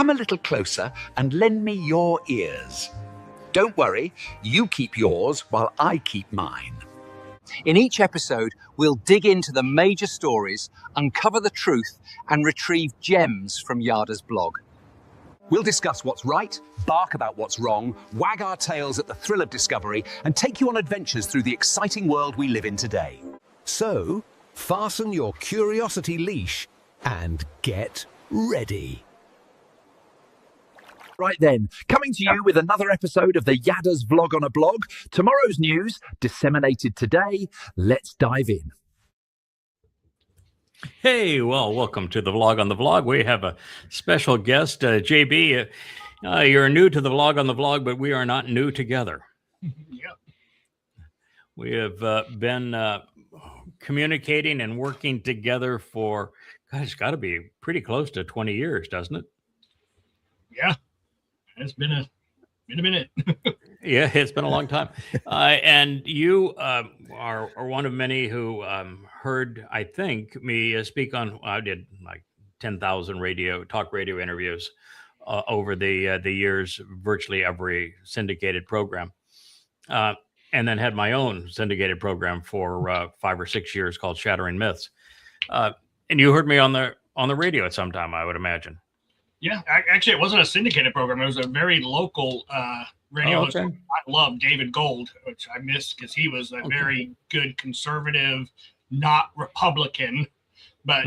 come a little closer and lend me your ears. Don't worry, you keep yours while I keep mine. In each episode, we'll dig into the major stories, uncover the truth, and retrieve gems from Yada's blog. We'll discuss what's right, bark about what's wrong, wag our tails at the thrill of discovery, and take you on adventures through the exciting world we live in today. So, fasten your curiosity leash and get ready. Right then, coming to you with another episode of the Yada's Vlog on a Blog. Tomorrow's news, disseminated today. Let's dive in. Hey, well, welcome to the Vlog on the Vlog. We have a special guest, JB. You're new to the Vlog on the Vlog, but we are not new together. Yep. We have been communicating and working together for, God, it's got to be pretty close to 20 years, doesn't it? Yeah. It's been a minute. Yeah, it's been a long time. And you are one of many who heard, I think, me speak on, I did like 10,000 talk radio interviews over the years, virtually every syndicated program. And then had my own syndicated program for 5 or 6 years called Shattering Myths. And you heard me on the radio at some time, I would imagine. Yeah, actually, it wasn't a syndicated program. It was a very local radio host. I love David Gold, which I missed because he was a very good conservative, not Republican, but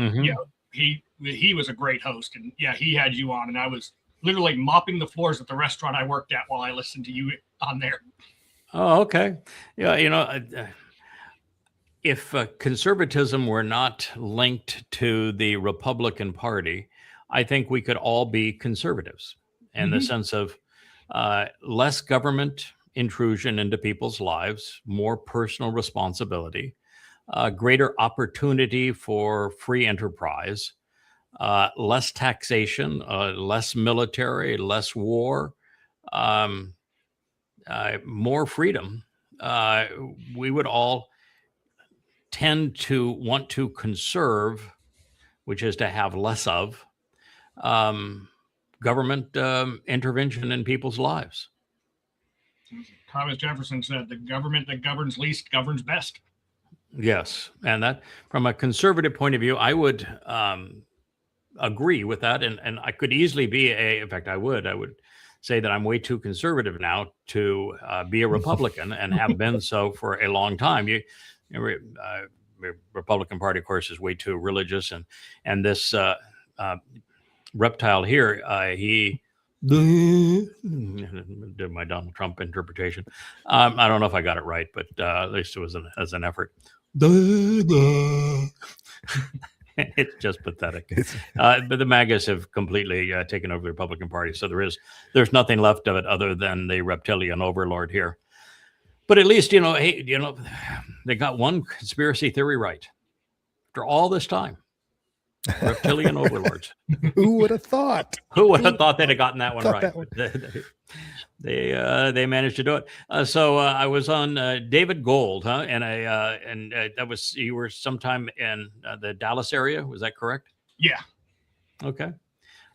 he was a great host. And yeah, he had you on, and I was literally mopping the floors at the restaurant I worked at while I listened to you on there. Oh, okay. Yeah, if conservatism were not linked to the Republican Party, I think we could all be conservatives in the sense of less government intrusion into people's lives, more personal responsibility, greater opportunity for free enterprise, less taxation, less military, less war, more freedom. We would all tend to want to conserve, which is to have less of government intervention in people's lives. Thomas Jefferson said, "The government that governs least governs best." Yes, and that, from a conservative point of view, I would agree with that, and I could easily be in fact, I would say that I'm way too conservative now to be a Republican, and have been so for a long time. Republican Party, of course, is way too religious, and this reptile here, he did my Donald Trump interpretation. I don't know if I got it right, but at least it was an effort. It's just pathetic. But the MAGAs have completely taken over the Republican Party, so there's nothing left of it other than the reptilian overlord here. But at least they got one conspiracy theory right after all this time. Reptilian overlords. Who would have thought? Who would have thought they'd have gotten that one right? They managed to do it. So I was on David Gold, huh? And that was, you were sometime in the Dallas area. Was that correct? Yeah. Okay.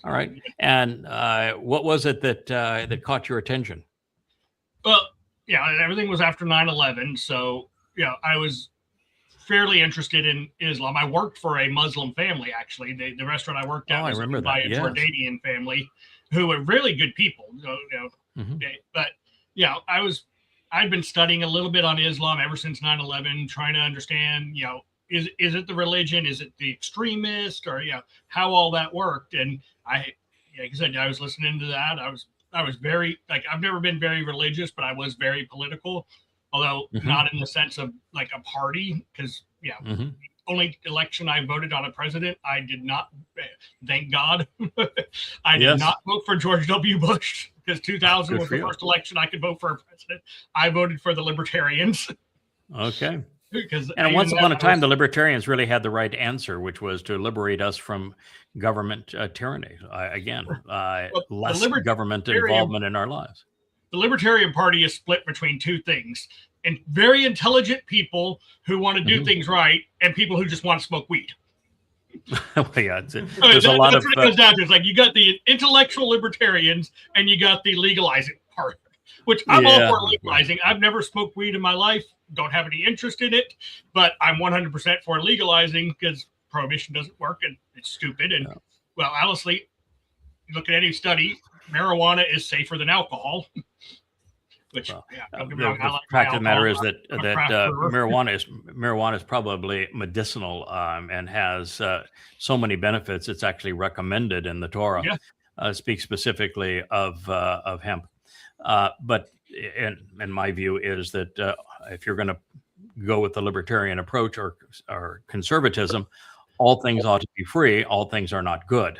All right. And what was it that caught your attention? Well, yeah, everything was after 9/11. So, I was fairly interested in Islam. I worked for a Muslim family, actually. The restaurant I worked at was run by a Jordanian family who were really good people. But I'd been studying a little bit on Islam ever since 9/11, trying to understand, is it the religion? Is it the extremist? Or, how all that worked. And like I said, I was listening to that. I was very, I've never been very religious, but I was very political. Although not in the sense of like a party, because only election I voted on a president, I did not, thank God, I did not vote for George W. Bush, because 2000 was the first election I could vote for a president. I voted for the Libertarians. Okay. And once upon a time, the Libertarians really had the right answer, which was to liberate us from government tyranny. Less government involvement in our lives. The Libertarian Party is split between two things, and very intelligent people who want to do things right, and people who just want to smoke weed. Well, yeah, there's a lot of. What it goes down to. It's like you got the intellectual libertarians and you got the legalizing part, which I'm all for legalizing. I've never smoked weed in my life, don't have any interest in it, but I'm 100% for legalizing because prohibition doesn't work and it's stupid. And well, honestly, look at any study, marijuana is safer than alcohol. Which, the fact of the matter is that marijuana is probably medicinal and has so many benefits. It's actually recommended in the Torah. Speaks specifically of hemp, but in my view is that if you're going to go with the libertarian approach or conservatism, all things ought to be free. All things are not good.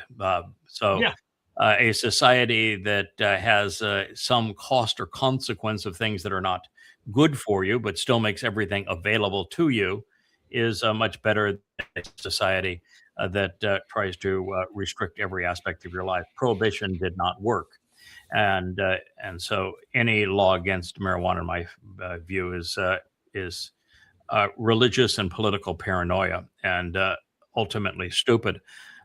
A society that has some cost or consequence of things that are not good for you, but still makes everything available to you, is much better than a society that tries to restrict every aspect of your life. Prohibition did not work, and so any law against marijuana, in my view, is religious and political paranoia, and ultimately stupid.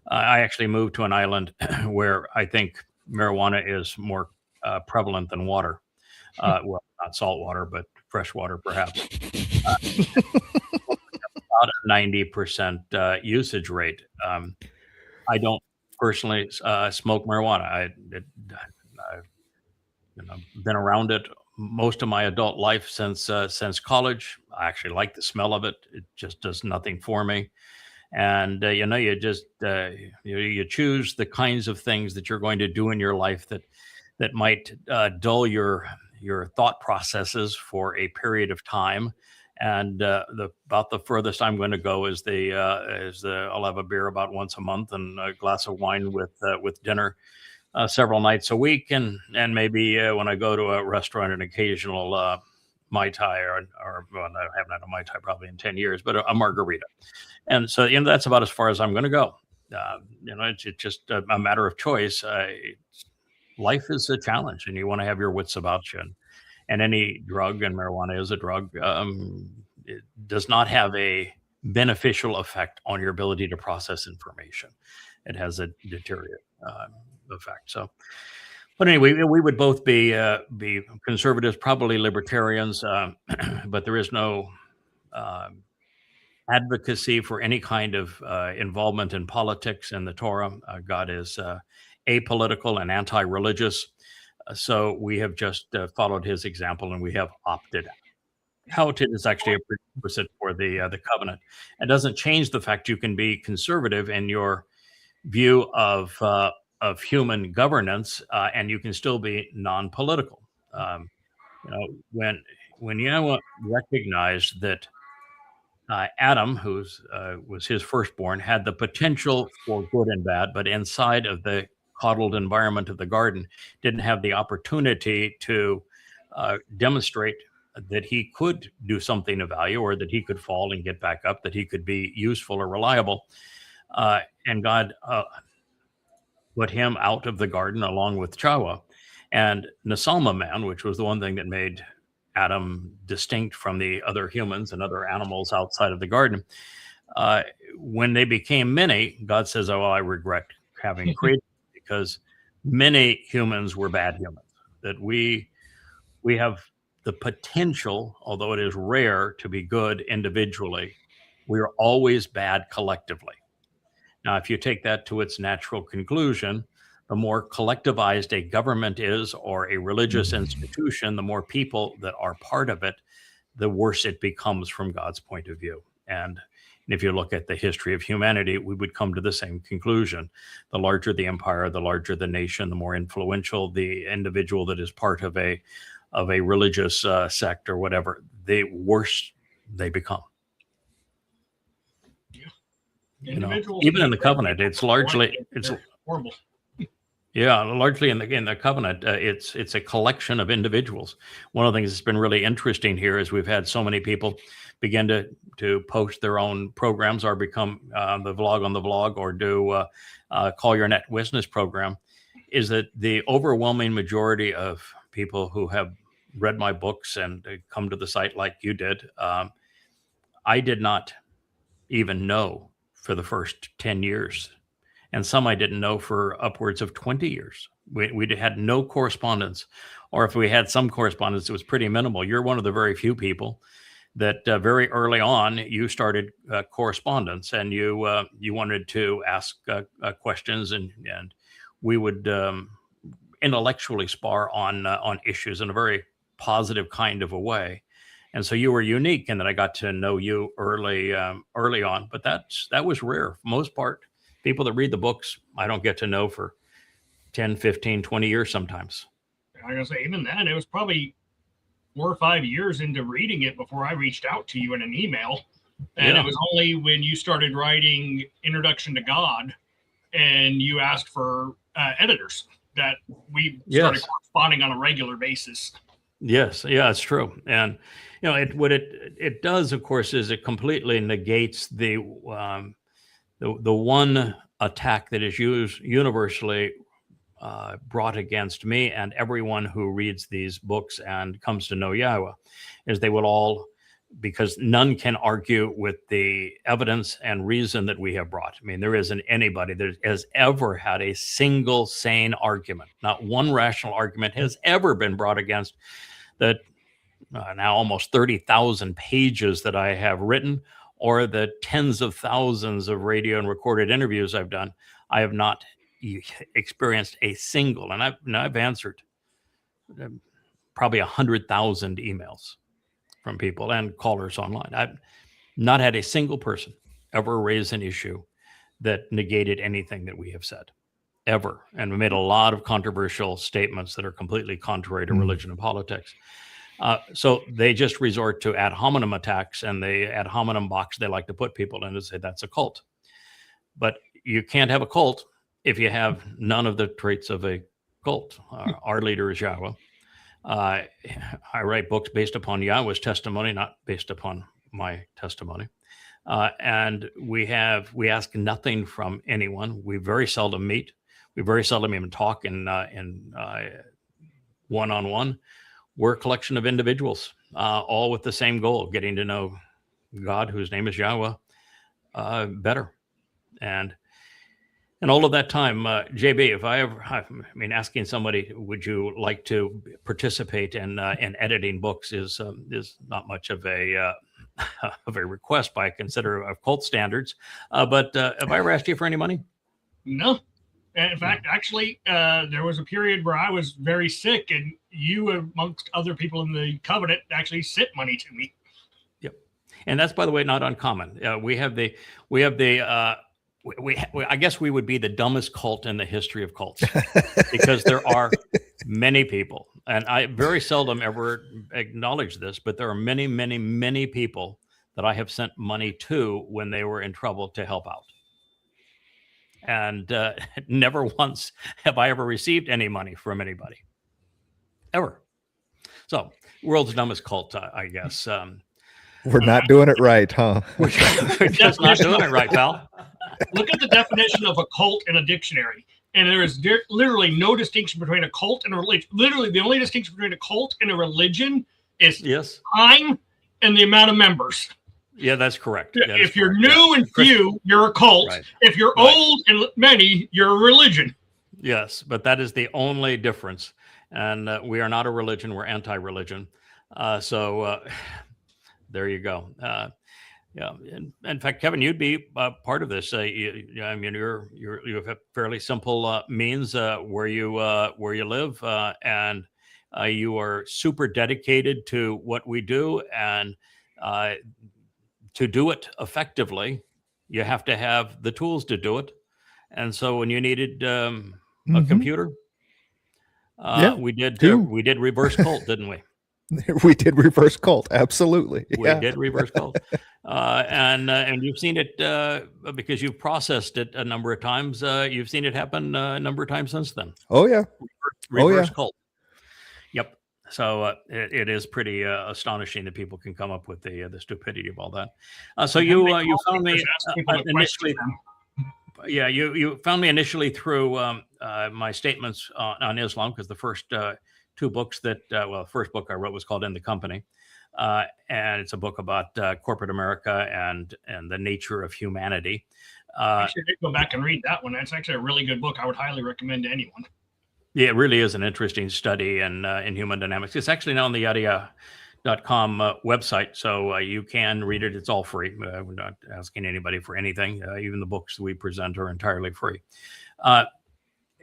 I actually moved to an island where I think marijuana is more prevalent than water. Well, not salt water, but fresh water, perhaps. About a 90% usage rate. I don't personally smoke marijuana. I've been around it most of my adult life since college. I actually like the smell of it. It just does nothing for me. And you just you choose the kinds of things that you're going to do in your life that might dull your thought processes for a period of time. And about the furthest I'm going to go is I'll have a beer about once a month and a glass of wine with dinner several nights a week, and maybe when I go to a restaurant, an occasional Mai Tai or well, I haven't had a Mai Tai probably in 10 years, but a margarita. And so, that's about as far as I'm going to go. It's just a matter of choice. Life is a challenge, and you want to have your wits about you. And any drug, and marijuana is a drug, it does not have a beneficial effect on your ability to process information. It has a deteriorating effect. So, but anyway, we would both be conservatives, probably libertarians, but there is no advocacy for any kind of involvement in politics in the Torah. God is apolitical and anti-religious. So we have just followed his example, and we have opted out. It is actually a prerequisite for the covenant. It doesn't change the fact you can be conservative in your view of human governance, and you can still be non-political. When Yahweh recognized that Adam, who was his firstborn, had the potential for good and bad, but inside of the coddled environment of the garden, didn't have the opportunity to demonstrate that he could do something of value, or that he could fall and get back up, that he could be useful or reliable. And God put him out of the garden along with Chawa. And Nasalma man, which was the one thing that made Adam distinct from the other humans and other animals outside of the garden, when they became many, God says, "Oh, I regret having created," because many humans were bad humans. That we have the potential, although it is rare, to be good individually. We are always bad collectively. Now, if you take that to its natural conclusion, the more collectivized a government is, or a religious institution, the more people that are part of it, the worse it becomes from God's point of view. And if you look at the history of humanity, we would come to the same conclusion. The larger the empire, the larger the nation, the more influential the individual that is part of a religious sect or whatever, the worse they become. Even in the covenant, it's horrible. Yeah, largely in the covenant, it's a collection of individuals. One of the things that's been really interesting here is we've had so many people begin to post their own programs, or become the vlog on the vlog, or do Call Your Net Business program. Is that the overwhelming majority of people who have read my books and come to the site like you did, I did not even know for the first 10 years. And some I didn't know for upwards of 20 years. We had no correspondence, or if we had some correspondence, it was pretty minimal. You're one of the very few people that very early on you started correspondence, and you wanted to ask questions, and we would intellectually spar on issues in a very positive kind of a way. And so you were unique in that I got to know you early on, but that was rare. For the most part, people that read the books, I don't get to know for 10, 15, 20 years sometimes. I gotta say, even then, it was probably 4 or 5 years into reading it before I reached out to you in an email. And it was only when you started writing Introduction to God and you asked for editors that we started corresponding on a regular basis. Yes. Yeah, it's true. And, what it does, of course, is it completely negates the one attack that is used universally brought against me and everyone who reads these books and comes to know Yahweh, is they will all, because none can argue with the evidence and reason that we have brought. I mean, there isn't anybody that has ever had a single sane argument. Not one rational argument has ever been brought against that now almost 30,000 pages that I have written, or the tens of thousands of radio and recorded interviews I've done. I have not experienced a single, and I've answered probably 100,000 emails from people and callers online. I've not had a single person ever raise an issue that negated anything that we have said, ever. And we made a lot of controversial statements that are completely contrary to religion and politics. So they just resort to ad hominem attacks, and the ad hominem box they like to put people in to say that's a cult. But you can't have a cult if you have none of the traits of a cult. Our leader is Yahweh. I write books based upon Yahweh's testimony, not based upon my testimony. And we ask nothing from anyone. We very seldom meet. We very seldom even talk in one-on-one. We're a collection of individuals, all with the same goal, getting to know God, whose name is Yahweh, better. And all of that time, JB, asking somebody, would you like to participate in editing books is not much of a request by consider of cult standards. But have I ever asked you for any money? No. In fact, actually, there was a period where I was very sick, and you, amongst other people in the covenant, actually sent money to me. Yep, and that's, by the way, not uncommon. I guess we would be the dumbest cult in the history of cults, because there are many people, and I very seldom ever acknowledge this, but there are many, many, many people that I have sent money to when they were in trouble to help out. And never once have I ever received any money from anybody, ever. So, world's dumbest cult, I guess. We're not doing it right, huh? We're just not doing it right, pal. Look at the definition of a cult in a dictionary, and there is literally no distinction between a cult and a religion. Literally, the only distinction between a cult and a religion is time and the amount of members. Yeah, that's correct. If you're new and few, you're a cult. Right. If you're old and many, you're a religion. Yes, but that is the only difference. And we are not a religion. We're anti-religion. So there you go. Yeah. In fact, Kevin, you'd be part of this. You have a fairly simple means where you live, and you are super dedicated to what we do, and to do it effectively, you have to have the tools to do it. And so when you needed a computer, we did reverse cult, didn't we? We did reverse cult. Absolutely. We did reverse cult. And you've seen it because you've processed it a number of times. You've seen it happen a number of times since then. Oh, yeah. Reverse cult. Yep. So it is pretty astonishing that people can come up with the stupidity of all that. So you found me initially. Yeah, you found me initially through my statements on Islam, because the first two books the first book I wrote was called In the Company, and it's a book about corporate America and the nature of humanity. Actually, I did go back and read that one. That's actually a really good book. I would highly recommend to anyone. Yeah, it really is an interesting study in human dynamics. It's actually now on the yada.com website, so you can read it. It's all free. We're not asking anybody for anything. Even the books we present are entirely free.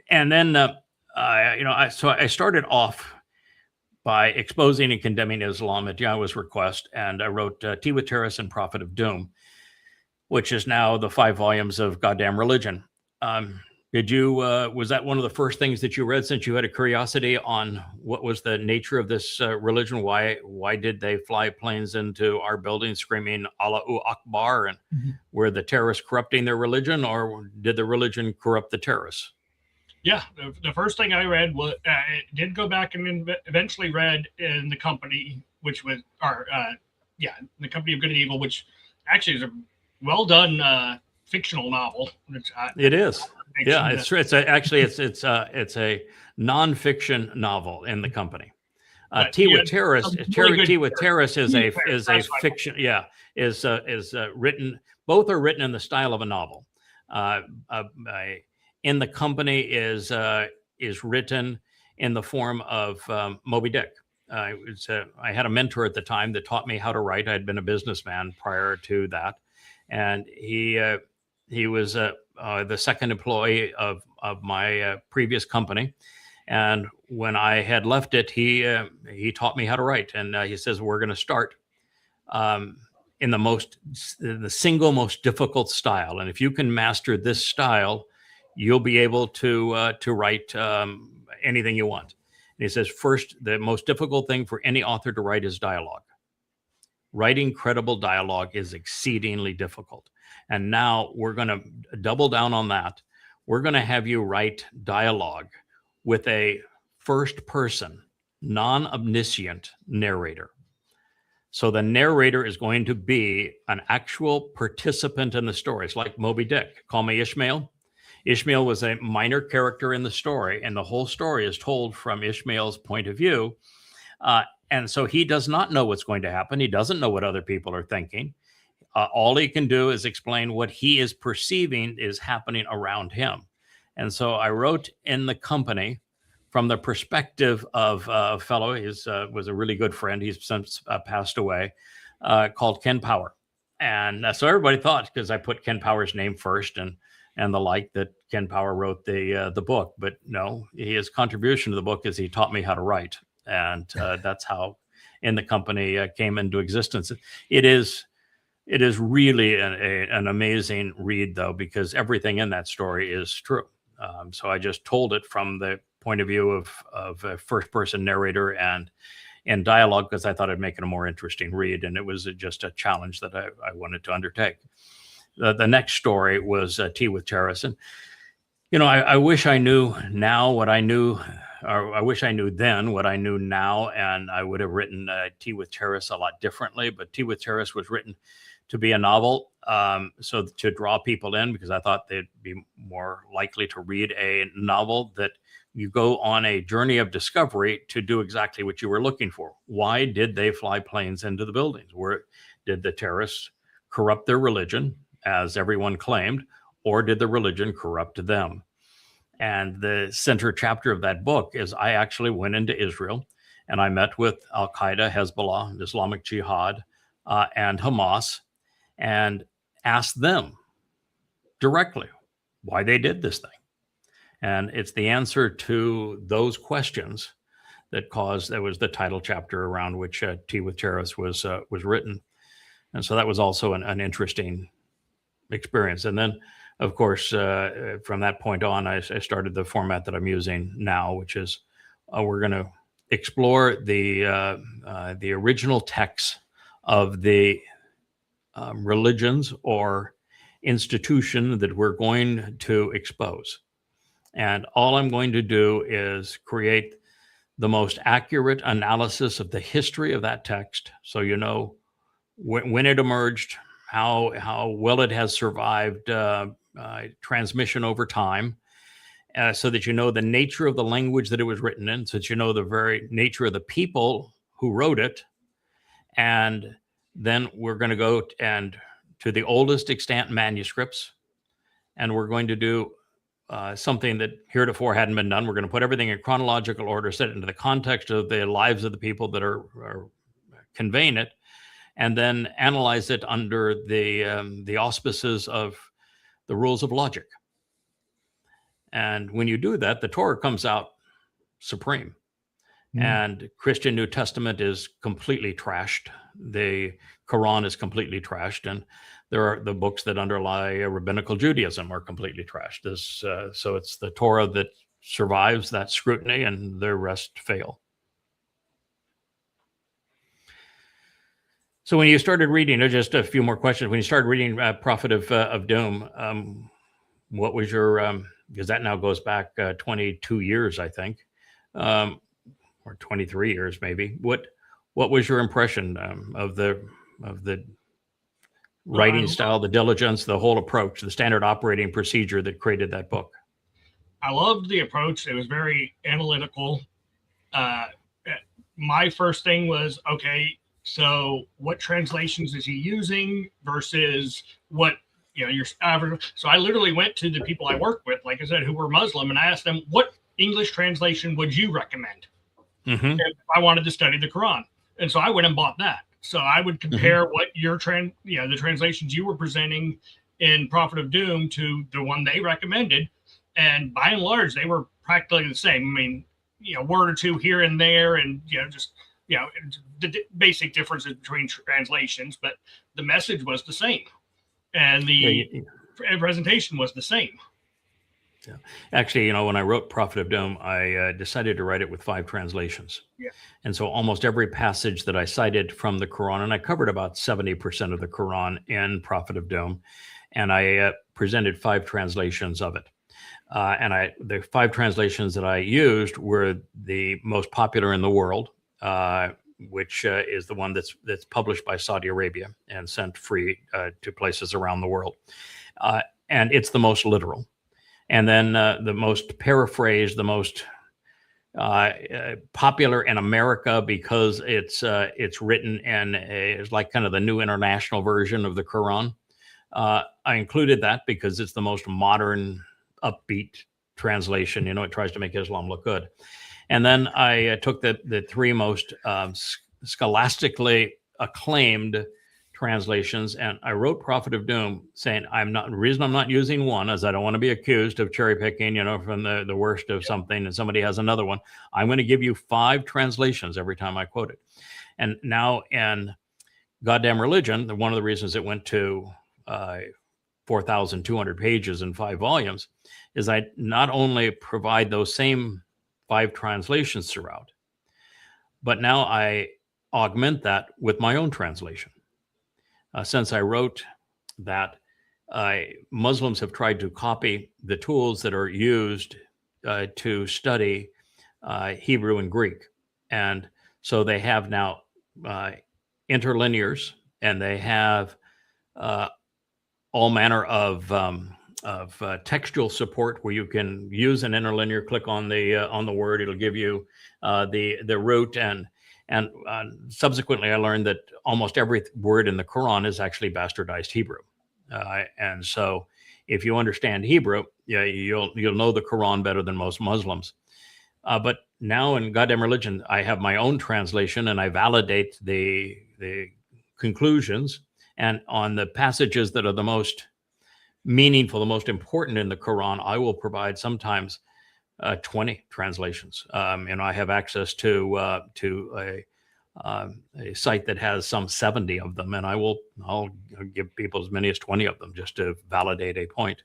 And then, so I started off by exposing and condemning Islam at Yahweh's request, and I wrote Tea with Terrace and Prophet of Doom, which is now the 5 volumes of Goddamn Religion. Was that one of the first things that you read since you had a curiosity on what was the nature of this religion? Why did they fly planes into our building screaming Allahu Akbar? And were the terrorists corrupting their religion, or did the religion corrupt the terrorists? Yeah, the first thing I read was, did go back and eventually read in The Company, which was, The Company of Good and Evil, which actually is a well done fictional novel. It is. Yeah, it's a nonfiction novel in The Company. Tea with Terrace is a fiction. Yeah, is written. Both are written in the style of a novel. In The Company is written in the form of Moby Dick. I had a mentor at the time that taught me how to write. I had been a businessman prior to that, and he was the second employee of my previous company. And when I had left it, he taught me how to write. And he says, we're going to start in the single most difficult style. And if you can master this style, you'll be able to write anything you want. And he says, first, the most difficult thing for any author to write is dialogue. Writing credible dialogue is exceedingly difficult. And now we're going to double down on that. We're going to have you write dialogue with a first-person, non-omniscient narrator. So the narrator is going to be an actual participant in the story. It's like Moby Dick. Call me Ishmael. Ishmael was a minor character in the story, and the whole story is told from Ishmael's point of view. And so he does not know what's going to happen. He doesn't know what other people are thinking. All he can do is explain what he is perceiving is happening around him. And so I wrote in The Company from the perspective of a fellow, was a really good friend, he's since passed away, called Ken Power. And so everybody thought, because I put Ken Power's name first and the like, that Ken Power wrote the book. But no, his contribution to the book is he taught me how to write. And that's how In the Company came into existence. It is really an amazing read, though, because everything in that story is true. So I just told it from the point of view of a first-person narrator and in dialogue, because I thought it'd make it a more interesting read, and it was just a challenge that I wanted to undertake. The next story was Tea with Terrace, and I wish I knew now what I knew, or I wish I knew then what I knew now, and I would have written Tea with Terrace a lot differently. But Tea with Terrace was written to be a novel, so to draw people in, because I thought they'd be more likely to read a novel that you go on a journey of discovery to do exactly what you were looking for. Why did they fly planes into the buildings? Did the terrorists corrupt their religion, as everyone claimed, or did the religion corrupt them? And the center chapter of that book is I actually went into Israel and I met with Al-Qaeda, Hezbollah, Islamic Jihad, and Hamas, and asked them directly why they did this thing. And it's the answer to those questions that was the title chapter around which Tea with Terrace was written. And so that was also an interesting experience. And then, of course, from that point on, I started the format that I'm using now, which is we're going to explore the original texts of the religions or institution that we're going to expose. And all I'm going to do is create the most accurate analysis of the history of that text, so you know when it emerged, how well it has survived transmission over time, so that you know the nature of the language that it was written in, so that you know the very nature of the people who wrote it. And then we're going to go to the oldest extant manuscripts and we're going to do something that heretofore hadn't been done. We're going to put everything in chronological order, set it into the context of the lives of the people that are conveying it, and then analyze it under the auspices of the rules of logic. And when you do that, the Torah comes out supreme. And Christian New Testament is completely trashed. The Quran is completely trashed, and there are the books that underlie rabbinical Judaism are completely trashed. So it's the Torah that survives that scrutiny, and the rest fail. So when you started reading, just a few more questions. When you started reading Prophet of Doom, what was your? Because that now goes back 22 years, I think. Or 23 years, maybe. What was your impression of the writing style, the diligence, the whole approach, the standard operating procedure that created that book? I loved the approach. It was very analytical. My first thing was, okay, so what translations is he using versus what your average? So I literally went to the people I work with, like I said, who were Muslim, and I asked them, what English translation would you recommend? If I wanted to study the Quran. And so I went and bought that. So I would compare what your the translations you were presenting in Prophet of Doom to the one they recommended. And by and large, they were practically the same. I mean, word or two here and there, and the basic differences between translations, but the message was the same. And the presentation was the same. Yeah. Actually, when I wrote Prophet of Doom, I decided to write it with 5 translations. Yeah. And so almost every passage that I cited from the Quran, and I covered about 70% of the Quran in Prophet of Doom, and I presented 5 translations of it. And the 5 translations that I used were the most popular in the world, which is the one that's published by Saudi Arabia and sent free to places around the world. And it's the most literal. And then the most paraphrased, the most popular in America because it's written in it's like kind of the New International Version of the Quran. I included that because it's the most modern, upbeat translation. It tries to make Islam look good. And then I took the 3 most scholastically acclaimed translations, and I wrote Prophet of Doom saying the reason I'm not using one is I don't want to be accused of cherry picking, from the worst of something and somebody has another one. I'm going to give you 5 translations every time I quote it. And now in Goddamn Religion, one of the reasons it went to 4,200 pages in 5 volumes is I not only provide those same 5 translations throughout, but now I augment that with my own translation. Since I wrote that, Muslims have tried to copy the tools that are used to study Hebrew and Greek. And so they have now interlinears, and they have all manner of textual support where you can use an interlinear, click on the word, it'll give you the root, and subsequently, I learned that almost every word in the Quran is actually bastardized Hebrew. And so if you understand Hebrew, you'll know the Quran better than most Muslims. But now in Goddamn Religion, I have my own translation, and I validate the conclusions. And on the passages that are the most meaningful, the most important in the Quran, I will provide sometimes 20 translations. And I have access to a site that has some 70 of them, and I'll give people as many as 20 of them just to validate a point.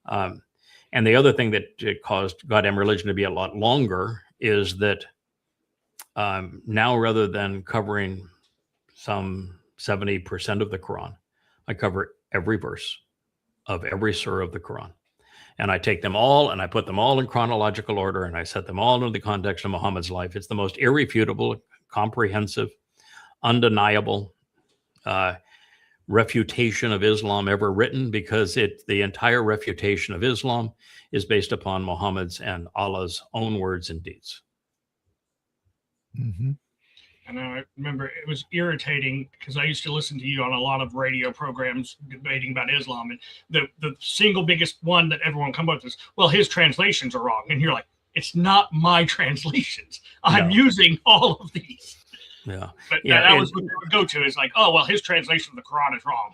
And the other thing that caused Goddamn Religion to be a lot longer is that now, rather than covering some 70% of the Quran, I cover every verse of every surah of the Quran. And I take them all and I put them all in chronological order, and I set them all into the context of Muhammad's life. It's the most irrefutable, comprehensive, undeniable refutation of Islam ever written, because the entire refutation of Islam is based upon Muhammad's and Allah's own words and deeds. Mm-hmm. And I remember it was irritating because I used to listen to you on a lot of radio programs debating about Islam. And the single biggest one that everyone comes up with is, well, his translations are wrong. And you're like, it's not my translations. I'm using all of these. Yeah. But that was what they would go to, is like, oh, well, his translation of the Quran is wrong.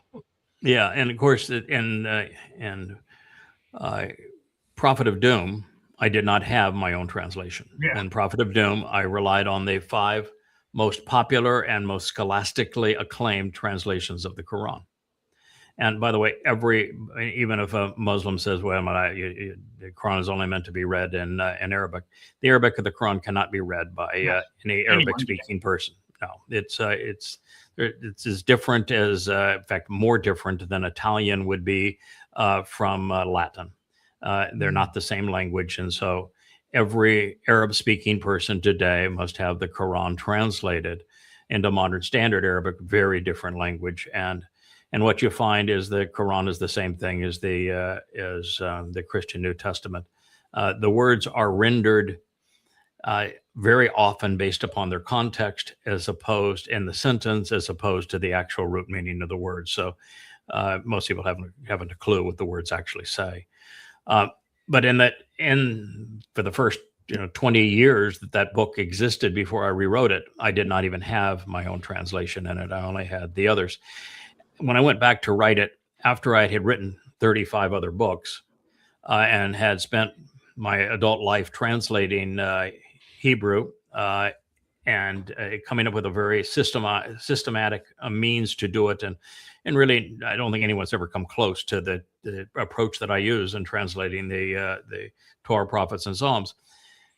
Yeah. And of course, in Prophet of Doom, I did not have my own translation. Yeah. In Prophet of Doom, I relied on the 5 most popular and most scholastically acclaimed translations of the Quran. And by the way, even if a Muslim says, well, the Quran is only meant to be read in Arabic, the Arabic of the Quran cannot be read by any Arabic-speaking person. No, it's as different as, in fact, more different than Italian would be from Latin. They're not the same language. And so every Arab-speaking person today must have the Quran translated into modern standard Arabic, very different language. And what you find is the Quran is the same thing as the Christian New Testament. The words are rendered very often based upon their context, as opposed in the sentence, as opposed to the actual root meaning of the words. So most people haven't a clue what the words actually say. But for the first 20 years that book existed before I rewrote it, I did not even have my own translation in it. I only had the others. When I went back to write it, after I had written 35 other books and had spent my adult life translating Hebrew and coming up with a very systematic means to do it, and really, I don't think anyone's ever come close to the approach that I use in translating the Torah, prophets, and Psalms,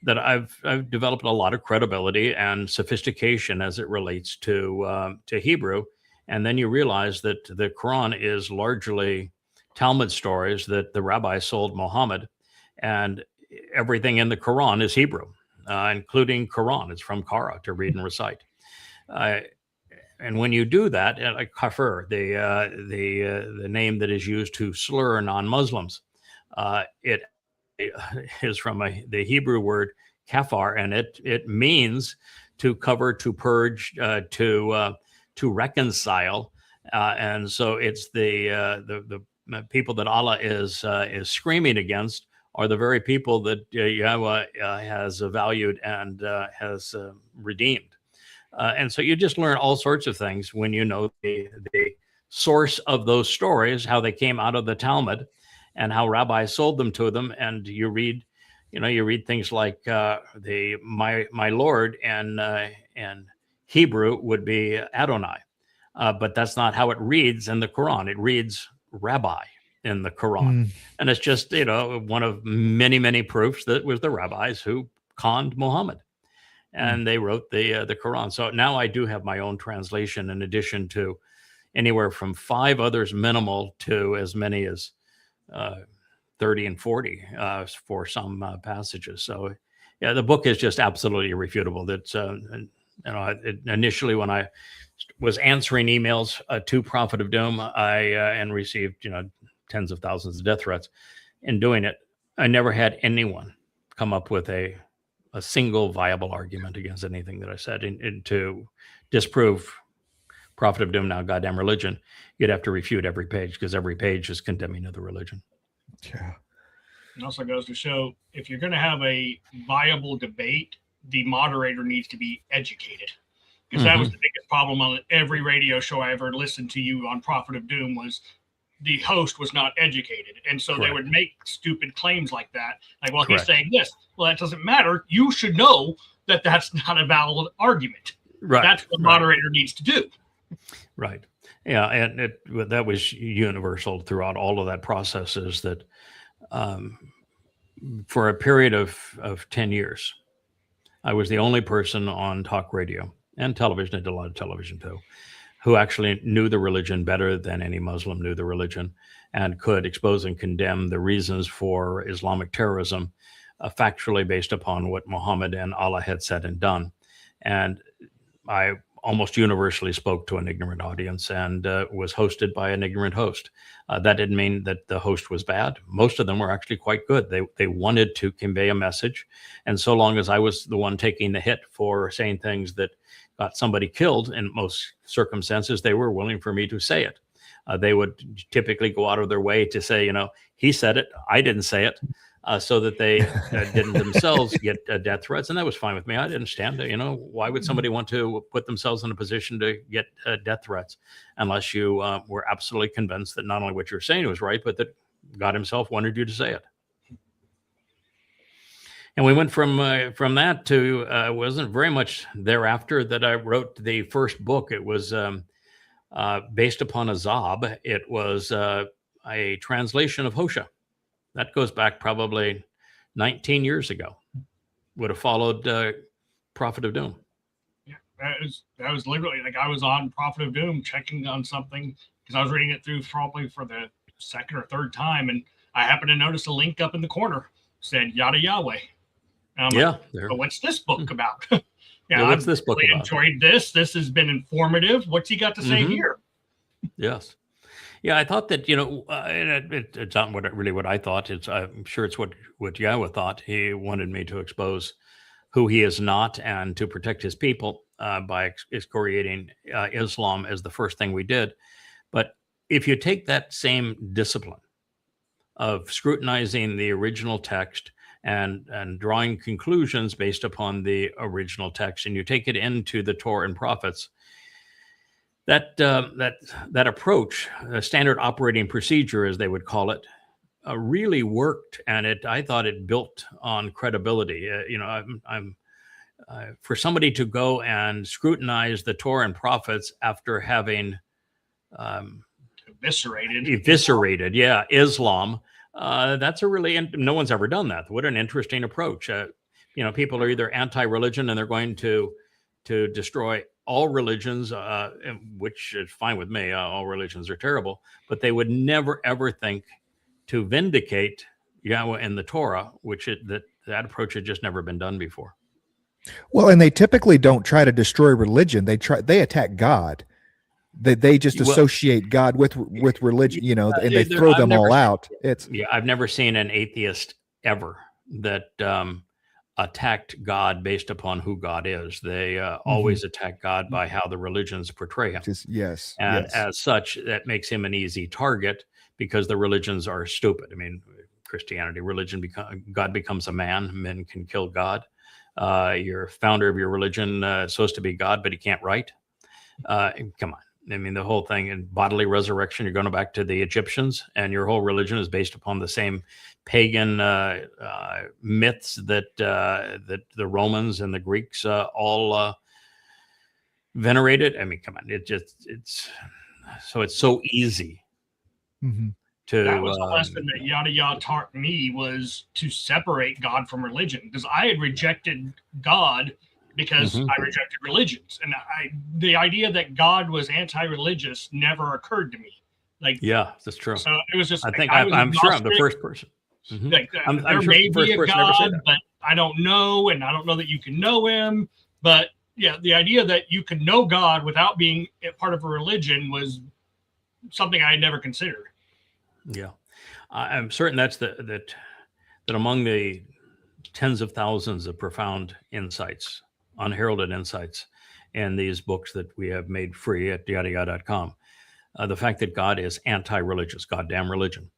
that I've developed a lot of credibility and sophistication as it relates to Hebrew. And then you realize that the Quran is largely Talmud stories that the rabbis sold Muhammad, and everything in the Quran is Hebrew, including Quran. It's from Qara, to read and recite. And when you do that, like kafir, the name that is used to slur non-Muslims, it is from the Hebrew word kafar, and it means to cover, to purge, to reconcile, and so it's the people that Allah is screaming against are the very people that Yahweh has valued and has redeemed. And so you just learn all sorts of things when you know the source of those stories, how they came out of the Talmud, and how rabbis sold them to them. And you read things like my Lord and Hebrew would be Adonai, but that's not how it reads in the Quran. It reads rabbi in the Quran, and it's just one of many, many proofs that it was the rabbis who conned Muhammad, and they wrote the Quran. So now I do have my own translation, in addition to anywhere from 5 others minimal to as many as 30 and 40 for some passages. So yeah, the book is just absolutely irrefutable. That's initially when I was answering emails to Prophet of Doom, and received tens of thousands of death threats. In doing it, I never had anyone come up with a single viable argument against anything that I said. And to disprove Prophet of Doom, now goddamn religion, you'd have to refute every page, because every page is condemning of the religion. Yeah. It also goes to show, if you're going to have a viable debate, the moderator needs to be educated, because that was the biggest problem on every radio show I ever listened to you on Prophet of Doom, was the host was not educated. And so they would make stupid claims like that. Like, well, he's saying this. Well, that doesn't matter. You should know that that's not a valid argument. Right. That's what the moderator needs to do. Right. Yeah. And that was universal throughout all of that process, is that for a period of 10 years, I was the only person on talk radio and television, I did a lot of television too, who actually knew the religion better than any Muslim knew the religion, and could expose and condemn the reasons for Islamic terrorism factually based upon what Muhammad and Allah had said and done. And I almost universally spoke to an ignorant audience, and was hosted by an ignorant host. That didn't mean that the host was bad. Most of them were actually quite good. They wanted to convey a message. And so long as I was the one taking the hit for saying things that got somebody killed, in most circumstances, they were willing for me to say it. They would typically go out of their way to say, he said it, I didn't say it, so that they didn't themselves get death threats. And that was fine with me. I didn't understand it. Why would somebody want to put themselves in a position to get death threats unless you were absolutely convinced that not only what you're saying was right, but that God himself wanted you to say it. And we went from that to wasn't very much thereafter that I wrote the first book. It was based upon a Zob. It was a translation of Hosea. That goes back probably 19 years ago. Would have followed Prophet of Doom. Yeah, that was literally like I was on Prophet of Doom checking on something because I was reading it through probably for the second or third time, and I happened to notice a link up in the corner said Yada Yahweh. And I'm like, but what's this book about? What's this book really about? Enjoyed this. This has been informative. What's he got to say here? Yes. Yeah, I thought that, it's not what I thought. I'm sure it's what Yahweh thought. He wanted me to expose who he is not and to protect his people by excoriating Islam as the first thing we did. But if you take that same discipline of scrutinizing the original text and drawing conclusions based upon the original text, and you take it into the Torah and prophets, that approach, a standard operating procedure, as they would call it, really worked, and I thought it built on credibility. For somebody to go and scrutinize the Torah and prophets after having eviscerated, Islam. That's no one's ever done that. What an interesting approach. People are either anti-religion and they're going to destroy all religions, which is fine with me. All religions are terrible, but they would never ever think to vindicate Yahweh in the Torah, that approach had just never been done before. Well, and they typically don't try to destroy religion. They attack God. They just associate God with religion, and they throw them all out. I've never seen an atheist ever that attacked God based upon who God is. They always attack God by how the religions portray him. As such, that makes him an easy target because the religions are stupid. I mean, Christianity, God becomes a man. Men can kill God. Your founder of your religion is supposed to be God, but he can't write. Come on. I mean, the whole thing in bodily resurrection, you're going back to the Egyptians, and your whole religion is based upon the same pagan myths that the Romans and the Greeks all venerated. I mean, come on, it's so easy to. That was the lesson that Yada Yah taught me, was to separate God from religion, because I had rejected God because I rejected religions, and the idea that God was anti-religious never occurred to me. That's true. So it was just. I'm sure I'm the first person. There may be a God, but I don't know, and I don't know that you can know him. But the idea that you can know God without being a part of a religion was something I had never considered. Yeah, I'm certain that among the tens of thousands of profound insights, unheralded insights in these books that we have made free at yadayah.com. The fact that God is anti-religious, goddamn religion,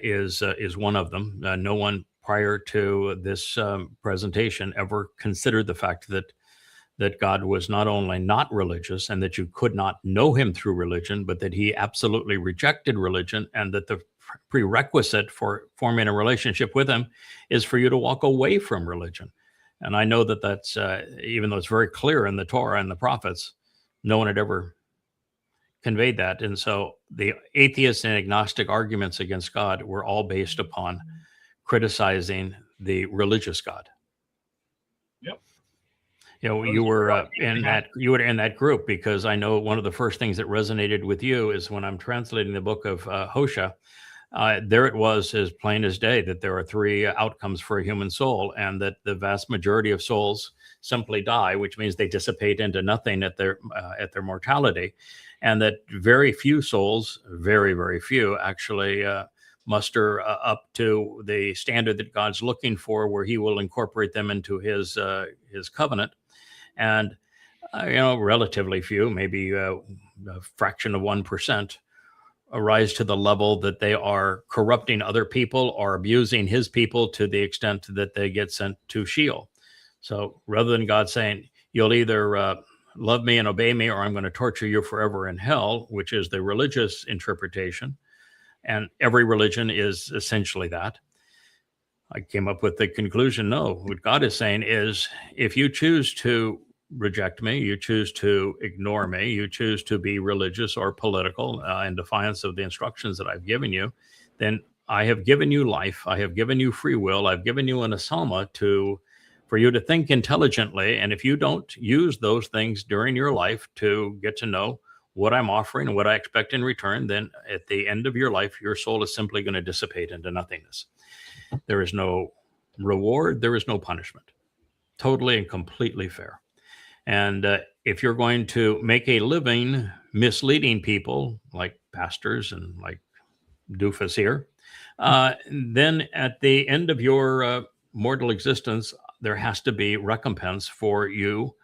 is one of them. No one prior to this presentation ever considered the fact that God was not only not religious and that you could not know him through religion, but that he absolutely rejected religion, and that the prerequisite for forming a relationship with him is for you to walk away from religion. And I know that's, even though it's very clear in the Torah and the prophets, no one had ever conveyed that. And so the atheist and agnostic arguments against God were all based upon criticizing the religious God. Yep. You were in that group, because I know one of the first things that resonated with you is when I'm translating the book of Hosea. There it was as plain as day that there are three outcomes for a human soul, and that the vast majority of souls simply die, which means they dissipate into nothing at their mortality, and that very few souls, very, very few, actually muster up to the standard that God's looking for, where he will incorporate them into his covenant. And Relatively few, maybe a fraction of 1%, rise to the level that they are corrupting other people or abusing his people to the extent that they get sent to Sheol. So rather than God saying, you'll either love me and obey me, or I'm going to torture you forever in hell, which is the religious interpretation, and every religion is essentially that, I came up with the conclusion, no, what God is saying is, if you choose to reject me, you choose to ignore me, you choose to be religious or political in defiance of the instructions that I've given you, then I have given you life, I have given you free will, I've given you an asama for you to think intelligently. And if you don't use those things during your life to get to know what I'm offering and what I expect in return, then at the end of your life, your soul is simply going to dissipate into nothingness. There is no reward, there is no punishment. Totally and completely fair. And if you're going to make a living misleading people like pastors and like Doofus here, then at the end of your mortal existence, there has to be recompense for you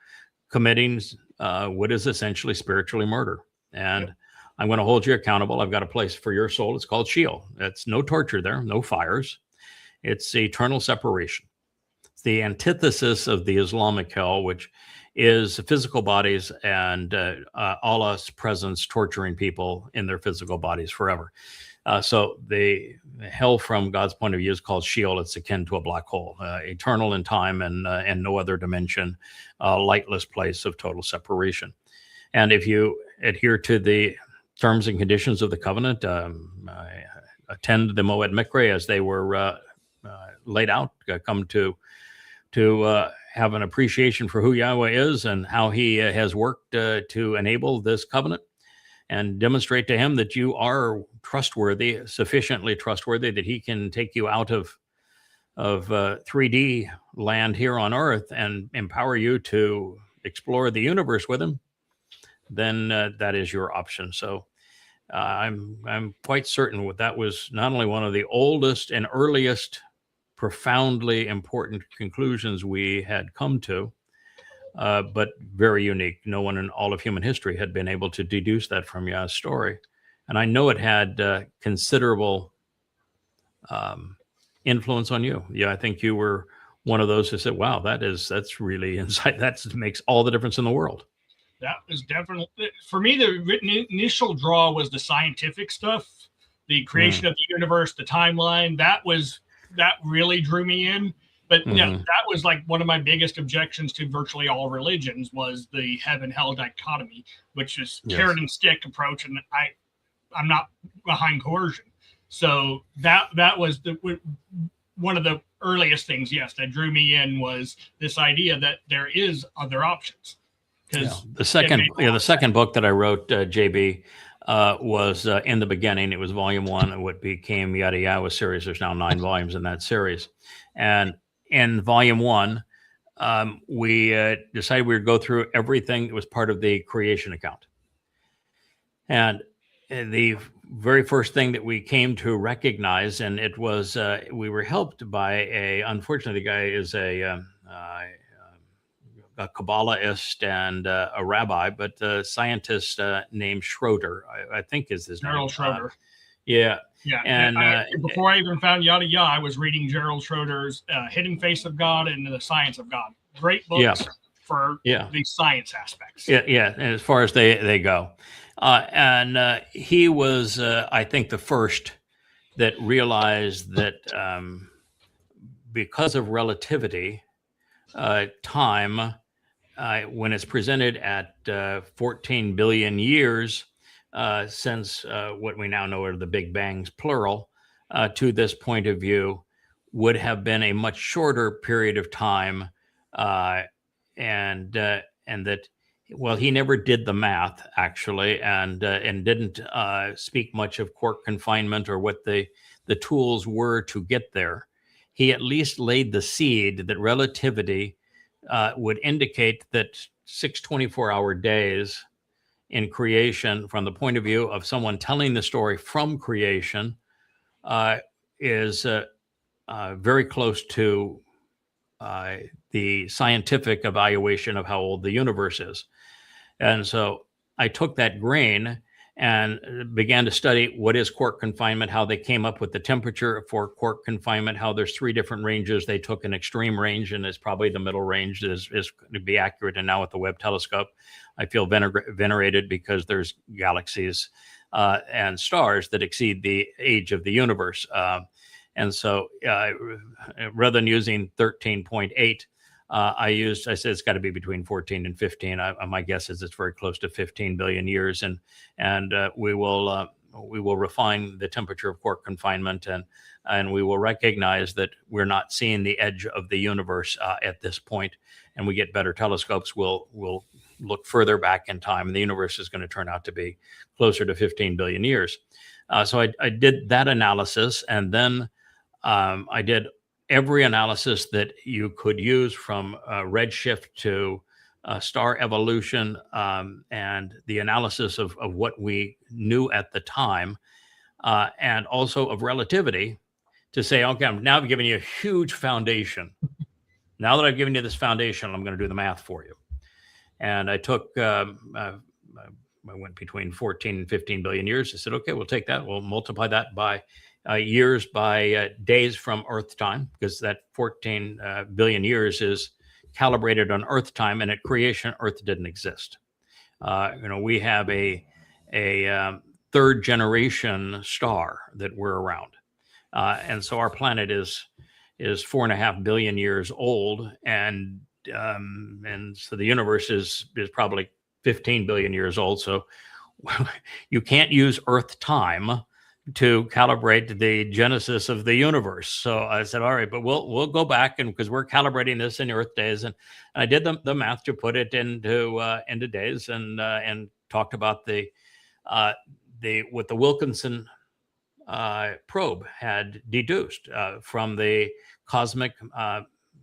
committing what is essentially spiritually murder. And I'm going to hold you accountable. I've got a place for your soul. It's called Sheol. It's no torture there, no fires. It's eternal separation. It's the antithesis of the Islamic hell, which is physical bodies and Allah's presence torturing people in their physical bodies forever. So the hell from God's point of view is called Sheol. It's akin to a black hole, eternal in time and no other dimension, lightless place of total separation. And if you adhere to the terms and conditions of the covenant, attend the Moed Mikre as they were laid out, come to have an appreciation for who Yahweh is and how he has worked to enable this covenant, and demonstrate to him that you are trustworthy, sufficiently trustworthy that he can take you out of 3D land here on earth and empower you to explore the universe with him, then that is your option. So I'm quite certain that was not only one of the oldest and earliest profoundly important conclusions we had come to, but very unique. No one in all of human history had been able to deduce that from Yah's story. And I know it had considerable influence on you. Yeah, I think you were one of those who said, wow, that's really insight. That makes all the difference in the world. That was definitely, for me, the initial draw was the scientific stuff, the creation of the universe, the timeline. That really drew me in. But yeah, that was like one of my biggest objections to virtually all religions was the heaven-hell dichotomy, which is carrot and stick approach, and I'm not behind coercion. So that was one of the earliest things, that drew me in was this idea that there is other options. Because the second book that I wrote, JB, was In the Beginning. It was volume 1 of what became Yada Yahweh series. There's now 9 volumes in that series. And in volume 1, we decided we would go through everything that was part of the creation account. And the very first thing that we came to recognize, and it was, we were helped by unfortunately, the guy is a Kabbalahist and a rabbi, but a scientist named Schroeder, I think is his name. Gerald Schroeder. Yeah. And before I even found Yada Yah, I was reading Gerald Schroeder's Hidden Face of God and The Science of God. Great books for the science aspects. Yeah. And as far as they go. And he was, I think, the first that realized that because of relativity, time, when it's presented at 14 billion years since what we now know are the Big Bangs, plural, to this point of view, would have been a much shorter period of time, and that, well, he never did the math actually, and didn't speak much of quark confinement or what the tools were to get there. He at least laid the seed that relativity would indicate that 6 24-hour days in creation, from the point of view of someone telling the story from creation, is very close to the scientific evaluation of how old the universe is. And so I took that grain and began to study what is quark confinement, how they came up with the temperature for quark confinement, how there's 3 different ranges. They took an extreme range, and it's probably the middle range is going to be accurate. And now with the Webb telescope, I feel venerated because there's galaxies and stars that exceed the age of the universe. And so rather than using 13.8, I said it's got to be between 14 and 15. My guess is it's very close to 15 billion years, and we will refine the temperature of quark confinement, and we will recognize that we're not seeing the edge of the universe at this point. And we get better telescopes. We'll look further back in time, and the universe is going to turn out to be closer to 15 billion years. So I did that analysis, and then I did every analysis that you could use, from redshift to star evolution, and the analysis of what we knew at the time, and also of relativity, to say, okay, now I've given you a huge foundation. Now that I've given you this foundation, I'm going to do the math for you. And I took, I went between 14 and 15 billion years. I said, okay, we'll take that. We'll multiply that by years by days from Earth time, because that 14 billion years is calibrated on Earth time, and at creation, Earth didn't exist. We have a 3rd generation star that we're around, and so our planet is 4.5 billion years old, and so the universe is probably 15 billion years old. So you can't use Earth time to calibrate the genesis of the universe. So I said, all right, but we'll go back, and because we're calibrating this in Earth days, and I did the math to put it into days, and talked about what the Wilkinson probe had deduced from the cosmic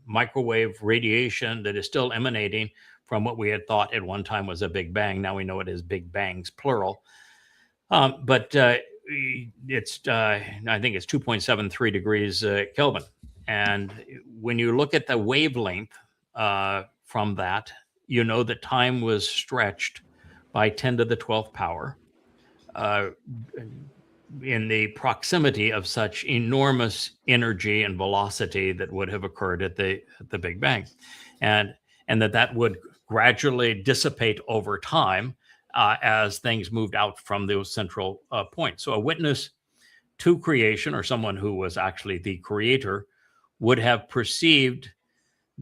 microwave radiation that is still emanating from what we had thought at one time was a Big Bang. Now we know it is Big Bangs, plural. But it's I think it's 2.73 degrees Kelvin. And when you look at the wavelength from that, you know that time was stretched by 10 to the 12th power in the proximity of such enormous energy and velocity that would have occurred at the Big Bang, and that would gradually dissipate over time as things moved out from those central points. So a witness to creation, or someone who was actually the creator, would have perceived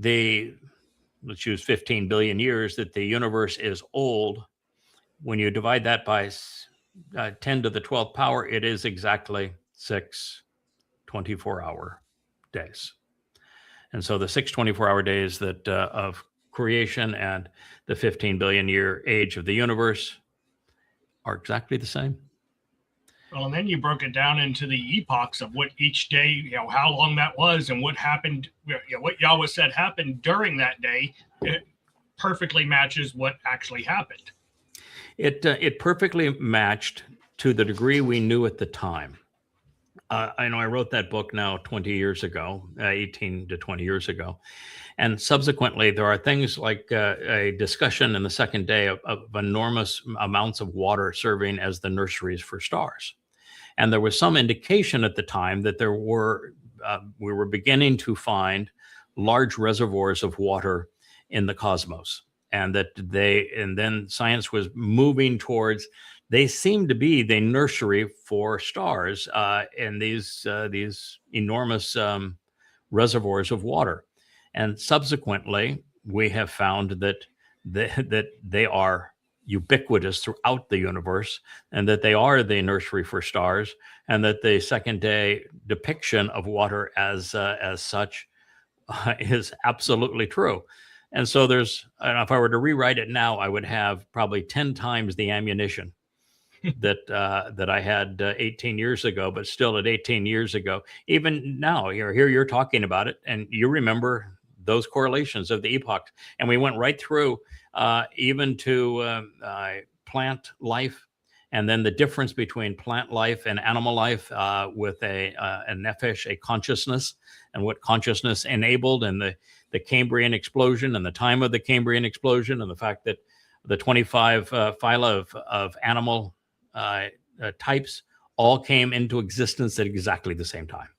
let's use 15 billion years, that the universe is old. When you divide that by 10 to the 12th power, it is exactly 6 24-hour days. And so the 6 24-hour days that of creation and the 15 billion year age of the universe are exactly the same. Well, and then you broke it down into the epochs of what each day, how long that was, and what happened, what Yahweh said happened during that day. It perfectly matches what actually happened. It perfectly matched to the degree we knew at the time. I know I wrote that book now 20 years ago, 18 to 20 years ago. And subsequently, there are things like a discussion in the second day of enormous amounts of water serving as the nurseries for stars. And there was some indication at the time that we were beginning to find large reservoirs of water in the cosmos. And then science was moving towards, they seem to be the nursery for stars in these enormous reservoirs of water. And subsequently, we have found that they are ubiquitous throughout the universe, and that they are the nursery for stars, and that the second day depiction of water as such is absolutely true. And so if I were to rewrite it now, I would have probably 10 times the ammunition that I had 18 years ago. But still, at 18 years ago, even now, here you're talking about it, and you remember those correlations of the epoch. And we went right through even to plant life and then the difference between plant life and animal life with a nephesh, a consciousness, and what consciousness enabled, and the Cambrian explosion and the time of the Cambrian explosion, and the fact that the 25 phyla of animal types all came into existence at exactly the same time,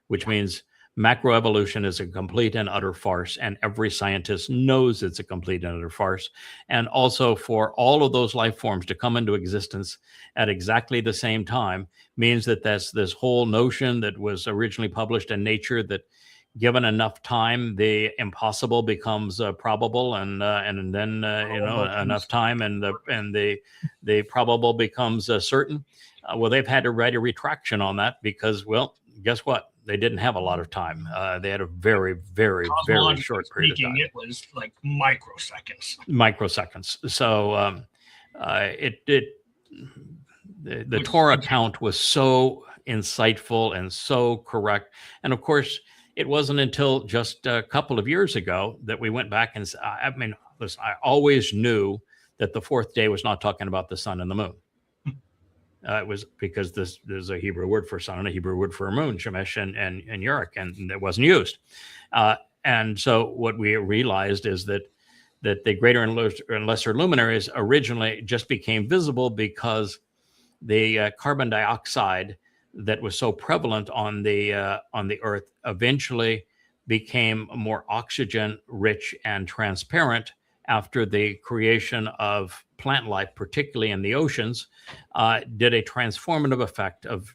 which means macroevolution is a complete and utter farce, and every scientist knows it's a complete and utter farce. And also, for all of those life forms to come into existence at exactly the same time means that that's this whole notion that was originally published in Nature, that given enough time, the impossible becomes probable, and then enough time, and the probable becomes certain. Well, they've had to write a retraction on that because, well, guess what? They didn't have a lot of time. They had a very, very, very short period of time. It was like microseconds. Microseconds. So the Torah account was so insightful and so correct. And of course, it wasn't until just a couple of years ago that we went back and listen, I always knew that the fourth day was not talking about the sun and the moon. It was because there's a Hebrew word for sun and a Hebrew word for moon, Shemesh and Urich, and it wasn't used. And so what we realized is that the greater and lesser luminaries originally just became visible because the carbon dioxide that was so prevalent on the Earth eventually became more oxygen rich and transparent after the creation of plant life, particularly in the oceans, did a transformative effect of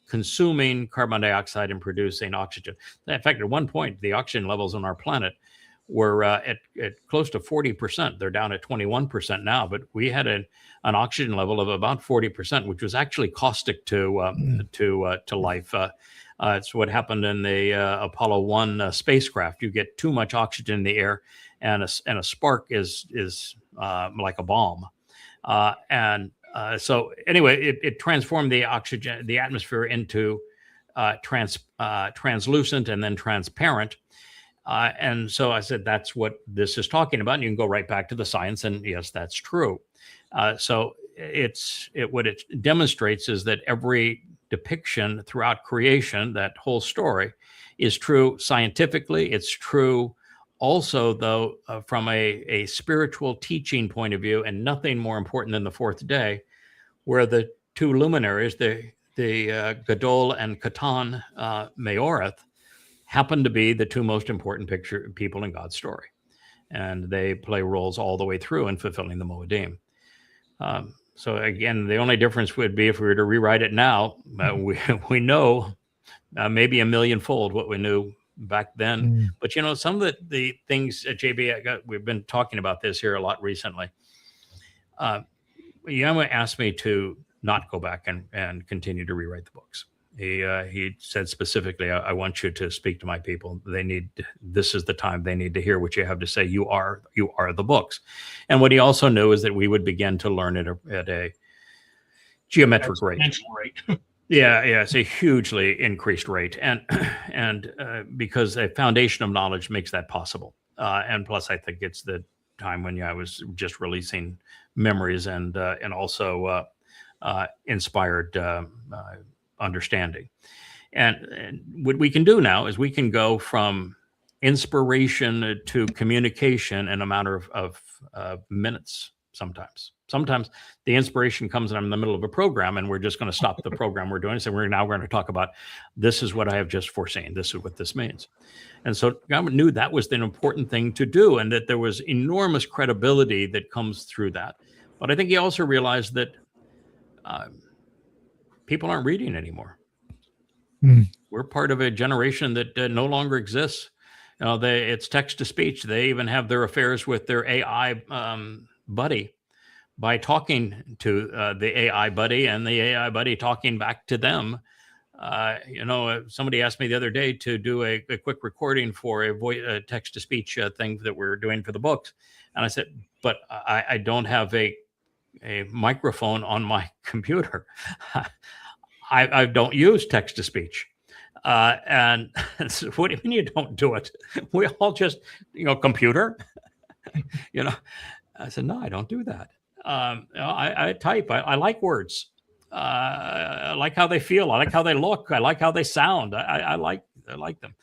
consuming carbon dioxide and producing oxygen. In fact, at one point, the oxygen levels on our planet were at close to 40%. They're down at 21% now, but we had an oxygen level of about 40%, which was actually caustic to life. It's what happened in the Apollo 1 spacecraft. You get too much oxygen in the air, and a spark is like a bomb. So anyway, it transformed the atmosphere into translucent and then transparent. And so I said, that's what this is talking about. And you can go right back to the science, and yes, that's true. So what it demonstrates is that every depiction throughout creation, that whole story, is true scientifically. It's true also, though, from a spiritual teaching point of view, and nothing more important than the fourth day, where the two luminaries, the Gadol and Katan Meoreth, happen to be the two most important people in God's story. And they play roles all the way through in fulfilling the Moedim. So again, the only difference would be if we were to rewrite it now, we know maybe a millionfold what we knew back then. But some of the things, JB, we've been talking about this here a lot recently. Yama asked me to not go back and continue to rewrite the books. He said specifically, I want you to speak to my people. This is the time they need to hear what you have to say. You are the books. And what he also knew is that we would begin to learn at a geometric rate. Yeah, it's a hugely increased rate, and because a foundation of knowledge makes that possible. And plus, I think it's the time when I was just releasing memories and also inspired understanding. And what we can do now is we can go from inspiration to communication in a matter of minutes. Sometimes the inspiration comes and I'm in the middle of a program and we're just going to stop the program we're doing. So we're now going to talk about, this is what I have just foreseen. This is what this means. And so God knew that was the important thing to do, and that there was enormous credibility that comes through that. But I think he also realized that people aren't reading anymore. We're part of a generation that no longer exists. It's text to speech. They even have their affairs with their AI buddy by talking to the AI buddy, and the AI buddy talking back to them. Somebody asked me the other day to do a quick recording for a text to speech thing that we're doing for the books. And I said, but I don't have a microphone on my computer. I don't use text to speech. And so what do you mean you don't do it? We all just, computer, I said, no, I don't do that. I type. I like words. I like how they feel. I like how they look. I like how they sound. I like them.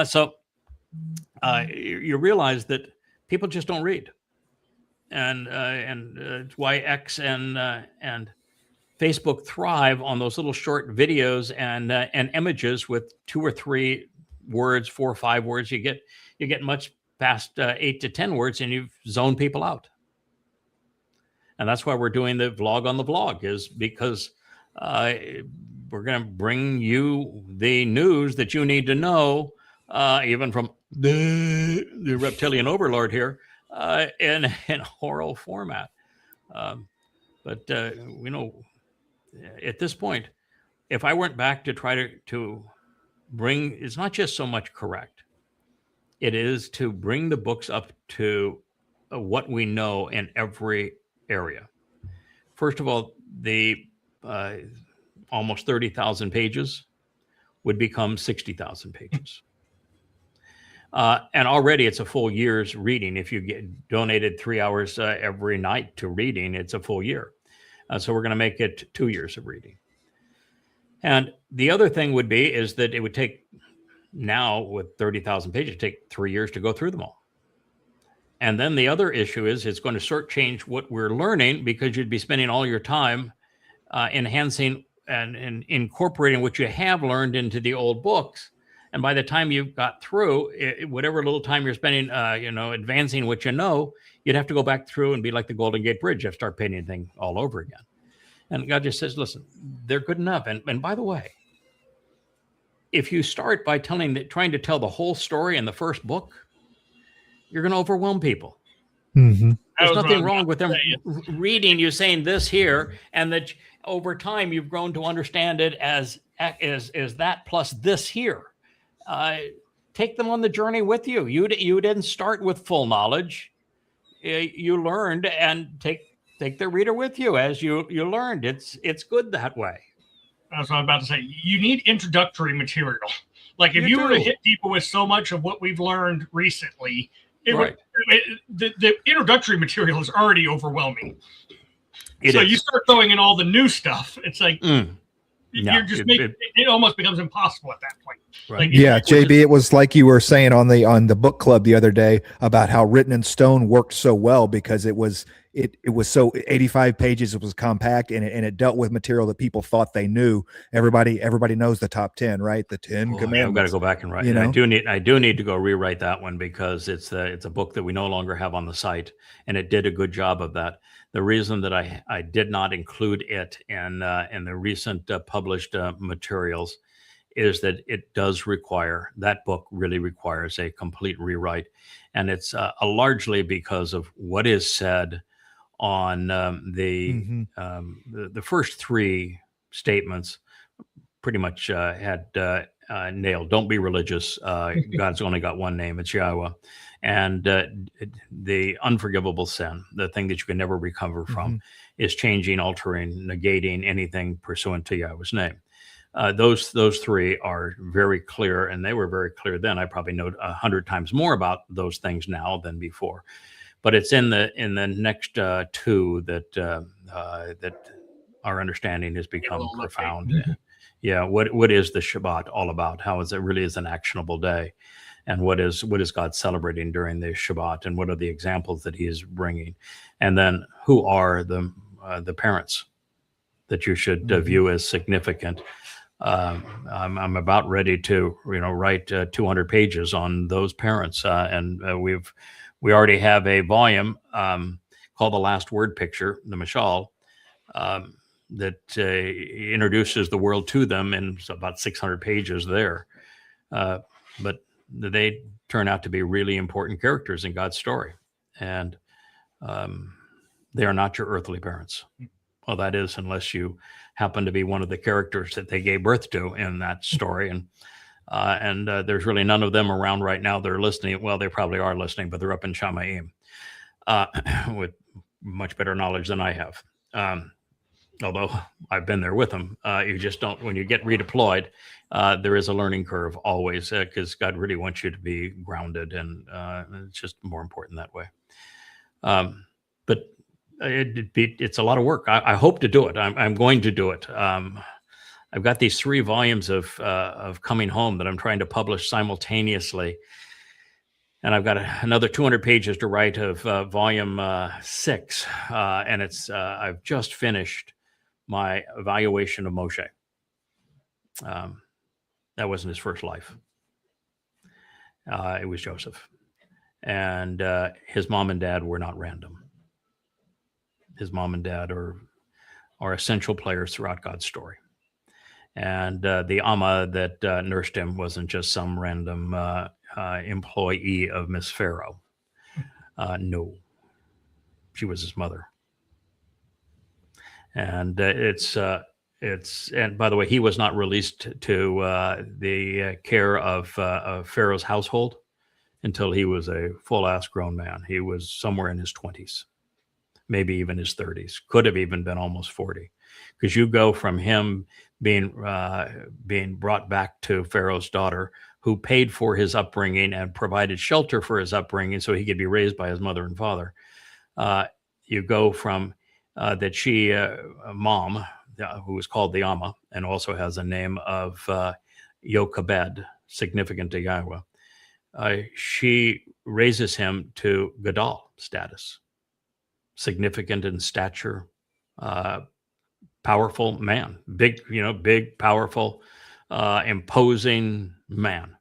So you realize that people just don't read, and it's why X and Facebook thrive on those little short videos and images with 2 or 3 words, 4 or 5 words. You get much past 8 to 10 words, and you've zoned people out. And that's why we're doing the vlog on the vlog, is because we're going to bring you the news that you need to know, even from the reptilian overlord here, in oral format. But at this point, if I went back to try to bring, it's not just so much correct, it is to bring the books up to what we know in every area. First of all, the almost 30,000 pages would become 60,000 pages. And already it's a full year's reading. If you get donated 3 hours every night to reading, it's a full year. So we're going to make it 2 years of reading. And the other thing would be is that it would take, now with 30,000 pages, take 3 years to go through them all. And then the other issue is it's going to shortchange what we're learning, because you'd be spending all your time enhancing and incorporating what you have learned into the old books. And by the time you've got through, whatever little time you're spending, advancing what you know, you'd have to go back through and be like the Golden Gate Bridge, have to start painting things all over again. And God just says, listen, they're good enough. And by the way, if you start by trying to tell the whole story in the first book, you're going to overwhelm people. Mm-hmm. There's nothing wrong with them reading you saying this here, and that over time you've grown to understand it as that plus this here. Take them on the journey with you. You didn't start with full knowledge. You learned, and take the reader with you as you learned. It's good that way. That's what I'm about to say. You need introductory material. Like if you were to hit people with so much of what we've learned recently, the introductory material is already overwhelming. You start throwing in all the new stuff. It's like you're just it almost becomes impossible at that point. Right. Like, JB, it was like you were saying on the book club the other day about how Written in Stone worked so well, because it was so 85 pages. It was compact, and it dealt with material that people thought they knew. Everybody knows the top 10, right? The 10 commandments. I've got to go back and write. I do need to go rewrite that one, because it's a book that we no longer have on the site, and it did a good job of that. The reason that I did not include it in the recent published materials is that it does require, that book really requires a complete rewrite, and it's largely because of what is said on the first 3 statements. Pretty much had nailed. Don't be religious. God's only got one name. It's Yahweh. And the unforgivable sin, the thing that you can never recover from, is changing, altering, negating anything pursuant to Yahweh's name. Those 3 are very clear, and they were very clear then. I probably know 100 times more about those things now than before. But it's in the next 2 that our understanding has become profound. Yeah, what is the Shabbat all about? How is it really is an actionable day, and what is God celebrating during the Shabbat, and what are the examples that He is bringing, and then who are the parents that you should view as significant. I'm about ready to write 200 pages on those parents, and we already have a volume called The Last Word Picture, the Mashal, that introduces the world to them, and it's about 600 pages there. But they turn out to be really important characters in God's story, and they are not your earthly parents. Well, that is, unless you happen to be one of the characters that they gave birth to in that story. And there's really none of them around right now. They're listening. Well, they probably are listening, but they're up in Shamayim with much better knowledge than I have. Although I've been there with them. You just don't, when you get redeployed, there is a learning curve always, because God really wants you to be grounded, and it's just more important that way. But It's a lot of work. I hope to do it. I'm going to do it. I've got these 3 volumes of Coming Home that I'm trying to publish simultaneously. And I've got another 200 pages to write of volume 6. And I've just finished my evaluation of Moshe. That wasn't his first life. It was Joseph. And his mom and dad were not random. His mom and dad are essential players throughout God's story. And the Amma that nursed him wasn't just some random employee of Miss Pharaoh. No, she was his mother. And and by the way, he was not released to the care of Pharaoh's household until he was a full-ass grown man. He was somewhere in his 20s, maybe even his 30s, could have even been almost 40. Because you go from him being brought back to Pharaoh's daughter, who paid for his upbringing and provided shelter for his upbringing so he could be raised by his mother and father. You go from that she, mom, who was called the Amma, and also has a name of Yochebed, significant to Yahweh. She raises him to Gadol status, significant in stature, powerful man, big, powerful, imposing man.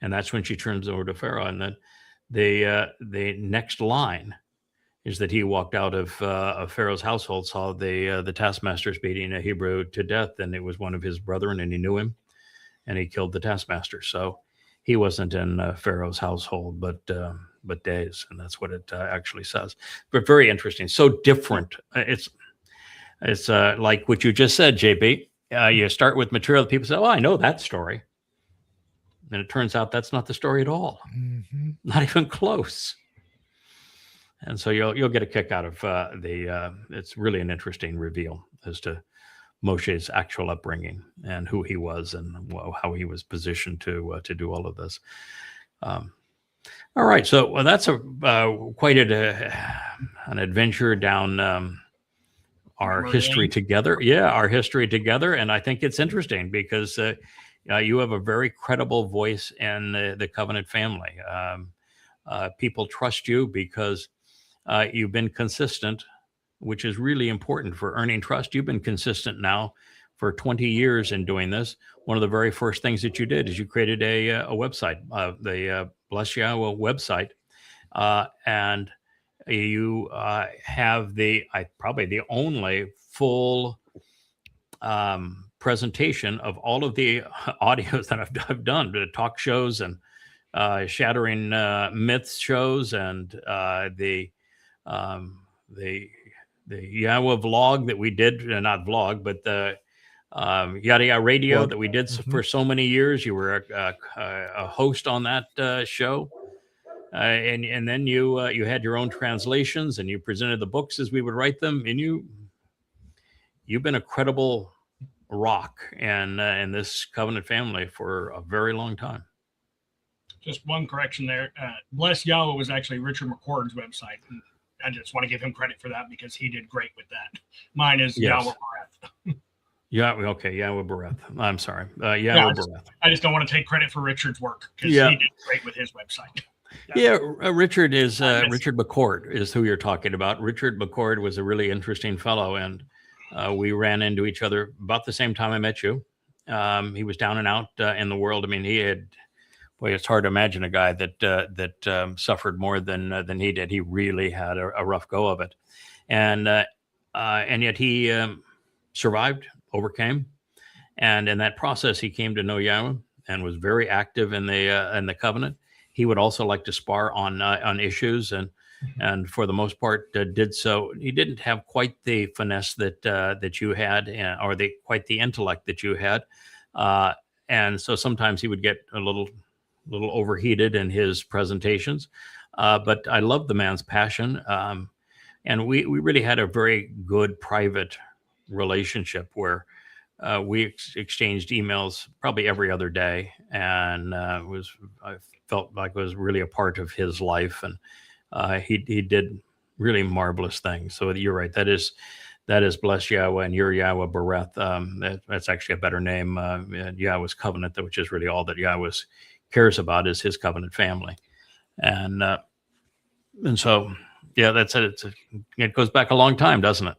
And that's when she turns over to Pharaoh. And then the next line is that he walked out of Pharaoh's household, saw the taskmasters beating a Hebrew to death, and it was one of his brethren, and he knew him, and he killed the taskmaster. So he wasn't in Pharaoh's household, but days, and that's what it actually says. But very interesting, so different. It's like what you just said, JB. You start with material that people say, "Oh, I know that story," and it turns out that's not the story at all, not even close. And so you'll get a kick out of it's really an interesting reveal as to Moshe's actual upbringing and who he was and how he was positioned to do all of this. All right, so that's quite an adventure down our history together. Yeah, our history together, and I think it's interesting because you have a very credible voice in the Covenant family. People trust you because you've been consistent, which is really important for earning trust. You've been consistent now for 20 years in doing this. One of the very first things that you did is you created a website, the Bless Yahweh website, and you have probably the only full presentation of all of the audios that I've done, the talk shows and shattering myths shows and the Yahweh vlog that we did, not vlog, but the Yada Yada Radio that we did for so many years. You were a host on that show. And then you had your own translations and you presented the books as we would write them. And you've been a credible rock in this Covenant family for a very long time. Just one correction there. Bless Yahweh was actually Richard McCord's website. And I just want to give him credit for that because he did great with that. Mine is Yahweh Bereth. Yahweh Bereth. I'm sorry. Yahweh Bereth. I just don't want to take credit for Richard's work because he did great with his website. Richard is Richard McCord is who you're talking about. Richard McCord was a really interesting fellow, and we ran into each other about the same time I met you. He was down and out in the world. I mean, it's hard to imagine a guy that suffered more than he did. He really had a rough go of it, and yet he survived, overcame, and in that process, he came to know Yahweh and was very active in the covenant. He would also like to spar on issues, and for the most part did so. He didn't have quite the finesse that you had, or quite the intellect that you had, and so sometimes he would get a little overheated in his presentations. But I love the man's passion, and we really had a very good private relationship where we exchanged emails probably every other day, and I felt like it was really a part of his life, and he did really marvelous things. So you're right. That is Bless Yahweh and Your Yahweh Bereth. That's actually a better name. Yahweh's covenant, which is really all that Yahweh cares about, is his covenant family. And so, yeah, that's it. It goes back a long time, doesn't it?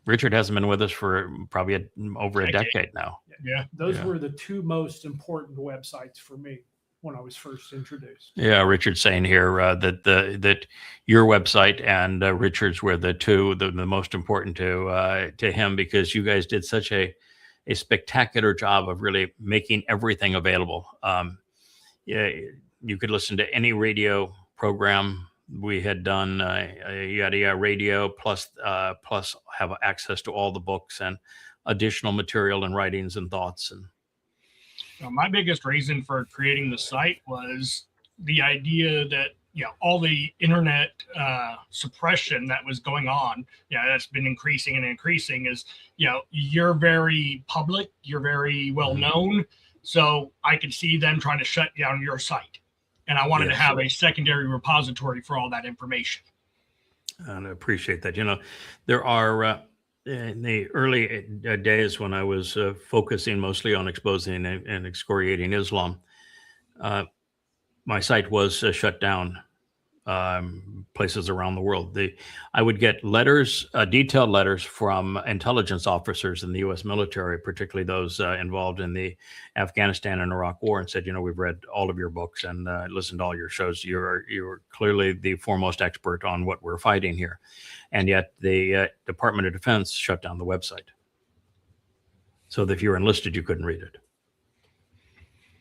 Richard hasn't been with us for probably over a decade now. Yeah. Those were the two most important websites for me when I was first introduced. Yeah, Richard's saying here that your website and Richard's were the most important to him, because you guys did such a spectacular job of really making everything available. Yeah, you could listen to any radio program we had done, Yada Radio, plus have access to all the books and additional material and writings and thoughts. And my biggest reason for creating the site was the idea that, all the internet suppression that was going on, that's been increasing and increasing, is, you're very public, you're very well known. So I could see them trying to shut down your site. And I wanted to have a secondary repository for all that information. And I appreciate that. There are, in the early days when I was focusing mostly on exposing and excoriating Islam, my site was shut down places around the world. I would get letters, detailed letters from intelligence officers in the U.S. military, particularly those involved in the Afghanistan and Iraq war, and said, we've read all of your books and listened to all your shows. You're clearly the foremost expert on what we're fighting here. And yet the Department of Defense shut down the website, so that if you were enlisted, you couldn't read it.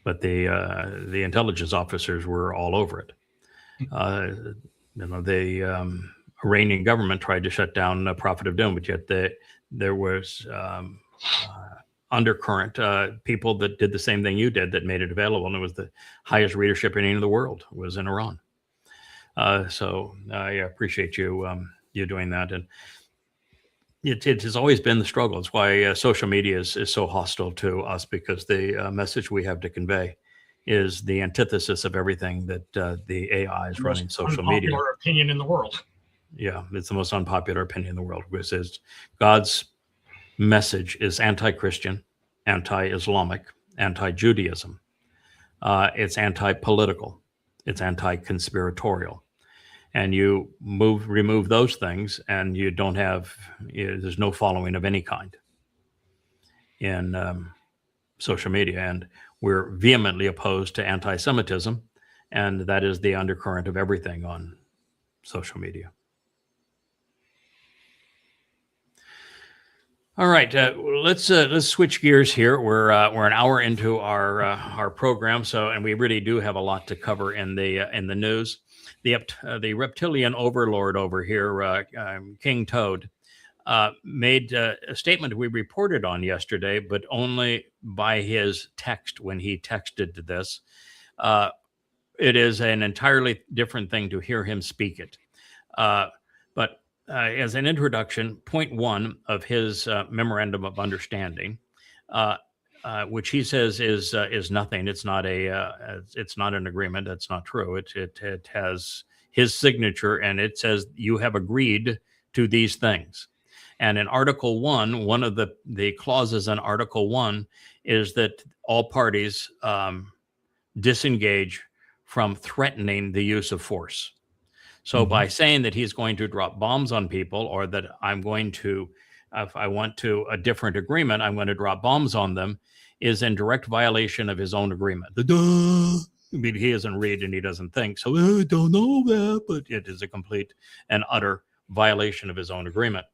But the intelligence officers were all over it. The Iranian government tried to shut down Prophet of Doom, but yet there was undercurrent people that did the same thing you did, that made it available, and it was the highest readership rating in the world was in Iran. So I appreciate you doing that, and it has always been the struggle. It's why social media is so hostile to us, because the message we have to convey is the antithesis of everything that the AI is running social media. Unpopular opinion in the world. Yeah, it's the most unpopular opinion in the world, which is God's message is anti-Christian, anti-Islamic, anti-Judaism. It's anti-political. It's anti-conspiratorial. And you remove those things, and you don't have, there's no following of any kind in social media. And we're vehemently opposed to anti-Semitism, and that is the undercurrent of everything on social media. All right, let's switch gears here. We're an hour into our program, and we really do have a lot to cover in the news. The reptilian overlord over here, King Toad, made a statement we reported on yesterday, but only by his text when he texted this. It is an entirely different thing to hear him speak it. But as an introduction, point one of his memorandum of understanding, which he says is nothing. It's not an agreement. That's not true. It has his signature, and it says you have agreed to these things. And in Article 1, one of the clauses in Article 1 is that all parties disengage from threatening the use of force. So by saying that he's going to drop bombs on people, or that I'm going to, if I want to a different agreement, I'm going to drop bombs on them, is in direct violation of his own agreement. I mean, he doesn't read and he doesn't think, so I don't know that, but it is a complete and utter violation of his own agreement.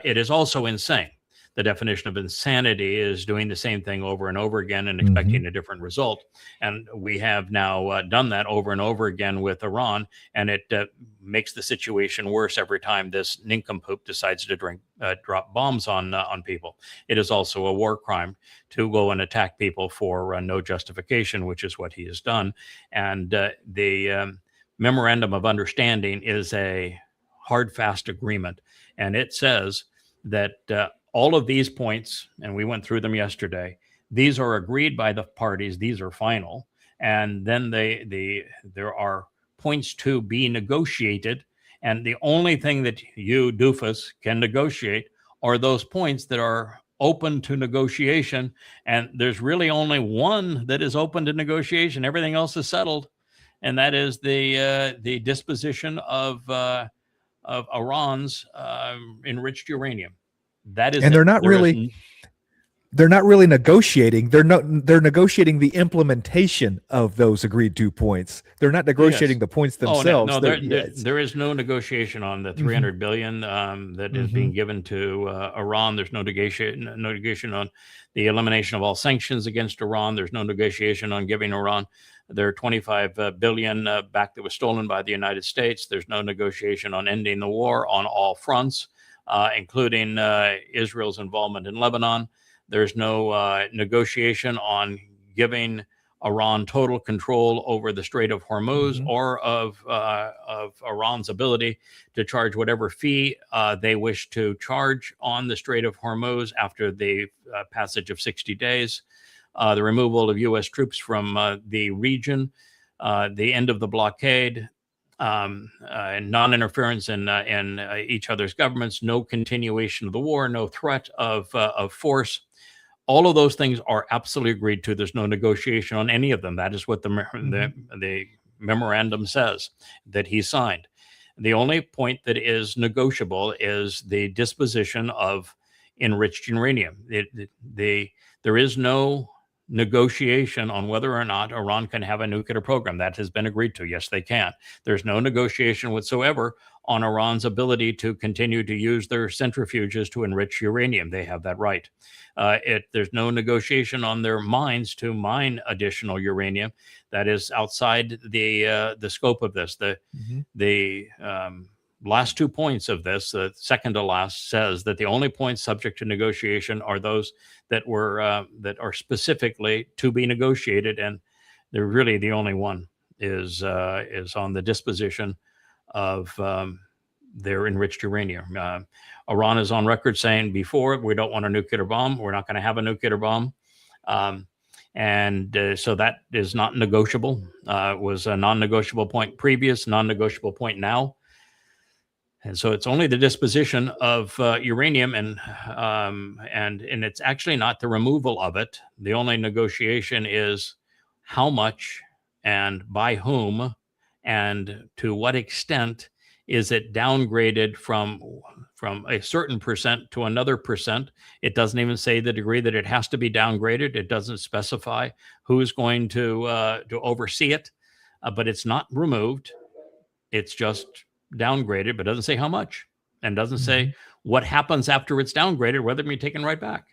It is also insane. The definition of insanity is doing the same thing over and over again and expecting a different result. And we have now done that over and over again with Iran, and it makes the situation worse every time this nincompoop decides to drop bombs on people. It is also a war crime to go and attack people for no justification, which is what he has done. And the Memorandum of Understanding is a hard, fast agreement. And it says that all of these points, and we went through them yesterday, these are agreed by the parties. These are final. And then there are points to be negotiated, And the only thing that you, doofus, can negotiate are those points that are open to negotiation. And there's really only one that is open to negotiation. Everything else is settled. And that is the disposition of Iran's enriched uranium. That is, and they're not really negotiating. They're negotiating the implementation of those agreed to points. They're not negotiating the points themselves. Oh, no, there is no negotiation on the 300 billion that is being given to Iran. There's no negotiation on the elimination of all sanctions against Iran. There's no negotiation on giving Iran their 25 billion back that was stolen by the United States. There's no negotiation on ending the war on all fronts, including Israel's involvement in Lebanon. There's no negotiation on giving Iran total control over the Strait of Hormuz or of Iran's ability to charge whatever fee they wish to charge on the Strait of Hormuz after the passage of 60 days. The removal of U.S. troops from the region, the end of the blockade, non-interference in each other's governments, no continuation of the war, no threat of force. All of those things are absolutely agreed to. There's no negotiation on any of them. That is what the memorandum says that he signed. The only point that is negotiable is the disposition of enriched uranium. There is no negotiation on whether or not Iran can have a nuclear program. That has been agreed to. Yes, they can. There's no negotiation whatsoever on Iran's ability to continue to use their centrifuges to enrich uranium. They have that right. There's no negotiation on their mines to mine additional uranium. That is outside the scope of this. The last 2 points of this, the second to last, says that the only points subject to negotiation are those that are specifically to be negotiated, and they're really the only one is on the disposition of their enriched uranium. Iran is on record saying before, we don't want a nuclear bomb. We're not going to have a nuclear bomb. So that is not negotiable. It was a non-negotiable point previous, non-negotiable point now. And so it's only the disposition of uranium, and it's actually not the removal of it. The only negotiation is how much and by whom and to what extent is it downgraded from a certain percent to another percent. It doesn't even say the degree that it has to be downgraded. It doesn't specify who's going to oversee it, but it's not removed. It's just downgraded, but doesn't say how much, and doesn't say what happens after it's downgraded, whether it be taken right back.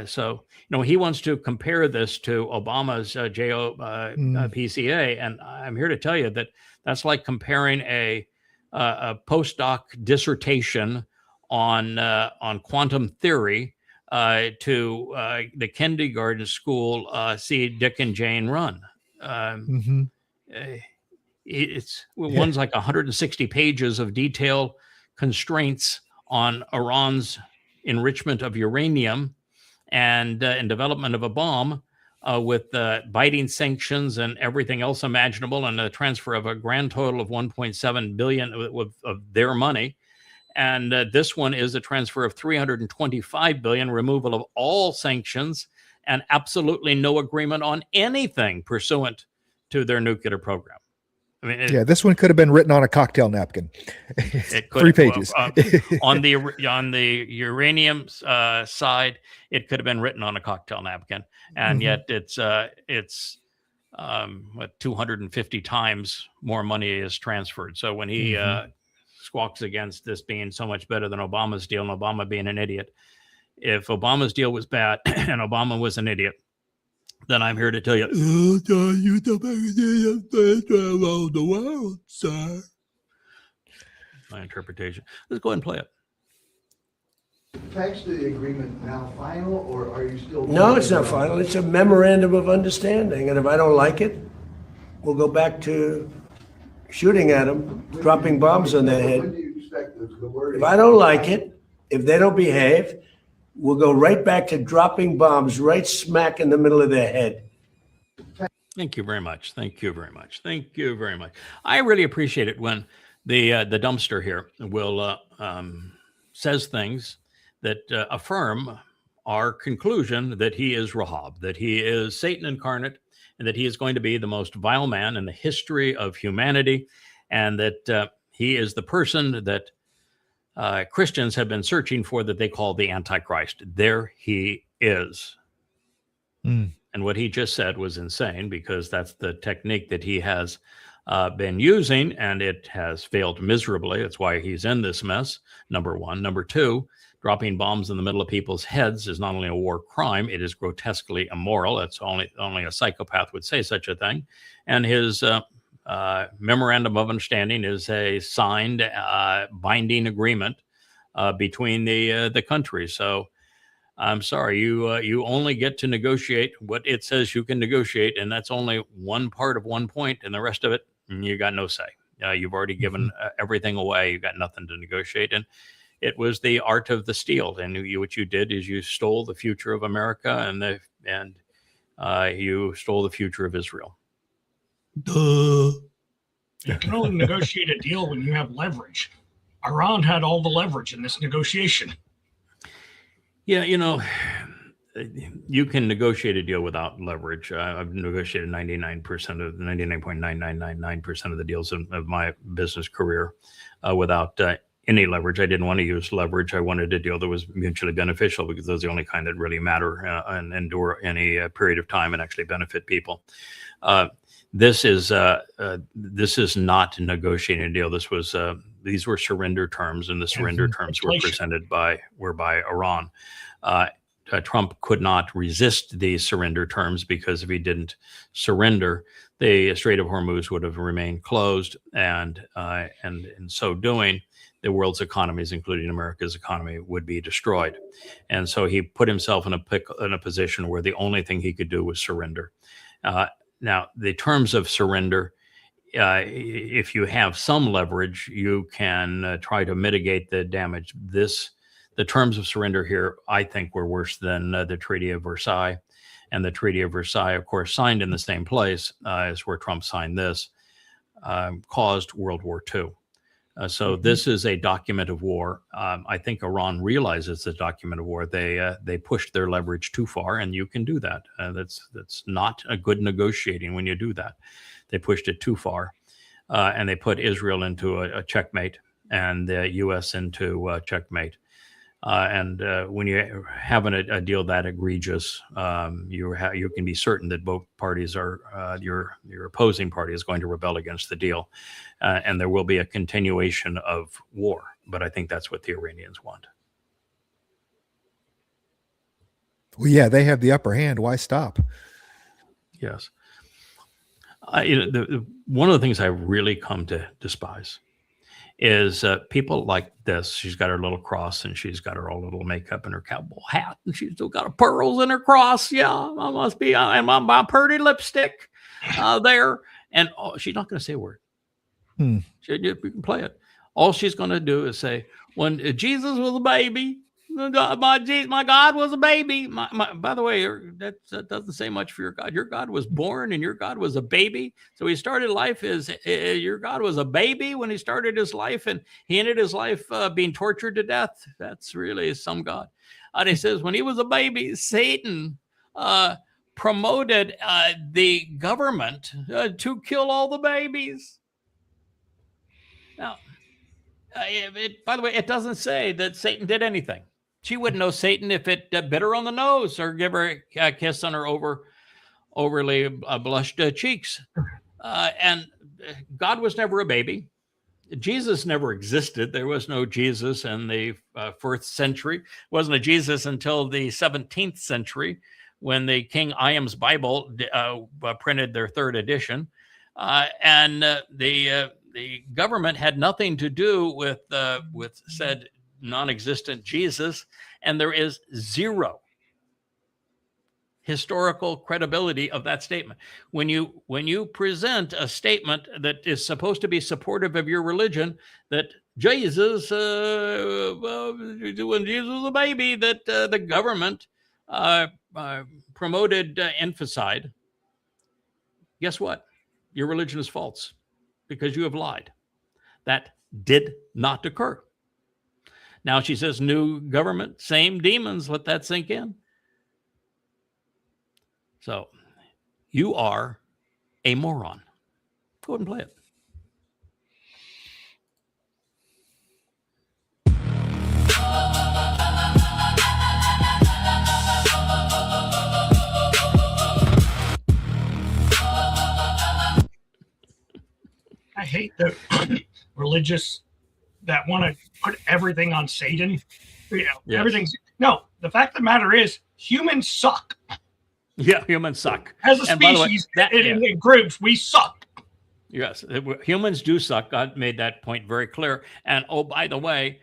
So he wants to compare this to Obama's PCA, and I'm here to tell you that that's like comparing a postdoc dissertation on quantum theory to the kindergarten school see Dick and Jane run. One's like 160 pages of detailed constraints on Iran's enrichment of uranium and development of a bomb with biting sanctions and everything else imaginable, and a transfer of a grand total of 1.7 billion of their money. And this one is a transfer of 325 billion, removal of all sanctions, and absolutely no agreement on anything pursuant to their nucure program. I mean, this one could have been written on a cocktail napkin. 3 pages. On the uranium side, it could have been written on a cocktail napkin, and yet it's 250 times more money is transferred. So when he squawks against this being so much better than Obama's deal, and Obama being an idiot, if Obama's deal was bad and Obama was an idiot, then I'm here to tell you, you the around the world, sir. My interpretation. Let's go ahead and play it. Text of the agreement now final, or are you still? No, it's not final. It's a memorandum of understanding, and if I don't like it, we'll go back to shooting at them, dropping bombs on their head. When do you expect the word? If I don't like it, if they don't behave, we'll go right back to dropping bombs right smack in the middle of their head. Thank you very much. Thank you very much. Thank you very much. I really appreciate it when the dumpster here will says things that affirm our conclusion that he is Rahab, that he is Satan incarnate, and that he is going to be the most vile man in the history of humanity, and that he is the person that Christians have been searching for, that they call the Antichrist. There he is. And what he just said was insane, because that's the technique that he has been using, and it has failed miserably. That's why he's in this mess, number one. Number two, dropping bombs in the middle of people's heads is not only a war crime, it is grotesquely immoral. That's only a psychopath would say such a thing. And his memorandum of understanding is a signed binding agreement between the countries. So I'm sorry, you only get to negotiate what it says you can negotiate, and that's only one part of one point, and the rest of it, you got no say. You've already given everything away. You got nothing to negotiate. And it was the art of the steal. And what you did is you stole the future of America, and you stole the future of Israel. Duh. You can only negotiate a deal when you have leverage. Iran had all the leverage in this negotiation. Yeah, you can negotiate a deal without leverage. I've negotiated 99.9999% of the deals of my business career without any leverage. I didn't want to use leverage. I wanted a deal that was mutually beneficial, because those are the only kind that really matter and endure any period of time and actually benefit people. This is not negotiating a deal. These were surrender terms, and the surrender terms were presented by Iran. Trump could not resist these surrender terms, because if he didn't surrender, the Strait of Hormuz would have remained closed, and in so doing, the world's economies, including America's economy, would be destroyed. And so he put himself in a position where the only thing he could do was surrender. Now, the terms of surrender, if you have some leverage, you can try to mitigate the damage. The terms of surrender here, I think, were worse than the Treaty of Versailles. And the Treaty of Versailles, of course, signed in the same place as where Trump signed this, caused World War II. So this is a document of war. I think Iran realizes the document of war. They pushed their leverage too far, and you can do that. That's not a good negotiating when you do that. They pushed it too far, and they put Israel into a checkmate, and the U.S. into checkmate. And when you have a deal that egregious, you can be certain that both parties your opposing party is going to rebel against the deal, and there will be a continuation of war. But I think that's what the Iranians want. Well, yeah, they have the upper hand. Why stop? Yes. One of the things I really come to despise is people like this. She's got her little cross, and she's got her old little makeup and her cowboy hat, and she's still got her pearls in her cross. Yeah, I must be, and my pretty lipstick there. And she's not going to say a word. You can play it. All she's going to do is say, when Jesus was a baby, my God was a baby. By the way, that doesn't say much for your God. Your God was born, and your God was a baby. So he started life as your God was a baby when he started his life, and he ended his life being tortured to death. That's really some God. And he says, when he was a baby, Satan promoted the government to kill all the babies. Now, by the way, it doesn't say that Satan did anything. She wouldn't know Satan if it bit her on the nose or give her a kiss on her overly blushed cheeks. And God was never a baby. Jesus never existed. There was no Jesus in the 1st century. It wasn't a Jesus until the 17th century, when the King Iam's Bible printed their 3rd edition. And the government had nothing to do with said non-existent Jesus, and there is zero historical credibility of that statement. When you present a statement that is supposed to be supportive of your religion, that Jesus, when Jesus was a baby, that the government promoted infanticide, guess what? Your religion is false because you have lied. That did not occur. Now she says, new government, same demons. Let that sink in. So you are a moron. Go ahead and play it. I hate the religious that want to put everything on Satan. You know, Yes. everything's no. The fact of the matter is, humans suck. Yeah, humans suck. As a And by the way, species, that- in groups, we suck. Yes, humans do suck. God made that point very clear. And oh, by the way,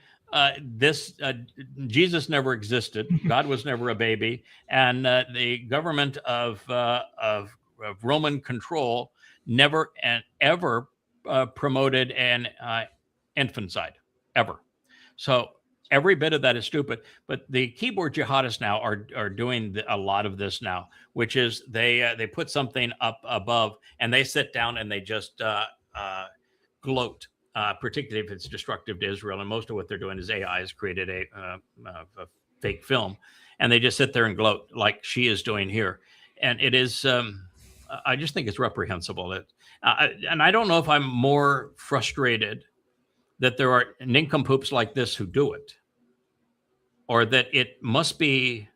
Jesus never existed. God was never a baby, and the government of Roman control never and ever promoted an infanticide, ever. So every bit of that is stupid. But the keyboard jihadists now are doing a lot of this now, which is they put something up above and they sit down and they just gloat, particularly if it's destructive to Israel. And most of what they're doing is AI has created a fake film, and they just sit there and gloat like she is doing here. And it is, I just think it's reprehensible. And I don't know if I'm more frustrated that there are nincompoops like this who do it, or that it must be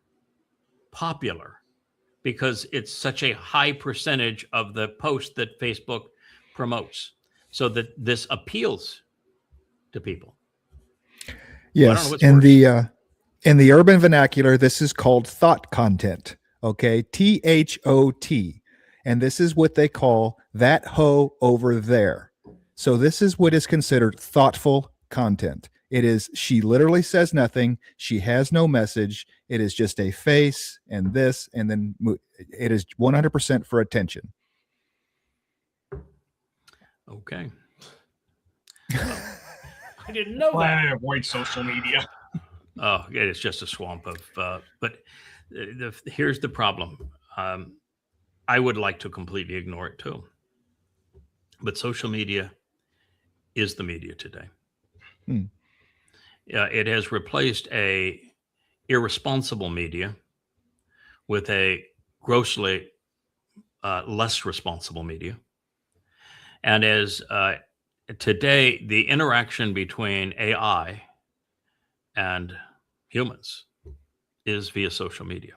popular because it's such a high percentage of the post that Facebook promotes, so that this appeals to people. Yes, what's in worse. in the urban vernacular, this is called thought content. Okay, THOT, and this is what they call that hoe over there. So this is what is considered thoughtful content. It is, she literally says nothing. She has no message. It is just a face and this, and then it is 100% for attention. Okay. I didn't know Why that. I avoid social media. Oh, it is just a swamp of. But here's the problem. I would like to completely ignore it too. But social media is the media today. It has replaced a irresponsible media with a grossly less responsible media. And as today, the interaction between AI and humans is via social media.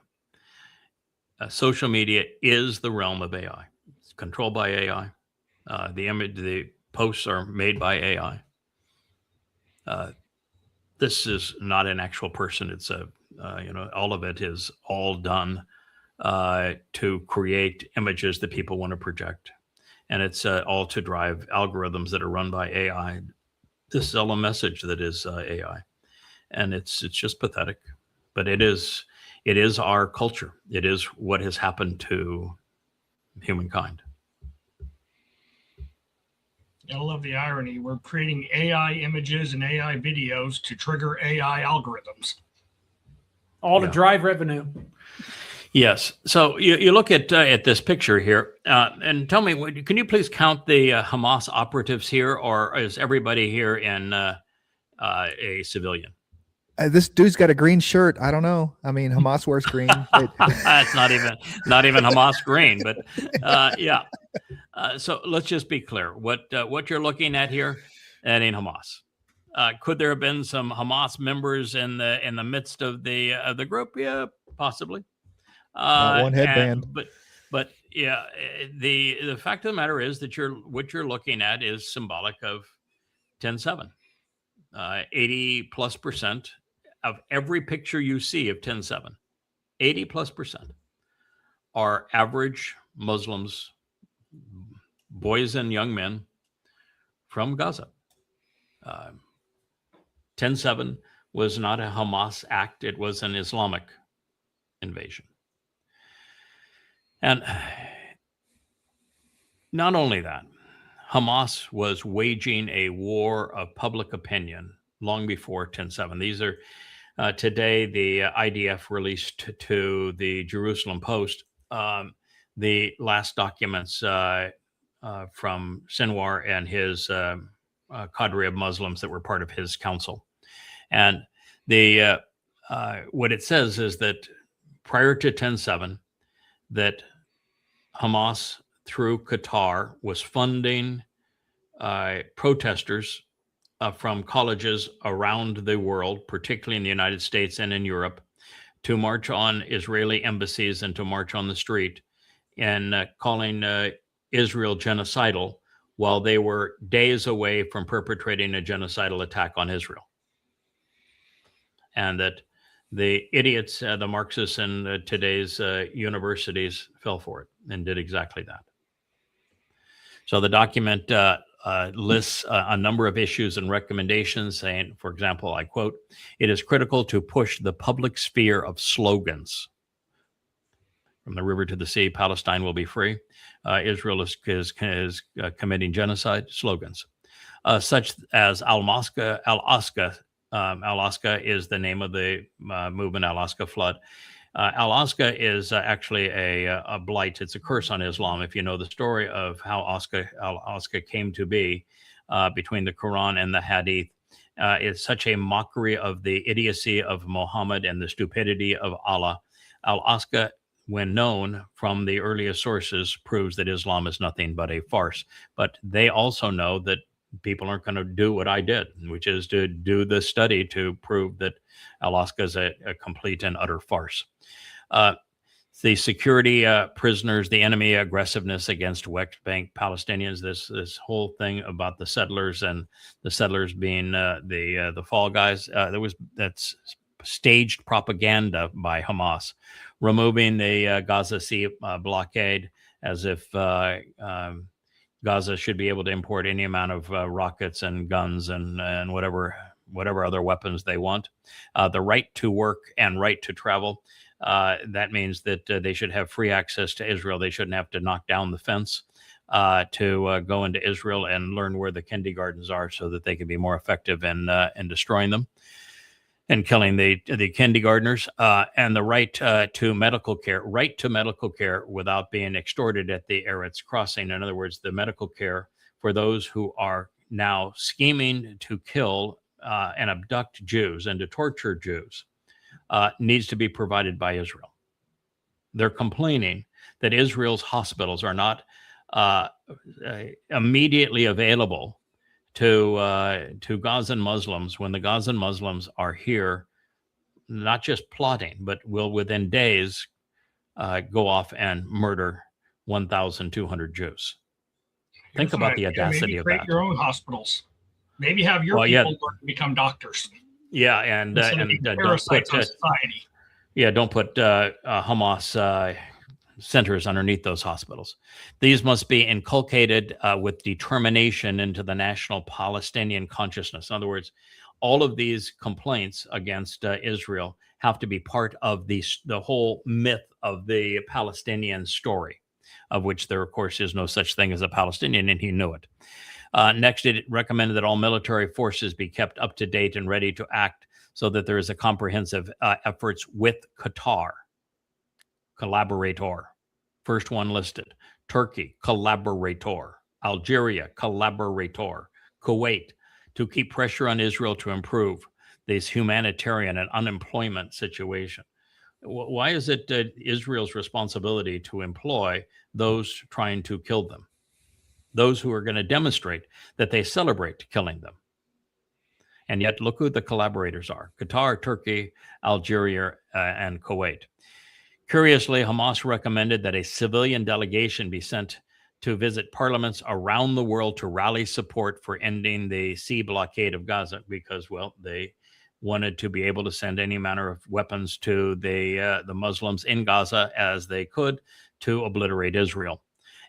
Social media is the realm of AI. It's controlled by AI. The posts are made by AI. This is not an actual person. It's all of it is all done to create images that people want to project. And it's all to drive algorithms that are run by AI to sell a message that is AI. And it's just pathetic, but it is our culture. It is what has happened to humankind. I love the irony. We're creating AI images and AI videos to trigger AI algorithms. All to Yeah. drive revenue. Yes. So you look at this picture here, and tell me, can you please count the Hamas operatives here, or is everybody here in a civilian? This dude's got a green shirt. I don't know. I mean, Hamas wears green. It's not even Hamas green, but yeah. So let's just be clear. What you're looking at here, that ain't Hamas. Could there have been some Hamas members in the midst of the group? Yeah, possibly. Not one headband. But yeah, the fact of the matter is that what you're looking at is symbolic of 10/7. 80+% of every picture you see of 10/7, 80+% are average Muslims, boys and young men from Gaza. 10/7 was not a Hamas act. It was an Islamic invasion. And not only that, Hamas was waging a war of public opinion long before 10/7. These are today the IDF released to the Jerusalem Post the last documents from Sinwar and his cadre of Muslims that were part of his council. And the what it says is that prior to 10/7, that Hamas, through Qatar, was funding protesters from colleges around the world, particularly in the United States and in Europe, to march on Israeli embassies and to march on the street, and calling Israel genocidal while they were days away from perpetrating a genocidal attack on Israel. And that the idiots, the Marxists in today's universities fell for it and did exactly that. So the document lists a number of issues and recommendations, saying, for example, I quote, "It is critical to push the public sphere of slogans. From the river to the sea, Palestine will be free. Israel is committing genocide," slogans. Such as Al-Aqsa. Al-Aqsa is the name of the movement, Al-Aqsa Flood. Al-Aqsa is actually a blight. It's a curse on Islam. If you know the story of how Al-Aqsa came to be between the Quran and the Hadith, it's such a mockery of the idiocy of Muhammad and the stupidity of Allah. Al-Aqsa, when known from the earliest sources, proves that Islam is nothing but a farce. But they also know that people aren't going to do what I did, which is to do the study to prove that Al-Aqsa is a complete and utter farce. The security prisoners, the enemy aggressiveness against West Bank Palestinians, this whole thing about the settlers and the settlers being the fall guys, that's staged propaganda by Hamas, removing the Gaza Sea blockade as if Gaza should be able to import any amount of rockets and guns and whatever other weapons they want. The right to work and right to travel. That means that they should have free access to Israel. They shouldn't have to knock down the fence to go into Israel and learn where the kindergartens are so that they can be more effective in destroying them and killing the kindergartners, and the right to medical care without being extorted at the Eretz crossing. In other words, the medical care for those who are now scheming to kill and abduct Jews and to torture Jews needs to be provided by Israel. They're complaining that Israel's hospitals are not immediately available to Gazan Muslims when the Gazan Muslims are here, not just plotting, but will within days go off and murder 1,200 Jews. Think about the audacity of that. Create your own hospitals. Maybe have your people learn to become doctors. Yeah, and don't put society. Yeah, don't put Hamas centers underneath those hospitals. These must be inculcated with determination into the national Palestinian consciousness. In other words, all of these complaints against Israel have to be part of the whole myth of the Palestinian story, of which there, of course, is no such thing as a Palestinian, and he knew it. Next, it recommended that all military forces be kept up to date and ready to act so that there is a comprehensive efforts with Qatar. Collaborator, first one listed. Turkey, collaborator. Algeria, collaborator. Kuwait, to keep pressure on Israel to improve this humanitarian and unemployment situation. Why is it Israel's responsibility to employ those trying to kill them? Those who are going to demonstrate that they celebrate killing them. And yet, look who the collaborators are: Qatar, Turkey, Algeria, and Kuwait. Curiously, Hamas recommended that a civilian delegation be sent to visit parliaments around the world to rally support for ending the sea blockade of Gaza because, well, they wanted to be able to send any manner of weapons to the Muslims in Gaza as they could to obliterate Israel,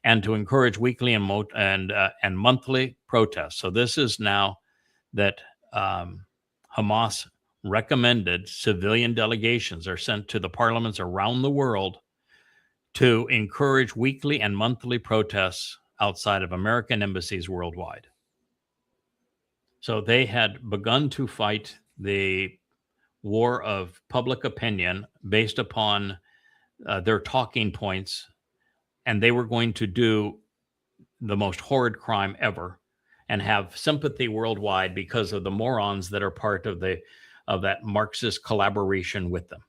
and to encourage weekly and monthly protests. So this is now that Hamas recommended civilian delegations are sent to the parliaments around the world to encourage weekly and monthly protests outside of American embassies worldwide. So they had begun to fight the war of public opinion based upon their talking points and they were going to do the most horrid crime ever and have sympathy worldwide because of the morons that are part of that Marxist collaboration with them.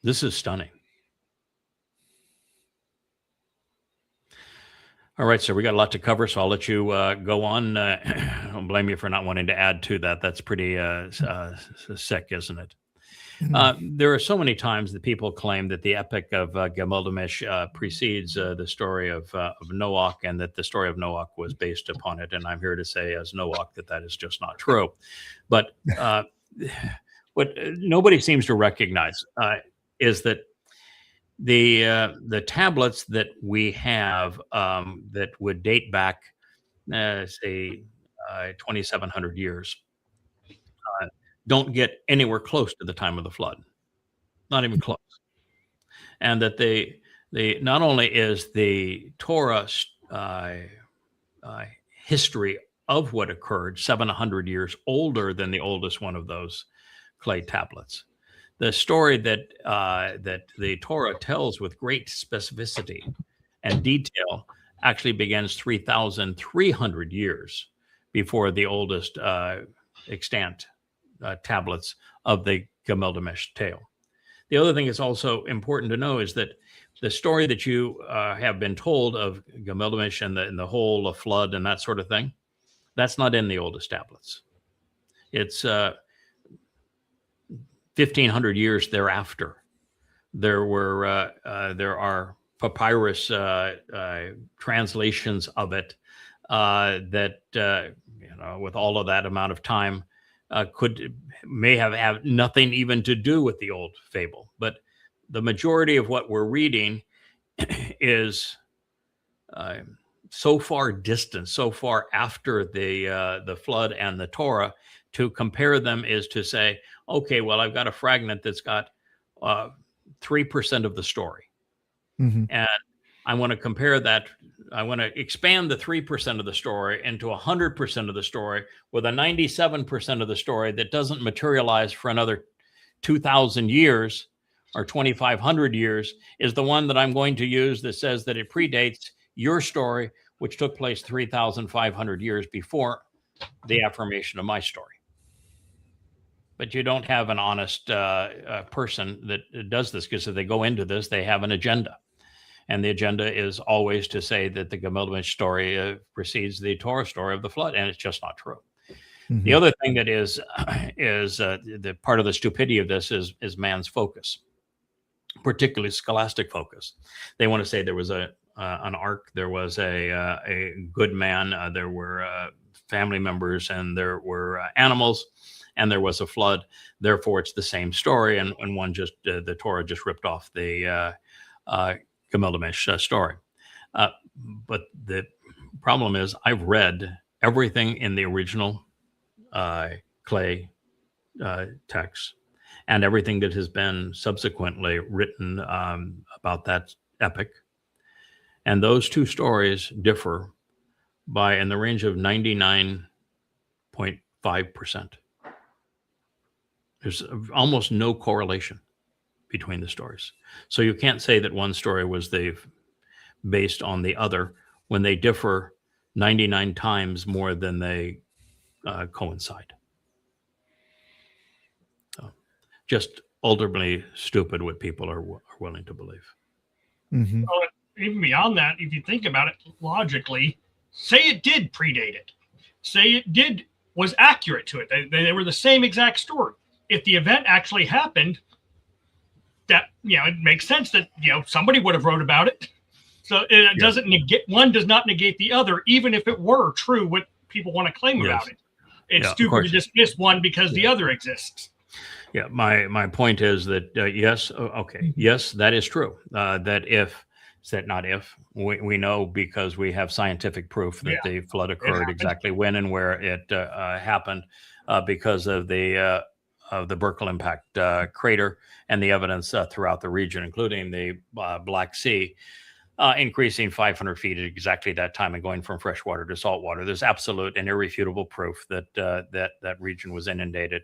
This is stunning. All right, so we got a lot to cover, so I'll let you go on. I don't blame you for not wanting to add to that. That's pretty sick, isn't it? There are so many times that people claim that the epic of Gilgamesh precedes the story of Noach, and that the story of Noach was based upon it. And I'm here to say, as Noach, that is just not true. But what nobody seems to recognize is that the tablets that we have that would date back, say, 2,700 years, don't get anywhere close to the time of the flood, not even close. And that they not only is the Torah history of what occurred 700 years older than the oldest one of those clay tablets. The story that the Torah tells with great specificity and detail actually begins 3,300 years before the oldest extant tablets of the Gilgamesh tale. The other thing that's also important to know is that the story that you have been told of Gilgamesh and the whole flood and that sort of thing, that's not in the oldest tablets. It's 1,500 years thereafter. There are papyrus translations of it that with all of that amount of time may have nothing even to do with the old fable. But the majority of what we're reading is so far distant, so far after the flood and the Torah. To compare them is to say, okay, well, I've got a fragment that's got 3% of the story. And I want to compare that. I want to expand the 3% of the story into 100% of the story, with a 97% of the story that doesn't materialize for another 2,000 years or 2,500 years is the one that I'm going to use that says that it predates your story, which took place 3,500 years before the affirmation of my story. But you don't have an honest person that does this, because if they go into this, they have an agenda. And the agenda is always to say that the Gilgamesh story precedes the Torah story of the flood, and it's just not true. The other thing that is the part of the stupidity of this is man's focus, particularly scholastic focus. They want to say there was an ark, there was a good man, there were family members, and there were animals, and there was a flood. Therefore, it's the same story, and one just the Torah just ripped off the Gilgamesh story. But the problem is, I've read everything in the original clay text and everything that has been subsequently written about that epic. And those two stories differ by in the range of 99.5%. There's almost no correlation between the stories. So you can't say that one story was based on the other when they differ 99 times more than they coincide. So just ultimately stupid what people are willing to believe. Well, even beyond that, if you think about it logically, say it did predate it. Say it was accurate to it. They were the same exact story. If the event actually happened, that, it makes sense that, somebody would have wrote about it. So it doesn't negate, one does not negate the other, even if it were true what people want to claim about it. It's stupid to dismiss one because the other exists. Yeah, my point is that yes, that is true. We know, because we have scientific proof that the flood occurred exactly when and where it happened, because of the Berkel impact crater and the evidence throughout the region, including the Black Sea, increasing 500 feet at exactly that time and going from freshwater to saltwater. There's absolute and irrefutable proof that that region was inundated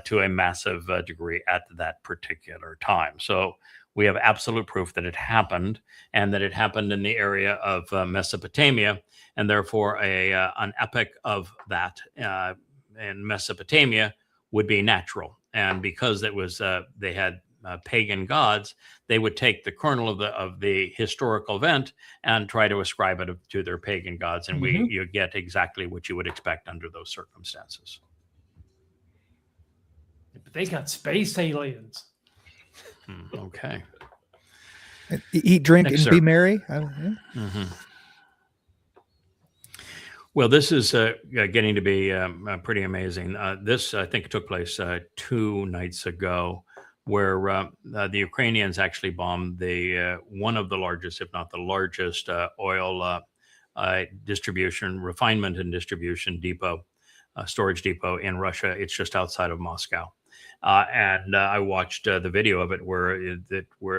to a massive degree at that particular time. So We have absolute proof that it happened, and that it happened in the area of Mesopotamia, and therefore an epic of that in Mesopotamia would be natural. And because it was they had pagan gods, they would take the kernel of the historical event and try to ascribe it to their pagan gods, and you get exactly what you would expect under those circumstances. But they got space aliens. Okay. Eat, drink, Next, and be merry. Well, this is getting to be pretty amazing. This, I think, took place 2 nights ago, where the Ukrainians actually bombed one of the largest, if not the largest, oil refinement and distribution depot, storage depot in Russia. It's just outside of Moscow. And I watched the video of it where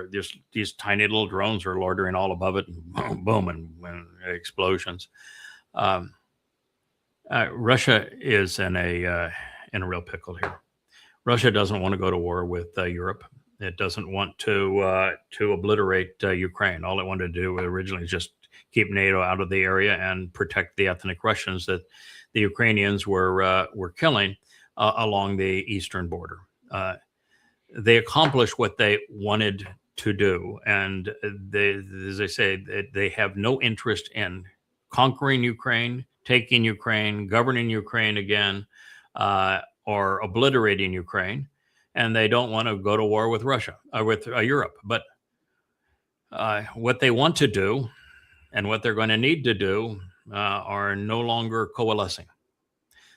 there's these tiny little drones are loitering all above it, and boom, boom, and explosions. Russia is in a real pickle here. Russia doesn't want to go to war with Europe. It doesn't want to obliterate Ukraine. All it wanted to do originally is just keep NATO out of the area and protect the ethnic Russians that the Ukrainians were killing along the eastern border. They accomplished what they wanted to do, and as I say, they have no interest in conquering Ukraine, taking Ukraine, governing Ukraine again, or obliterating Ukraine, and they don't want to go to war with Russia, with Europe. But what they want to do and what they're going to need to do are no longer coalescing.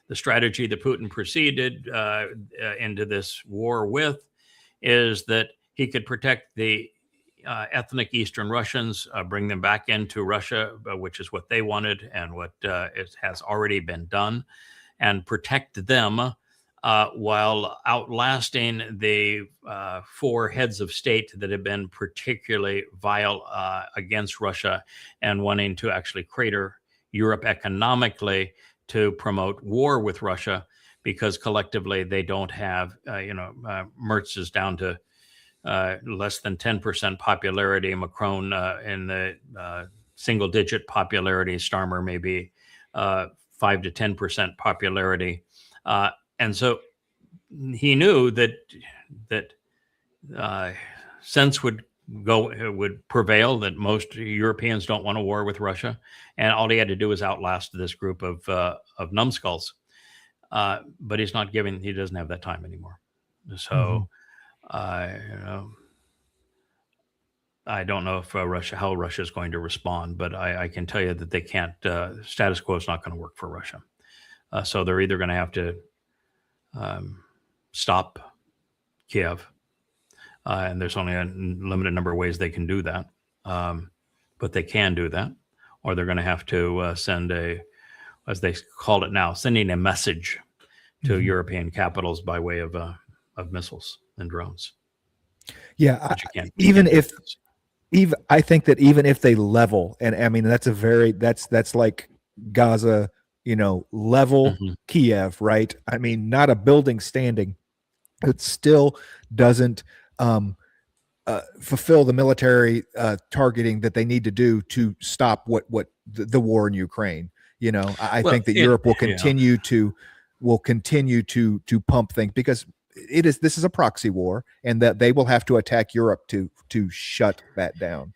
The strategy that Putin proceeded into this war with is that he could protect the ethnic Eastern Russians, bring them back into Russia, which is what they wanted and what it has already been done, and protect them while outlasting the 4 heads of state that have been particularly vile against Russia and wanting to actually crater Europe economically to promote war with Russia, because collectively they don't have, Merz is down to less than 10% popularity. Macron in the single-digit popularity. Starmer maybe 5 to 10% popularity. And so he knew that sense would prevail, that most Europeans don't want a war with Russia, and all he had to do was outlast this group of numbskulls. But he doesn't have that time anymore. So, I don't know if how Russia is going to respond, but I can tell you that they can't. Status quo is not going to work for Russia. So they're either going to have to stop Kiev, and there's only a limited number of ways they can do that, but they can do that, or they're going to have to send as they call it now, sending a message to European capitals by way of missiles and drones. Yeah, I think that even if they level, and I mean that's like Gaza, level Kiev, right? I mean, not a building standing. It still doesn't fulfill the military targeting that they need to do to stop what the war in Ukraine. I think that Europe will continue to pump things, because this is a proxy war, and that they will have to attack Europe to shut that down.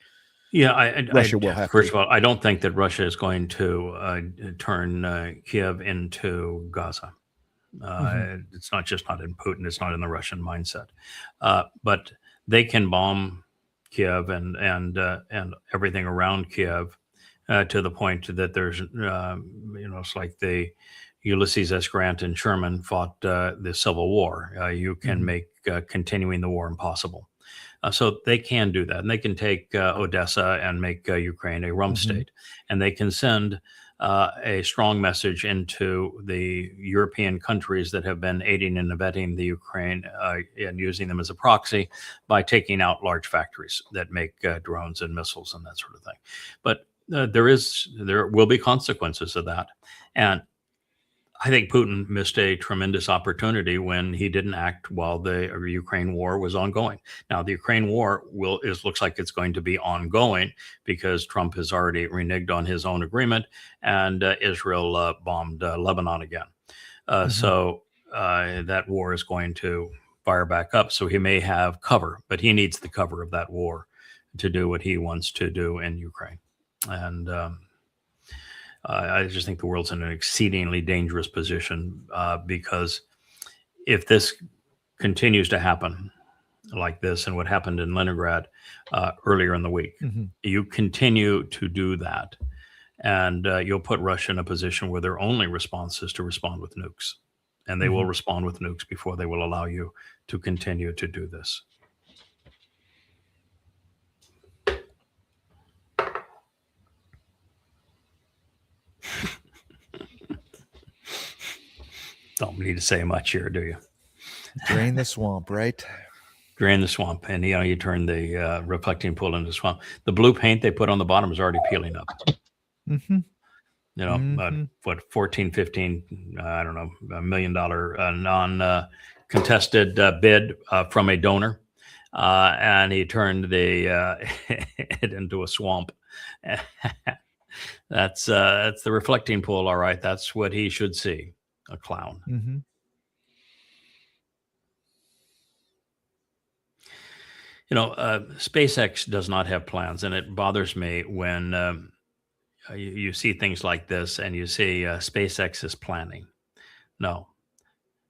Yeah, Russia will have. First of all, I don't think that Russia is going to turn Kiev into Gaza. It's not in Putin. It's not in the Russian mindset. But they can bomb Kiev and everything around Kiev to the point that there's it's like the Ulysses S. Grant and Sherman fought the Civil War. You can make continuing the war impossible. So they can do that, and they can take Odessa and make Ukraine a rump state, and they can send a strong message into the European countries that have been aiding and abetting the Ukraine and using them as a proxy by taking out large factories that make drones and missiles and that sort of thing. But there will be consequences of that, and I think Putin missed a tremendous opportunity when he didn't act while the Ukraine war was ongoing. Now, the Ukraine war looks like it's going to be ongoing because Trump has already reneged on his own agreement, and Israel bombed Lebanon again. So that war is going to fire back up. So he may have cover, but he needs the cover of that war to do what he wants to do in Ukraine. And I just think the world's in an exceedingly dangerous position because if this continues to happen like this and what happened in Leningrad earlier in the week, you continue to do that, and you'll put Russia in a position where their only response is to respond with nukes. And they will respond with nukes before they will allow you to continue to do this. Don't need to say much here, do you? Drain the swamp, right? Drain the swamp, and you turn the reflecting pool into swamp. The blue paint they put on the bottom is already peeling up. What, 14, 15, I don't know, $1 million non-contested bid from a donor, and he turned it into a swamp. That's the reflecting pool, all right. That's what he should see. A clown. SpaceX does not have plans, and it bothers me when you see things like this and you see SpaceX is planning. No.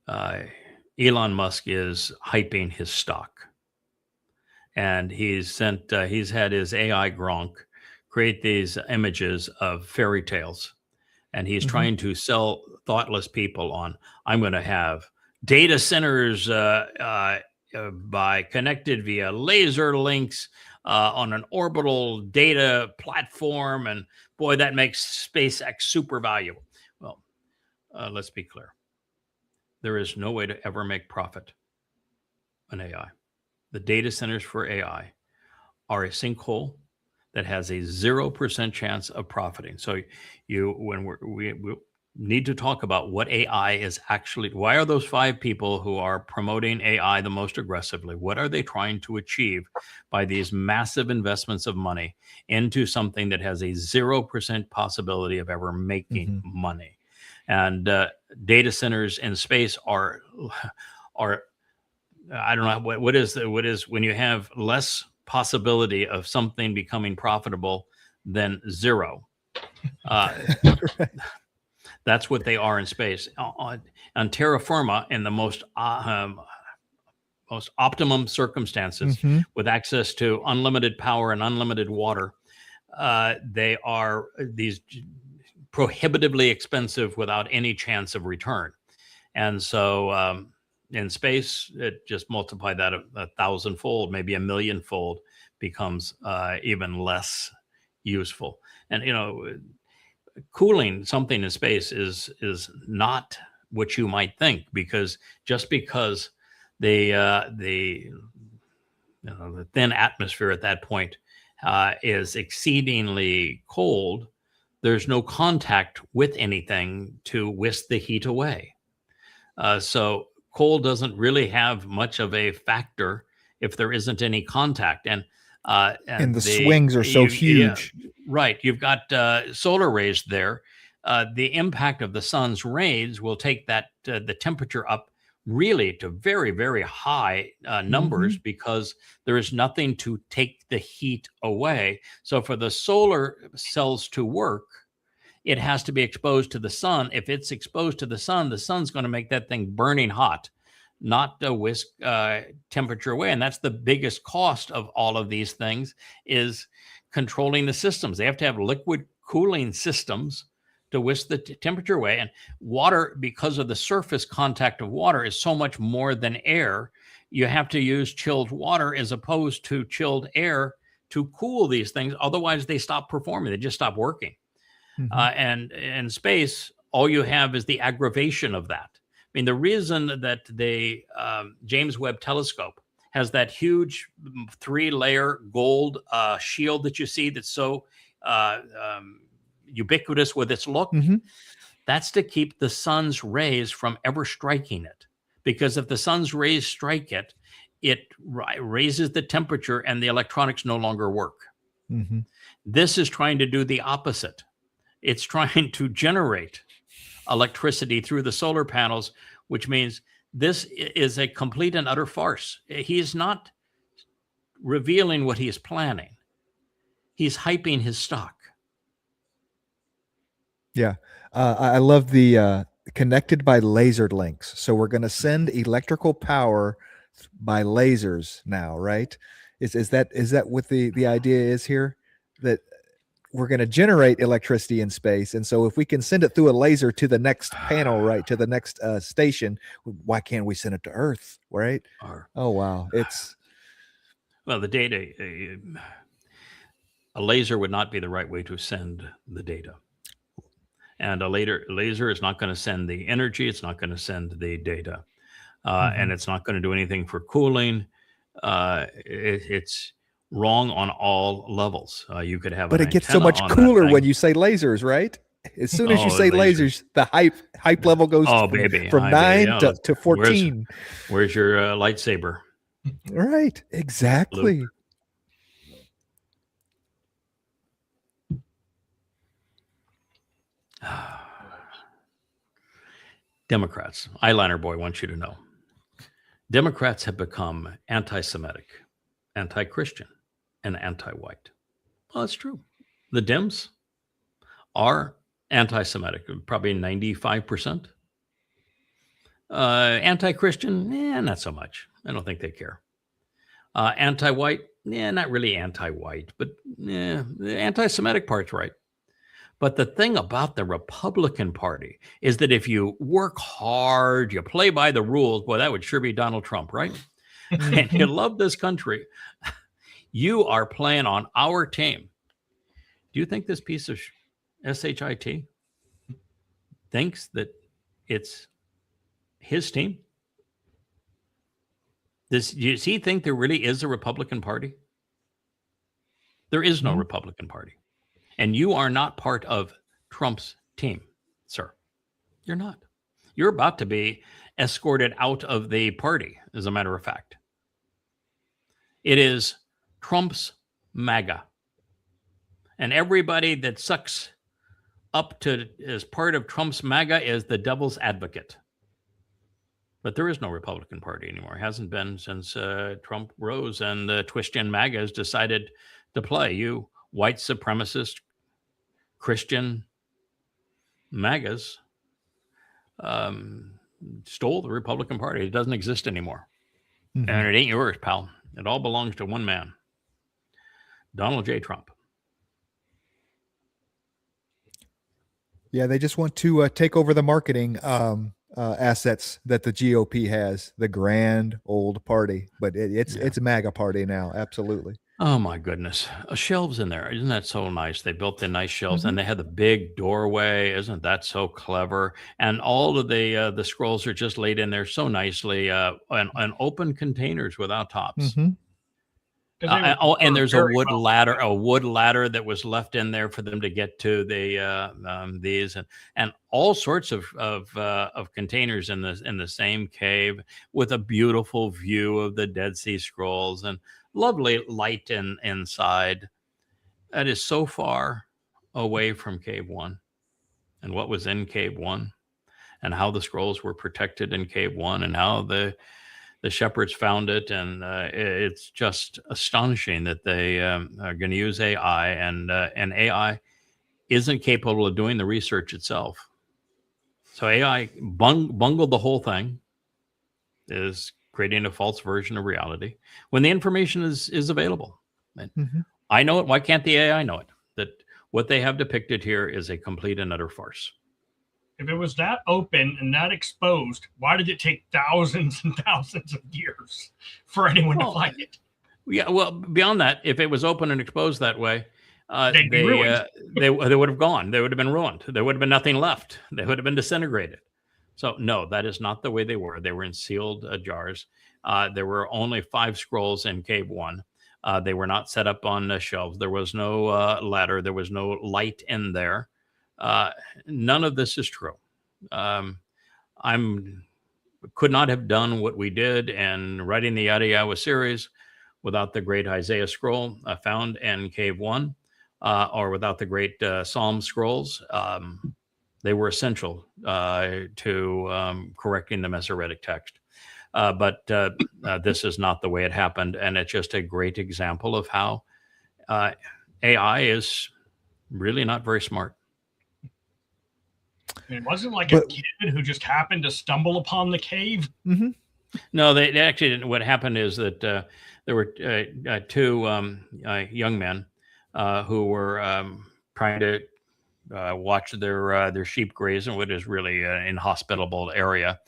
Elon Musk is hyping his stock, and he's had his AI Gronk create these images of fairy tales. And he's trying to sell thoughtless people on, I'm going to have data centers by connected via laser links on an orbital data platform. And boy, that makes SpaceX super valuable. Well, let's be clear. There is no way to ever make profit on AI. The data centers for AI are a sinkhole that has a 0% chance of profiting. So we need to talk about what AI is actually, why are those 5 people who are promoting AI the most aggressively, what are they trying to achieve by these massive investments of money into something that has a 0% possibility of ever making money? And data centers in space are I don't know, what is when you have less possibility of something becoming profitable than 0. That's what they are in space. On terra firma, in the most optimum circumstances, with access to unlimited power and unlimited water, they are these prohibitively expensive without any chance of return. And so in space, it just multiply that 1,000-fold, maybe 1,000,000-fold, becomes even less useful. And cooling something in space is not what you might think, because just because the thin atmosphere at that point is exceedingly cold, there's no contact with anything to whisk the heat away. So cold doesn't really have much of a factor if there isn't any contact. And the swings are so huge. Yeah, right. You've got solar rays there. The impact of the sun's rays will take the temperature up really to very, very high numbers, because there is nothing to take the heat away. So for the solar cells to work, it has to be exposed to the sun. If it's exposed to the sun's going to make that thing burning hot, not to whisk temperature away. And that's the biggest cost of all of these things, is controlling the systems. They have to have liquid cooling systems to whisk the temperature away. And water, because of the surface contact of water, is so much more than air. You have to use chilled water as opposed to chilled air to cool these things. Otherwise, they stop performing. They just stop working. And in space, all you have is the aggravation of that. I mean, the reason that the James Webb Telescope has that huge 3-layer gold shield that you see that's so ubiquitous with its look, That's to keep the sun's rays from ever striking it. Because if the sun's rays strike it, it raises the temperature and the electronics no longer work. Mm-hmm. This is trying to do the opposite. It's trying to generate electricity through the solar panels, which means this is a complete and utter farce. He's not revealing what he is planning. He's hyping his stock. Yeah. I love the connected by laser links. So we're going to send electrical power by lasers now, right? Is that what the idea is here? That we're going to generate electricity in space, and so if we can send it through a laser to the next panel, right, to the next station, why can't we send it to Earth, right? Oh wow, the data. A laser would not be the right way to send the data, and a laser is not going to send the energy. It's not going to send the data, and it's not going to do anything for cooling. It's wrong on all levels. You could have, but it gets so much cooler when you say lasers, right? As soon as you say lasers, the hype level goes from 9 to 14. Where's your lightsaber? Right, exactly. Luke. Democrats, eyeliner boy wants you to know, Democrats have become anti-Semitic, anti-Christian, and anti-white. Well, that's true. The Dems are anti-Semitic, probably 95%. Anti-Christian, not so much. I don't think they care. Anti-white, not really anti-white, but the anti-Semitic part's right. But the thing about the Republican Party is that if you work hard, you play by the rules, boy, that would sure be Donald Trump, right? And you love this country, you are playing on our team. Do you think this piece of SHIT thinks that it's his team? Does he think there really is a Republican Party? There is no Republican Party. And you are not part of Trump's team, sir. You're not. You're about to be escorted out of the party, as a matter of fact. It is Trump's MAGA. And everybody that sucks up to as part of Trump's MAGA is the devil's advocate. But there is no Republican Party anymore. It hasn't been since Trump rose and the Christian MAGAs decided to play. You white supremacist Christian MAGAs stole the Republican Party. It doesn't exist anymore. And it ain't yours, pal. It all belongs to one man, Donald J. Trump. Yeah, they just want to take over the marketing assets that the GOP has, the grand old party. But it's a MAGA party now, absolutely. Oh my goodness. Shelves in there. Isn't that so nice? They built the nice shelves and they had the big doorway. Isn't that so clever? And all of the scrolls are just laid in there so nicely and open containers without tops. And there's a wood ladder that was left in there for them to get to the these and all sorts of containers in the same cave with a beautiful view of the Dead Sea Scrolls and lovely light inside. That is so far away from Cave 1 and what was in Cave 1 and how the scrolls were protected in Cave 1 and how the shepherds found it. And it's just astonishing that they are going to use AI and AI isn't capable of doing the research itself. So AI bungled the whole thing, is creating a false version of reality when the information is available. I know it. Why can't the AI know it? That what they have depicted here is a complete and utter farce. If it was that open and that exposed, why did it take thousands and thousands of years for anyone to find it? Yeah, well, beyond that, if it was open and exposed that way, they would have gone. They would have been ruined. There would have been nothing left. They would have been disintegrated. So no, that is not the way they were. They were in sealed jars. There were only 5 scrolls in Cave 1. They were not set up on shelves. There was no ladder. There was no light in there. None of this is true. Could not have done what we did in writing the Yada series without the great Isaiah scroll found in Cave 1, or without the great Psalm scrolls. They were essential to correcting the Masoretic text. But this is not the way it happened. And it's just a great example of how AI is really not very smart. It wasn't like a kid who just happened to stumble upon the cave. Mm-hmm. No, they actually didn't. What happened is that there were two young men who were trying to watch their sheep graze in what is really an inhospitable area.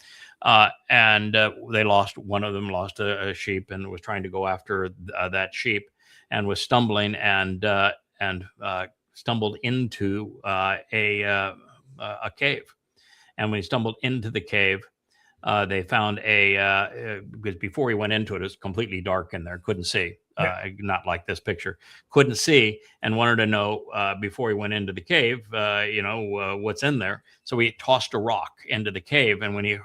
And they lost, one of them lost a sheep and was trying to go after that sheep and was stumbling and stumbled into a cave. And when he stumbled into the cave, they found because before he went into it, it was completely dark in there, couldn't see. Not like this picture, couldn't see, and wanted to know before he went into the cave, what's in there. So he tossed a rock into the cave, and when he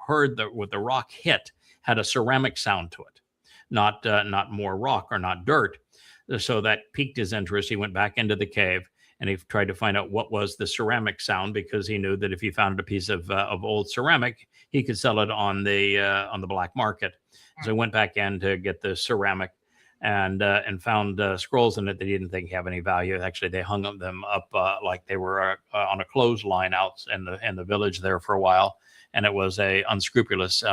heard what the rock hit, had a ceramic sound to it, not more rock or not dirt. So that piqued his interest. He went back into the cave and he tried to find out what was the ceramic sound, because he knew that if he found a piece of old ceramic, he could sell it on the black market. So he went back in to get the ceramic, and found scrolls in it that he didn't think have any value. Actually, they hung them up like they were on a clothesline out in the village there for a while. And it was a unscrupulous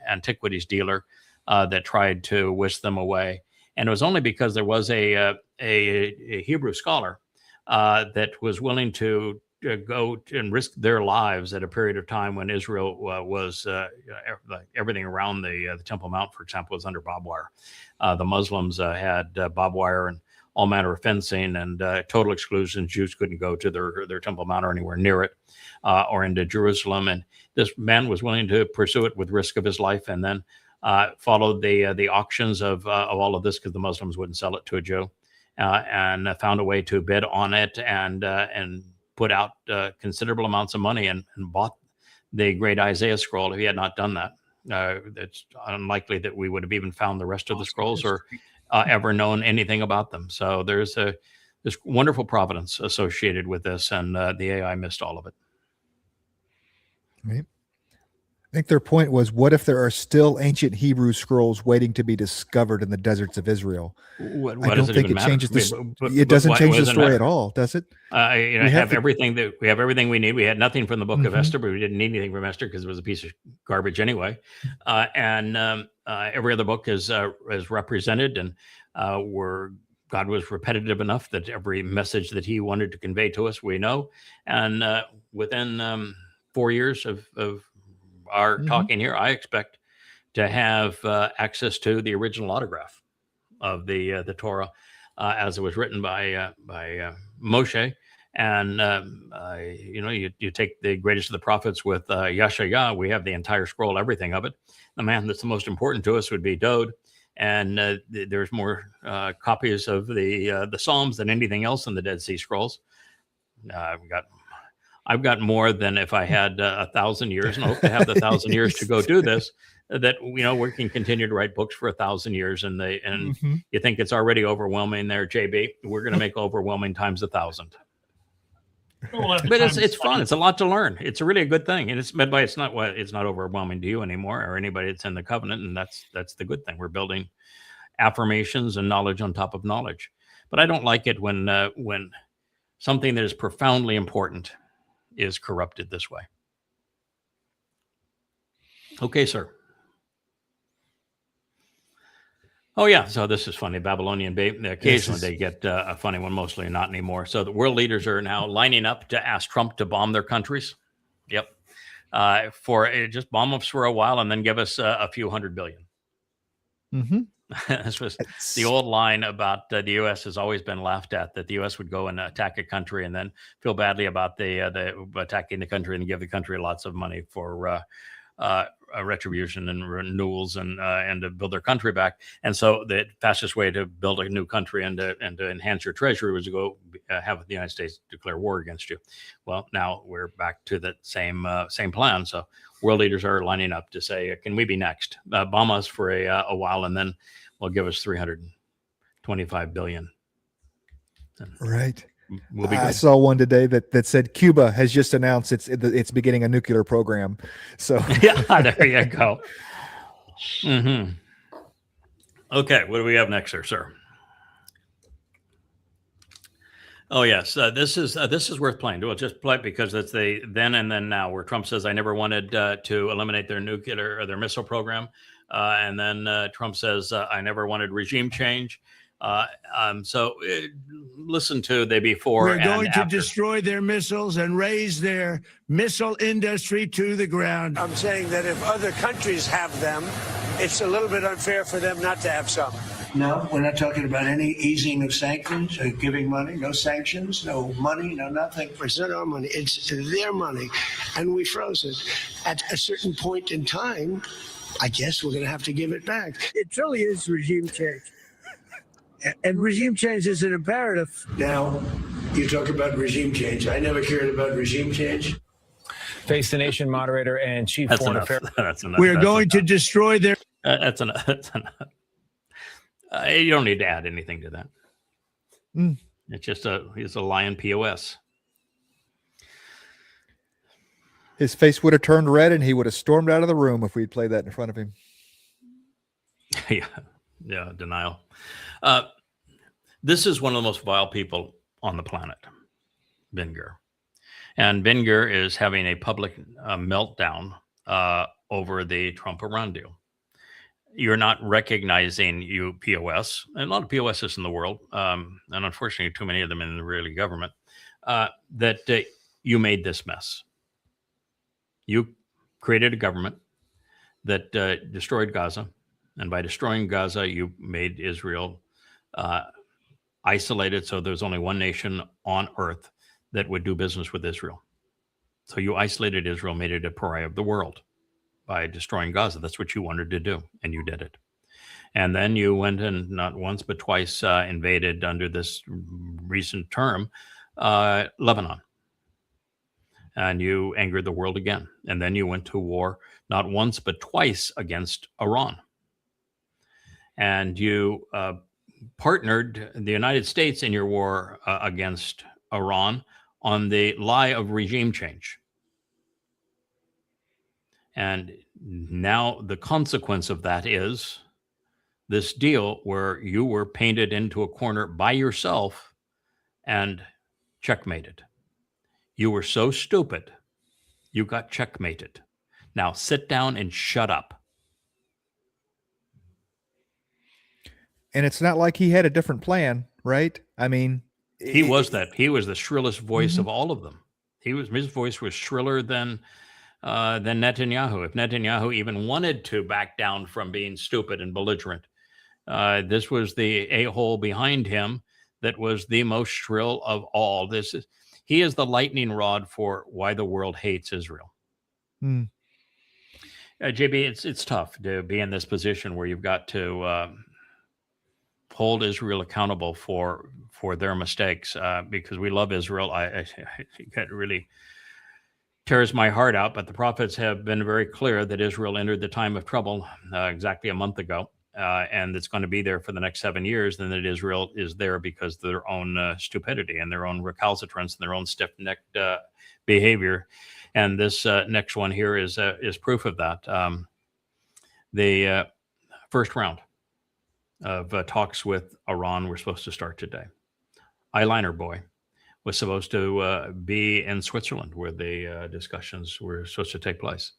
antiquities dealer that tried to whisk them away. And it was only because there was a Hebrew scholar that was willing to go and risk their lives at a period of time when Israel was everything around the Temple Mount, for example, was under barbed wire. The Muslims had barbed wire and all manner of fencing and total exclusion. Jews couldn't go to their Temple Mount or anywhere near it, or into Jerusalem. And this man was willing to pursue it with risk of his life, and then followed the auctions of all of this, because the Muslims wouldn't sell it to a Jew, and found a way to bid on it and put out considerable amounts of money and bought the great Isaiah scroll. If he had not done that, it's unlikely that we would have even found the rest of the scrolls or ever known anything about them. So there's this wonderful providence associated with this, and the AI missed all of it. Right. I think their point was, what if there are still ancient Hebrew scrolls waiting to be discovered in the deserts of Israel? What I don't think it changes it doesn't change the story at all, does it? We have everything we need. We had nothing from the book of Esther, but we didn't need anything from Esther because it was a piece of garbage anyway. And every other book is represented, and God was repetitive enough that every message that he wanted to convey to us, we know. And within 4 years of our talking here, I expect to have access to the original autograph of the Torah as it was written by Moshe. And you take the greatest of the prophets with Yeshayah, we have the entire scroll, everything of it. The man that's the most important to us would be Dode, and there's more copies of the Psalms than anything else in the Dead Sea Scrolls. I've got more than if I had 1,000 years, and I hope to have the 1,000 years to go do this. That we can continue to write books for 1,000 years, and you think it's already overwhelming there, JB? We're going to make overwhelming times 1,000. But it's fun. It's a lot to learn. It's really a good thing, and it's not overwhelming to you anymore or anybody that's in the covenant, and that's the good thing. We're building affirmations and knowledge on top of knowledge. But I don't like it when something that is profoundly important is corrupted this way. Okay, sir. Oh, yeah. So this is funny. Babylonian Bay. Occasionally they get a funny one, mostly not anymore. So the world leaders are now lining up to ask Trump to bomb their countries. Yep. Just bomb us for a while and then give us a few $100 billion. Mm-hmm. This was the old line about the U.S. has always been laughed at, that the U.S. would go and attack a country and then feel badly about the attacking the country and give the country lots of money for retribution and renewals and to build their country back. And so the fastest way to build a new country and to enhance your treasury was to go have the United States declare war against you. Well, now we're back to that same plan. So world leaders are lining up to say, can we be next? Bomb us for a while, and then we'll give us $325 billion. Right. We'll be I good. saw one today that said Cuba has just announced it's beginning a nuclear program. So yeah, there you go. Mm-hmm. Okay, what do we have next, sir? Oh yes, this is worth playing. We'll just play it because it's the then and then now, where Trump says, "I never wanted to eliminate their nuclear or their missile program," and then Trump says, "I never wanted regime change." So listen to the before. We're going to after. destroy their missiles and raise their missile industry to the ground. I'm saying that if other countries have them, it's a little bit unfair for them not to have some. No, we're not talking about any easing of sanctions or giving money. No sanctions, no money, no nothing. It's not our money, it's their money. And we froze it. At a certain point in time, I guess we're going to have to give it back. It truly is regime change. And regime change is an imperative. Now, you talk about regime change. I never cared about regime change. Face the Nation moderator and chief That's foreign enough. affairs. That's enough. We're That's going to enough. destroy their... That's enough. That's enough. You don't need to add anything to that. It's just he's a lion POS. his face would have turned red and he would have stormed out of the room if we'd played that in front of him. Yeah, denial. This is one of the most vile people on the planet, Ben-Gvir. And Ben-Gvir is having a public meltdown over the Trump-Iran deal. You're not recognizing you POS, and a lot of POSs in the world, and unfortunately too many of them in the Israeli government, that you made this mess. You created a government that destroyed Gaza, and by destroying Gaza, you made Israel isolated, so there's only one nation on earth that would do business with Israel. So you isolated Israel, made it a pariah of the world by destroying Gaza. That's what you wanted to do, and you did it. And then you went and not once but twice invaded under this recent term Lebanon. And you angered the world again. And then you went to war not once but twice against Iran. And you partnered the United States in your war against Iran on the lie of regime change. And now the consequence of that is this deal where you were painted into a corner by yourself and checkmated. You were so stupid, you got checkmated. Now sit down and shut up. And it's not like he had a different plan, right? I mean, he was the shrillest voice of all of them. His voice was shriller than Netanyahu. If Netanyahu even wanted to back down from being stupid and belligerent, this was the a-hole behind him that was the most shrill of all. He is the lightning rod for why the world hates Israel. JB, it's tough to be in this position where you've got to hold Israel accountable for their mistakes, because we love Israel. I that really tears my heart out, but the prophets have been very clear that Israel entered the time of trouble exactly a month ago, and it's going to be there for the next 7 years, and that Israel is there because of their own stupidity and their own recalcitrance and their own stiff-necked behavior. And this next one here is proof of that. The first round of talks with Iran were supposed to start today. Eyeliner Boy was supposed to be in Switzerland where the discussions were supposed to take place.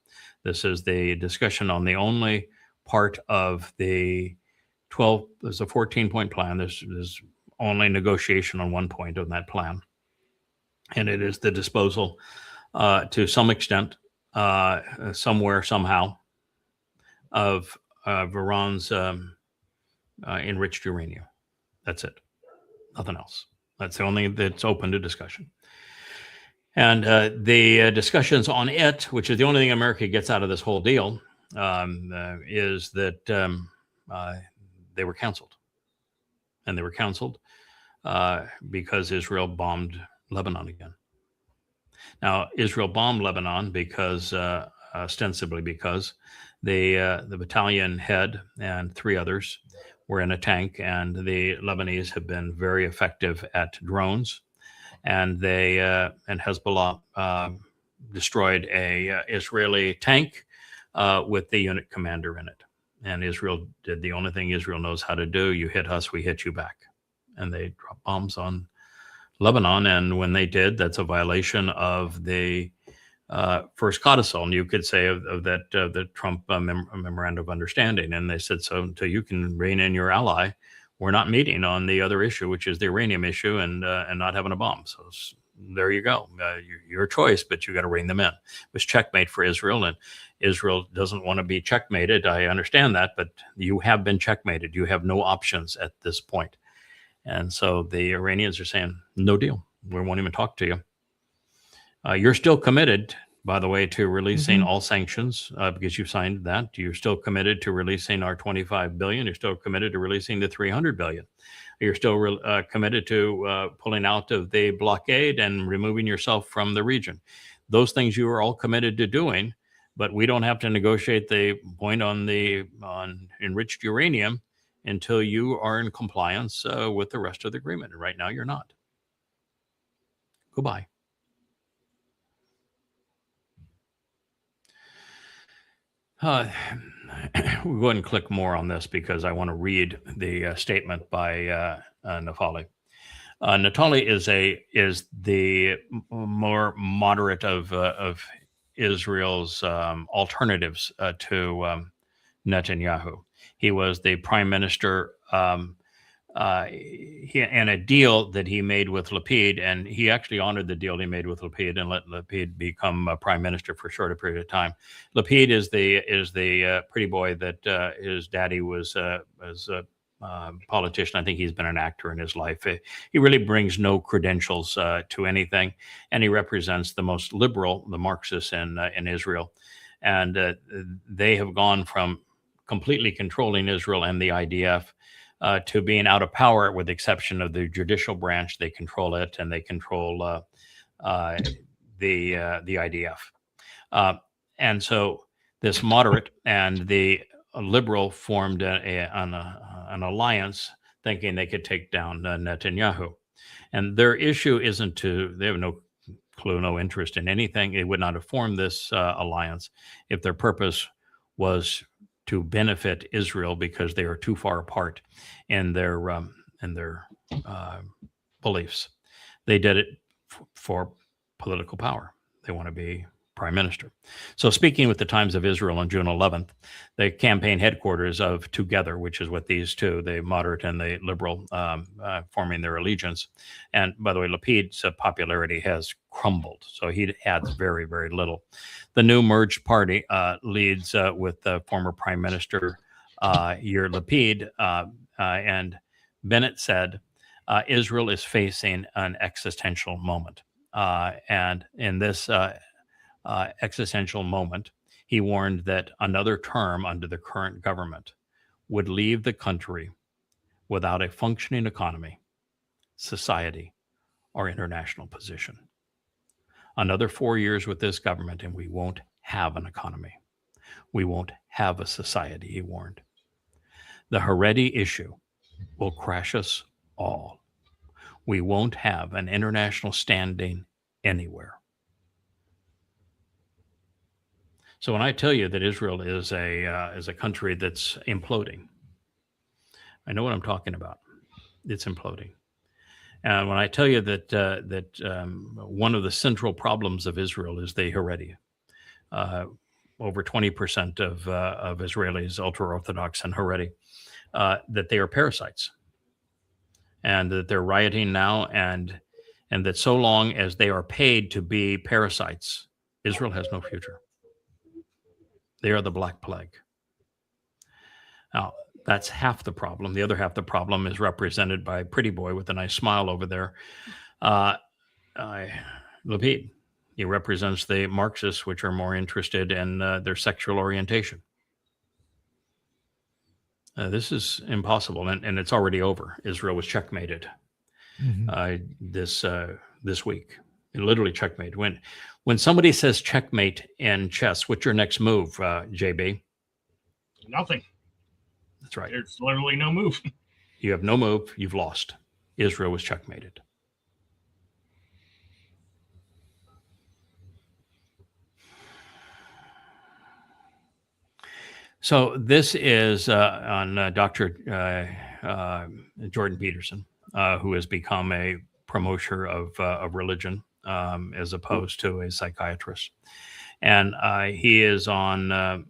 This is the discussion on the only part of the 12, there's a 14-point plan. There's only negotiation on one point of that plan. And it is the disposal to some extent, somewhere, somehow, of Iran's enriched uranium. That's it. Nothing else. That's the only thing that's open to discussion. And the discussions on it, which is the only thing America gets out of this whole deal, is that they were canceled. And they were canceled because Israel bombed Lebanon again. Now, Israel bombed Lebanon because, ostensibly because the battalion head and 3 others were in a tank, and the Lebanese have been very effective at drones, and they and Hezbollah destroyed a Israeli tank with the unit commander in it. And Israel did the only thing Israel knows how to do: you hit us, we hit you back. And they dropped bombs on Lebanon, and when they did, that's a violation of the first codicil, and you could say of that the Trump memorandum of understanding. And they said, so until you can rein in your ally, we're not meeting on the other issue, which is the uranium issue, and not having a bomb. So there you go, your choice, but you got to rein them in. It was checkmate for Israel, and Israel doesn't want to be checkmated. I understand that, but you have been checkmated. You have no options at this point. And so the Iranians are saying, no deal. We won't even talk to you. You're still committed, by the way, to releasing all sanctions because you signed that. You're still committed to releasing our $25 billion. You're still committed to releasing the $300 billion. You're still committed to pulling out of the blockade and removing yourself from the region. Those things you are all committed to doing, but we don't have to negotiate the point on enriched uranium until you are in compliance with the rest of the agreement. And right now you're not. Goodbye. We'll go ahead and click more on this because I want to read the statement by Naftali. Naftali is the more moderate of Israel's alternatives to Netanyahu. He was the prime minister and a deal that he made with Lapid, and he actually honored the deal he made with Lapid and let Lapid become prime minister for a shorter period of time. Lapid is the pretty boy that his daddy was a politician. I think he's been an actor in his life. He really brings no credentials to anything, and he represents the most liberal, the Marxists in Israel. And they have gone from completely controlling Israel and the IDF to being out of power, with the exception of the judicial branch. They control it, and they control the IDF. And so this moderate and the liberal formed an alliance, thinking they could take down Netanyahu. And their issue isn't they have no clue, no interest in anything. They would not have formed this alliance if their purpose was to benefit Israel, because they are too far apart in their beliefs. They did it for political power. They want to be prime minister. So speaking with the Times of Israel on June 11th, the campaign headquarters of Together, which is what these two, the moderate and the liberal, forming their allegiance. And by the way, Lapid's popularity has crumbled, so he adds very, very little. The new merged party leads with the former prime minister Yair Lapid, and Bennett said, Israel is facing an existential moment. And in this existential moment, he warned that another term under the current government would leave the country without a functioning economy, society, or international position. Another 4 years with this government, and we won't have an economy. We won't have a society, he warned. The Haredi issue will crash us all. We won't have an international standing anywhere. So when I tell you that Israel is a country that's imploding, I know what I'm talking about. It's imploding. And when I tell you that one of the central problems of Israel is the Haredi, over 20% of Israelis, ultra-Orthodox and Haredi, that they are parasites, and that they're rioting now, and that so long as they are paid to be parasites, Israel has no future. They are the Black Plague. Now, that's half the problem. The other half of the problem is represented by a pretty boy with a nice smile over there, Lapid. He represents the Marxists, which are more interested in their sexual orientation. This is impossible, and it's already over. Israel was checkmated this week. It literally checkmated. When somebody says checkmate in chess, what's your next move, JB? Nothing. That's right. There's literally no move. You have no move. You've lost. Israel was checkmated. So this is on Dr. Jordan Peterson, who has become a promoter of religion as opposed to a psychiatrist. And he is on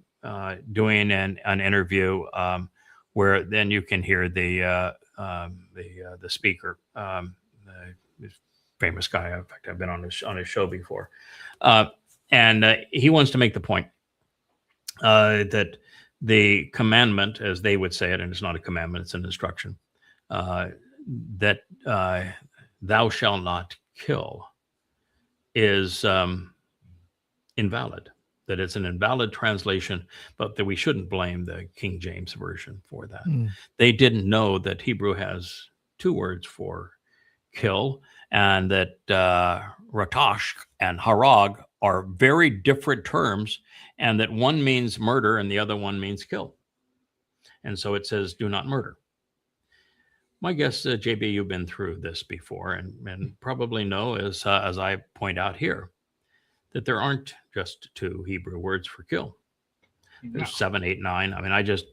doing an interview where then you can hear the speaker, the famous guy. In fact, I've been on his show before, and he wants to make the point that the commandment, as they would say it, and it's not a commandment, it's an instruction, that thou shalt not kill is invalid, that it's an invalid translation, but that we shouldn't blame the King James Version for that. They didn't know that Hebrew has two words for kill, and that ratash and harag are very different terms, and that one means murder and the other one means kill. And so it says, do not murder. My guess, JB, you've been through this before and probably know, as I point out here, that there aren't just two Hebrew words for kill. There's 7, 8, 9. I mean, I just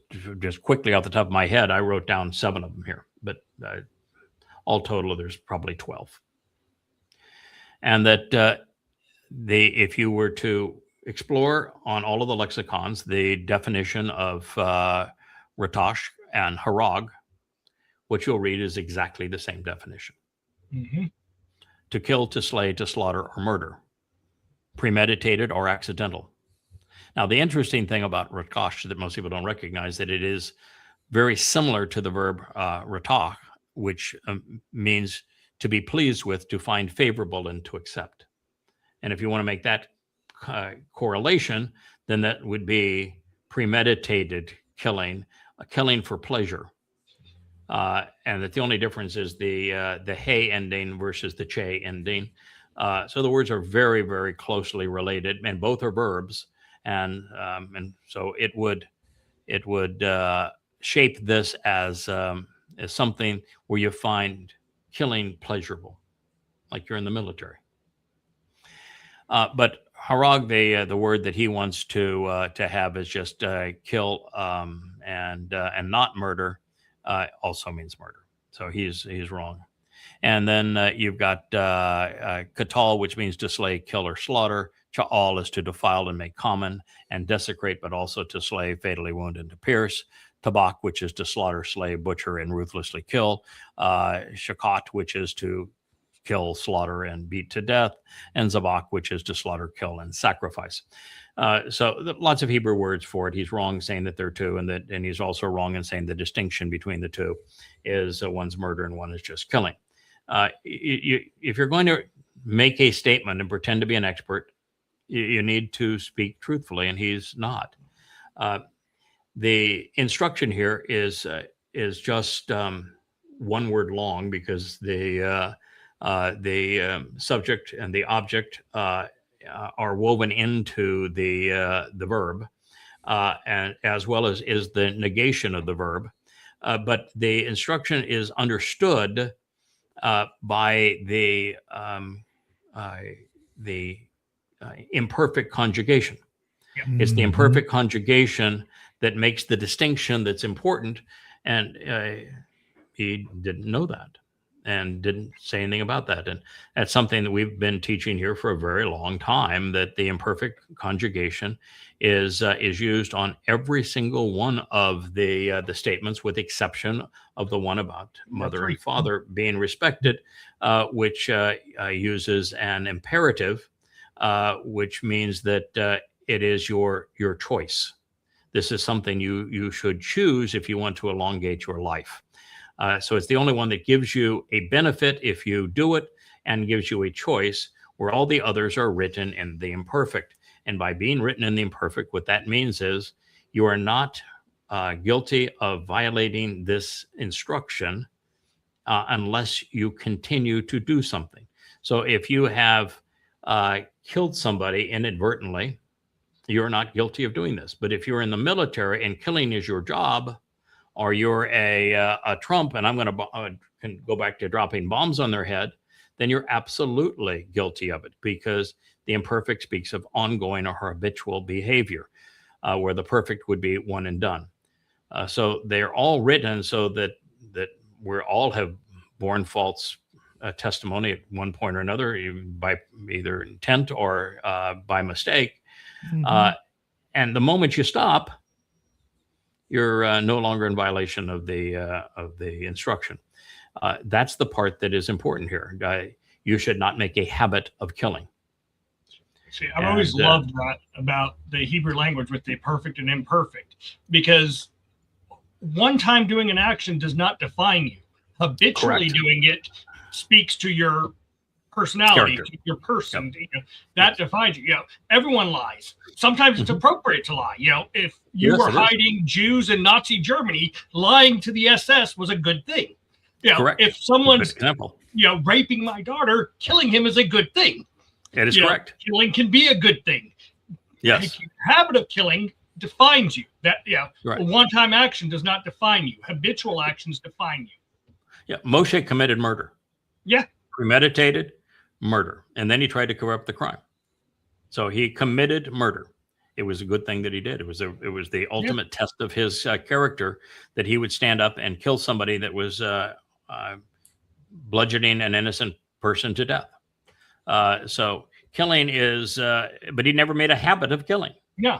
quickly off the top of my head, I wrote down 7 of them here, but all total, there's probably 12. And that if you were to explore on all of the lexicons the definition of ratash and harag, what you'll read is exactly the same definition. To kill, to slay, to slaughter, or murder. Premeditated or accidental. Now, the interesting thing about ratash that most people don't recognize, that it is very similar to the verb ratah, which means to be pleased with, to find favorable, and to accept. And if you want to make that correlation, then that would be premeditated killing, killing for pleasure. And that the only difference is the hey ending versus the che ending. So the words are very, very closely related, and both are verbs. And so it would shape this as something where you find killing pleasurable, like you're in the military. But harag, the word that he wants to have is just kill and not murder. Also means murder. So he's wrong. And then you've got katal, which means to slay, kill, or slaughter. Cha'al is to defile and make common and desecrate, but also to slay, fatally wound, and to pierce. Tabak, which is to slaughter, slay, butcher, and ruthlessly kill. Shakat, which is to kill, slaughter, and beat to death. And zabak, which is to slaughter, kill, and sacrifice. So lots of Hebrew words for it. He's wrong saying that there are two, and he's also wrong in saying the distinction between the two is one's murder and one is just killing. If you're going to make a statement and pretend to be an expert, you need to speak truthfully, and he's not. The instruction here is just one word long, because the subject and the object are woven into the verb, and as well as is the negation of the verb. But the instruction is understood by the imperfect conjugation. Yep. It's the imperfect conjugation that makes the distinction that's important, and he didn't know that and didn't say anything about that. And that's something that we've been teaching here for a very long time, that the imperfect conjugation is used on every single one of the statements, with exception of the one about mother and father being respected, which uses an imperative, which means that it is your choice. This is something you should choose if you want to elongate your life. So it's the only one that gives you a benefit if you do it, and gives you a choice where all the others are written in the imperfect. And by being written in the imperfect, what that means is you are not guilty of violating this instruction unless you continue to do something. So if you have killed somebody inadvertently, you're not guilty of doing this. But if you're in the military and killing is your job, or you're a Trump and I'm going to can go back to dropping bombs on their head, then you're absolutely guilty of it, because the imperfect speaks of ongoing or habitual behavior, where the perfect would be one and done. So they're all written so that we all have borne false testimony at one point or another, by either intent or by mistake. Mm-hmm. And the moment you stop, you're no longer in violation of the instruction. That's the part that is important here. You should not make a habit of killing. See, I've always loved that about the Hebrew language with the perfect and imperfect, because one time doing an action does not define you. Habitually doing it speaks to your personality, to your person. Yep. You know, that defines you. You know, everyone lies. Sometimes it's appropriate to lie. You know, if you were hiding Jews in Nazi Germany, lying to the SS was a good thing. You know, if someone's raping my daughter, killing him is a good thing. It is correct. Killing can be a good thing. Yes. The habit of killing defines you. That a one-time action does not define you. Habitual actions define you. Yeah. Moshe committed murder. Yeah. Premeditated murder. And then he tried to cover up the crime. So he committed murder. It was a good thing that he did. It was the ultimate test of his character, that he would stand up and kill somebody that was bludgeoning an innocent person to death. So killing is, but he never made a habit of killing. Yeah.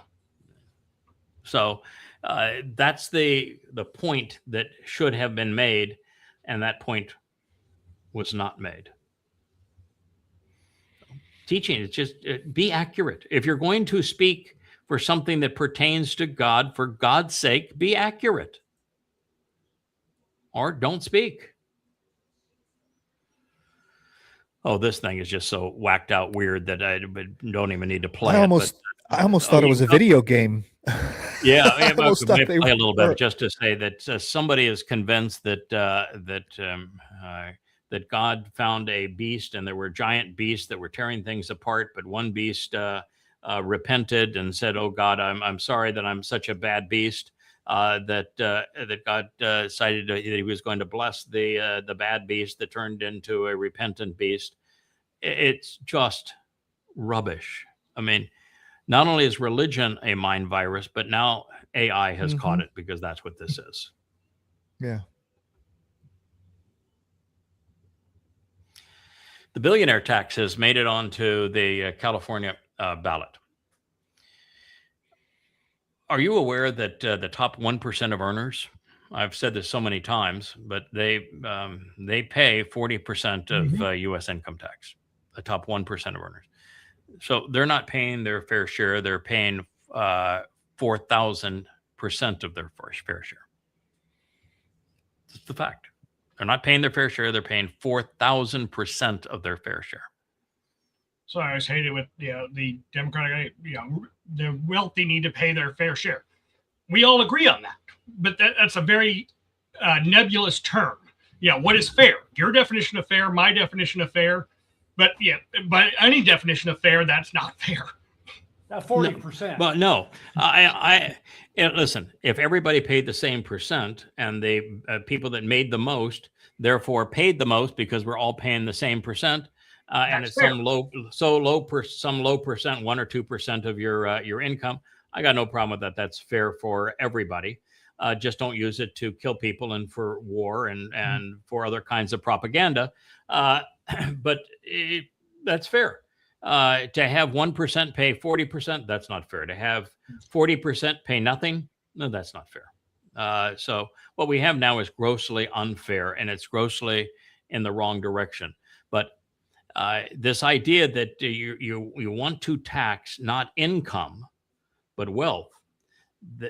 So that's the point that should have been made, and that point was not made. Teaching is just be accurate. If you're going to speak for something that pertains to God, for God's sake, be accurate, or don't speak. Oh, this thing is just so whacked out weird that I don't even need to play. I almost thought it was a video game. Yeah, I play a little bit just to say that somebody is convinced that that God found a beast, and there were giant beasts that were tearing things apart, but one beast repented and said, "Oh God, I'm sorry that I'm such a bad beast." That God decided that he was going to bless the bad beast that turned into a repentant beast. It's just rubbish. I mean, not only is religion a mind virus, but now AI has caught it, because that's what this is. Yeah. The billionaire tax has made it onto the California ballot. Are you aware that the top 1% of earners, I've said this so many times, but they pay 40% of U.S. income tax, the top 1% of earners. So they're not paying their fair share. They're paying 4,000% of their fair share. It's the fact. They're not paying their fair share. They're paying 4,000% of their fair share. So I always hated with the Democratic, the wealthy need to pay their fair share. We all agree on that, but that's a very nebulous term. Yeah, what is fair? Your definition of fair, my definition of fair, but by any definition of fair, that's not fair. That 40%. Well, no, listen. If everybody paid the same percent, and the people that made the most therefore paid the most, because we're all paying the same percent. And it's some low percent, 1 or 2% of your income. I got no problem with that. That's fair for everybody. Just don't use it to kill people and for war and for other kinds of propaganda. But that's fair. To have 1% pay 40%, that's not fair. To have 40% pay nothing, no, that's not fair. So what we have now is grossly unfair, and it's grossly in the wrong direction. But this idea that you want to tax not income, but wealth.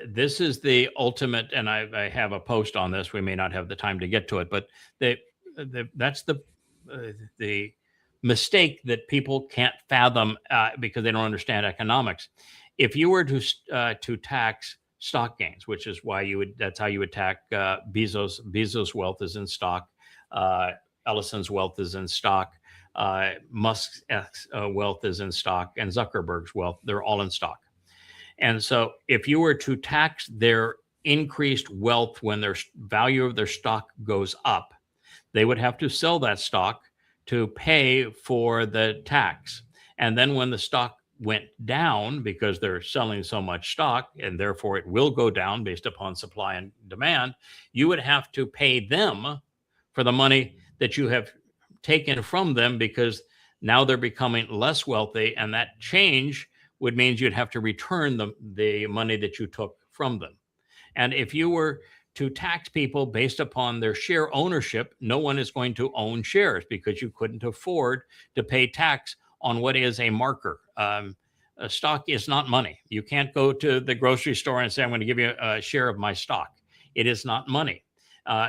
This is the ultimate, and I have a post on this. We may not have the time to get to it, but that's the mistake that people can't fathom because they don't understand economics. If you were to tax stock gains, which is why that's how you would tax Bezos. Bezos' wealth is in stock. Ellison's wealth is in stock. Musk's wealth is in stock, and Zuckerberg's wealth, they're all in stock. And so if you were to tax their increased wealth when their value of their stock goes up, they would have to sell that stock to pay for the tax. And then when the stock went down, because they're selling so much stock and therefore it will go down based upon supply and demand, you would have to pay them for the money that you have taken from them, because now they're becoming less wealthy, and that change would mean you'd have to return the money that you took from them. And if you were to tax people based upon their share ownership, no one is going to own shares because you couldn't afford to pay tax on what is a marker. A stock is not money. You can't go to the grocery store and say, I'm going to give you a share of my stock. It is not money.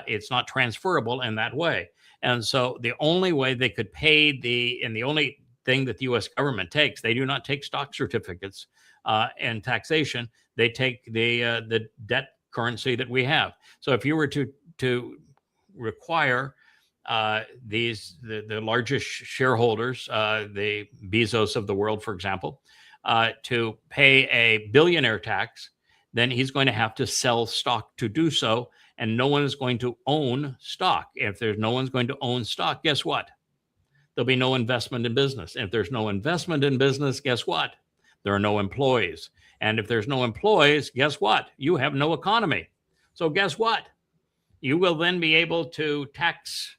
It's not transferable in that way. And so the only way they could pay and the only thing that the U.S. government takes, they do not take stock certificates and taxation. They take the debt currency that we have. So if you were to require the largest shareholders, the Bezos of the world, for example, to pay a billionaire tax, then he's going to have to sell stock to do so, and no one is going to own stock. If there's no one's going to own stock, guess what? There'll be no investment in business. And if there's no investment in business, guess what? There are no employees. And if there's no employees, guess what? You have no economy. So guess what? You will then be able to tax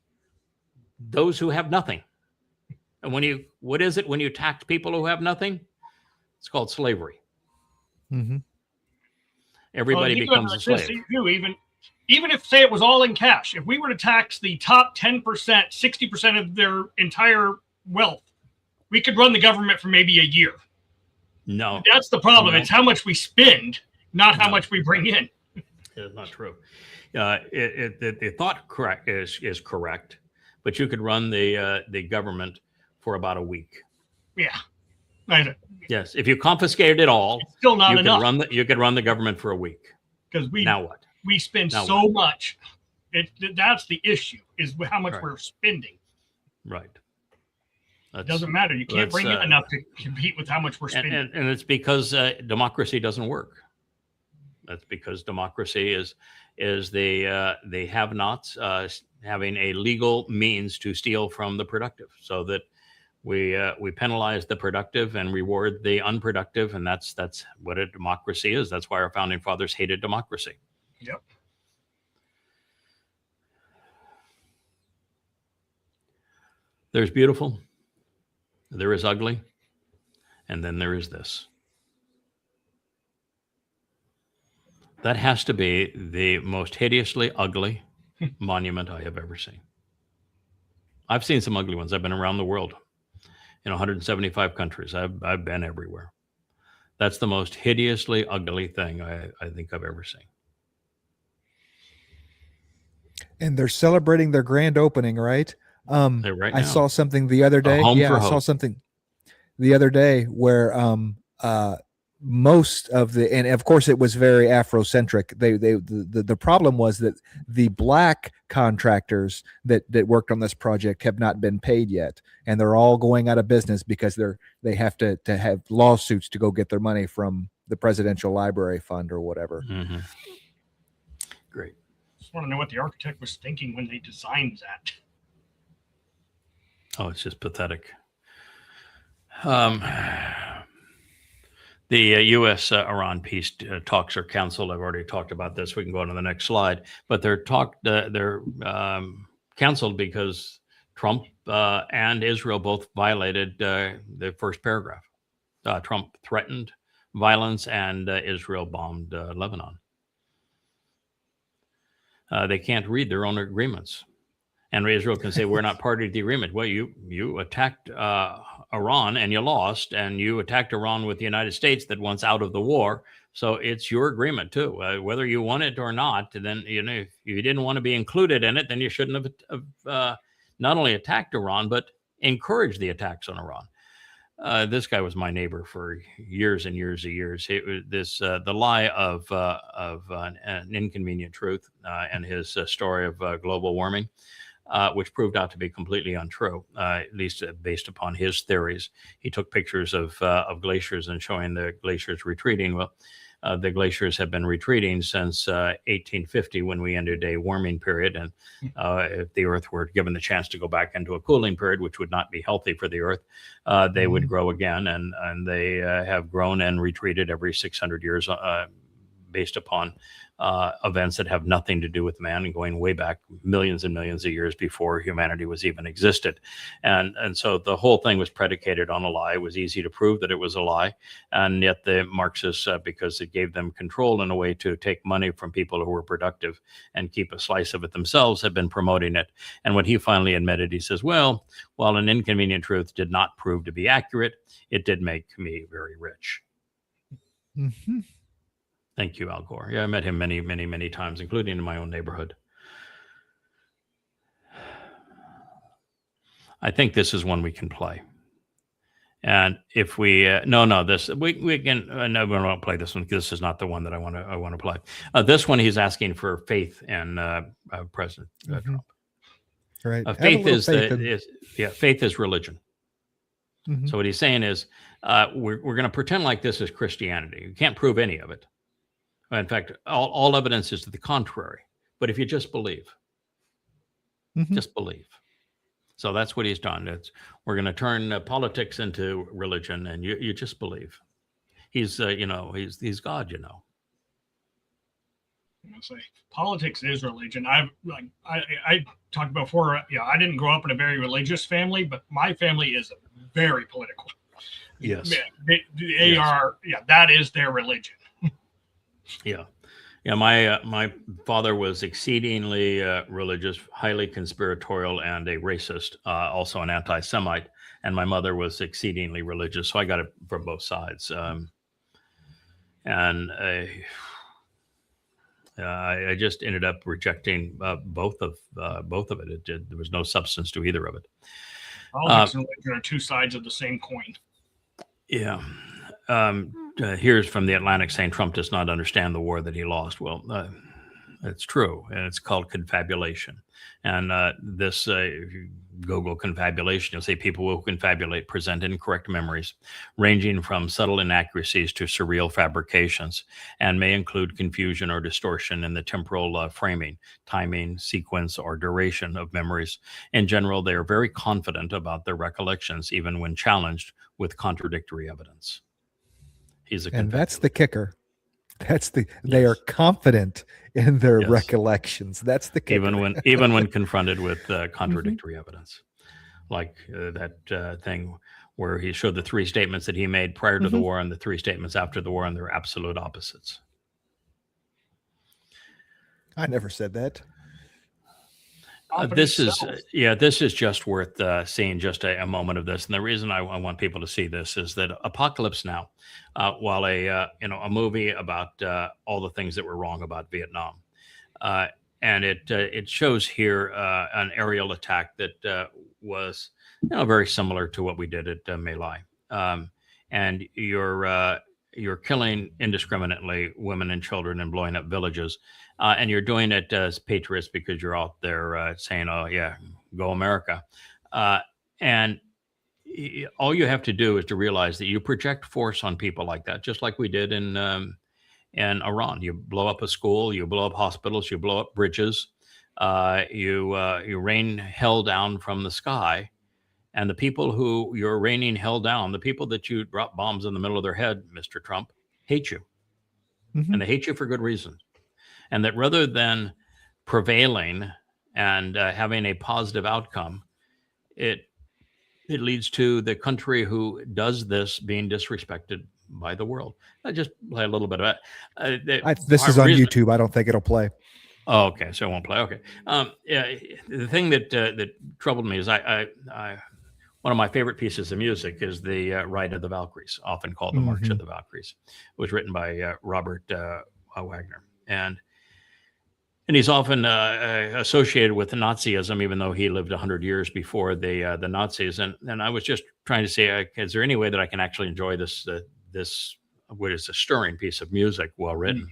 those who have nothing. And what is it when you tax people who have nothing? It's called slavery. Mm-hmm. Everybody becomes a slave. Even if, say, it was all in cash, if we were to tax the top 10%, 60% of their entire wealth, we could run the government for maybe a year. No. That's the problem. No. It's how much we spend, not how much we bring in. It's not true. The thought is correct, but you could run the government for about a week. Yeah. Yes. If you confiscated it all, it's still not enough. You could run the government for a week. Because now what? We spend so much. That's the issue, is how much we're spending. Right. It doesn't matter. You can't bring in enough to compete with how much we're spending. And it's because democracy doesn't work. That's because democracy is the have-nots having a legal means to steal from the productive, so that we penalize the productive and reward the unproductive, and that's what a democracy is. That's why our founding fathers hated democracy. Yep. There's beautiful, there is ugly, and then there is this. That has to be the most hideously ugly monument I have ever seen. I've seen some ugly ones. I've been around the world in 175 countries. I've been everywhere. That's the most hideously ugly thing I think I've ever seen. And they're celebrating their grand opening, right? I saw something the other day. I saw something the other day where most of and of course it was very Afrocentric. The problem was that the black contractors that worked on this project have not been paid yet, and they're all going out of business because they have to have lawsuits to go get their money from the Presidential Library Fund or whatever. Mm-hmm. Great. Just want to know what the architect was thinking when they designed that. Oh, it's just pathetic. The U.S.-Iran peace talks are canceled. I've already talked about this. We can go on to the next slide. But they're canceled because Trump and Israel both violated the first paragraph. Trump threatened violence, and Israel bombed Lebanon. They can't read their own agreements. And Israel can say, we're not party to the agreement. Well, you attacked Iran and you lost, and you attacked Iran with the United States that wants out of the war. So it's your agreement too, whether you want it or not. Then, if you didn't want to be included in it, then you shouldn't have not only attacked Iran, but encouraged the attacks on Iran. This guy was my neighbor for years and years and years. The lie of an inconvenient truth and his story of global warming, which proved out to be completely untrue, at least based upon his theories. He took pictures of glaciers and showing the glaciers retreating. Well, the glaciers have been retreating since 1850, when we ended a warming period. And if the Earth were given the chance to go back into a cooling period, which would not be healthy for the Earth, they would grow again. And they have grown and retreated every 600 years based upon events that have nothing to do with man, and going way back millions and millions of years before humanity was even existed. And so the whole thing was predicated on a lie. It was easy to prove that it was a lie. And yet the Marxists, because it gave them control in a way to take money from people who were productive and keep a slice of it themselves, have been promoting it. And when he finally admitted, he says, well, while an inconvenient truth did not prove to be accurate, it did make me very rich. Mm-hmm. Thank you, Al Gore. Yeah, I met him many, many, many times, including in my own neighborhood. I think this is one we can play. And if we we can no, we won't play this one. This is not the one that I want to play. This one, he's asking for faith in President Trump. Right. Faith is religion. Mm-hmm. So what he's saying is, we're going to pretend like this is Christianity. You can't prove any of it. In fact, all evidence is to the contrary. But if you just believe, just believe. So that's what he's done. We're going to turn politics into religion, and you just believe. He's he's God. I say politics is religion. I talked before. I didn't grow up in a very religious family, but my family is very political. Yes, they are. Yeah, that is their religion. Yeah. My father was exceedingly religious, highly conspiratorial, and a racist, also an anti-Semite. And my mother was exceedingly religious, so I got it from both sides. I just ended up rejecting both of it. There was no substance to either of it. Politics and religion are two sides of the same coin. Yeah. Here's from The Atlantic saying Trump does not understand the war that he lost. Well, it's true, and it's called confabulation. And if you Google confabulation, you'll see people who confabulate present incorrect memories, ranging from subtle inaccuracies to surreal fabrications, and may include confusion or distortion in the temporal framing, timing, sequence, or duration of memories. In general, they are very confident about their recollections, even when challenged with contradictory evidence. And that's the kicker. They are confident in their recollections. That's the kicker. even when confronted with contradictory evidence, like that thing where he showed the three statements that he made prior to the war and the three statements after the war, and they're absolute opposites. I never said that. This is just worth seeing just a moment of this. And the reason I want people to see this is that Apocalypse Now, while a movie about all the things that were wrong about Vietnam, and it shows here an aerial attack that was very similar to what we did at My Lai, and you're killing indiscriminately women and children and blowing up villages. And you're doing it as patriots because you're out there saying, oh, yeah, go America. And all you have to do is to realize that you project force on people like that, just like we did in Iran. You blow up a school, you blow up hospitals, you blow up bridges, you rain hell down from the sky. And the people who you're raining hell down, the people that you drop bombs in the middle of their head, Mr. Trump, hate you. And they hate you for good reason. And that rather than prevailing and having a positive outcome, it leads to the country who does this being disrespected by the world. I just play a little bit of it. This is on YouTube. I don't think it'll play. Oh, okay. So it won't play. Okay. The thing that troubled me is I one of my favorite pieces of music is the Ride of the Valkyries, often called the March of the Valkyries. It was written by Robert Wagner. And And he's often associated with Nazism, even though he lived 100 years before the Nazis. And I was just trying to say, is there any way that I can actually enjoy this what is a stirring piece of music, well written?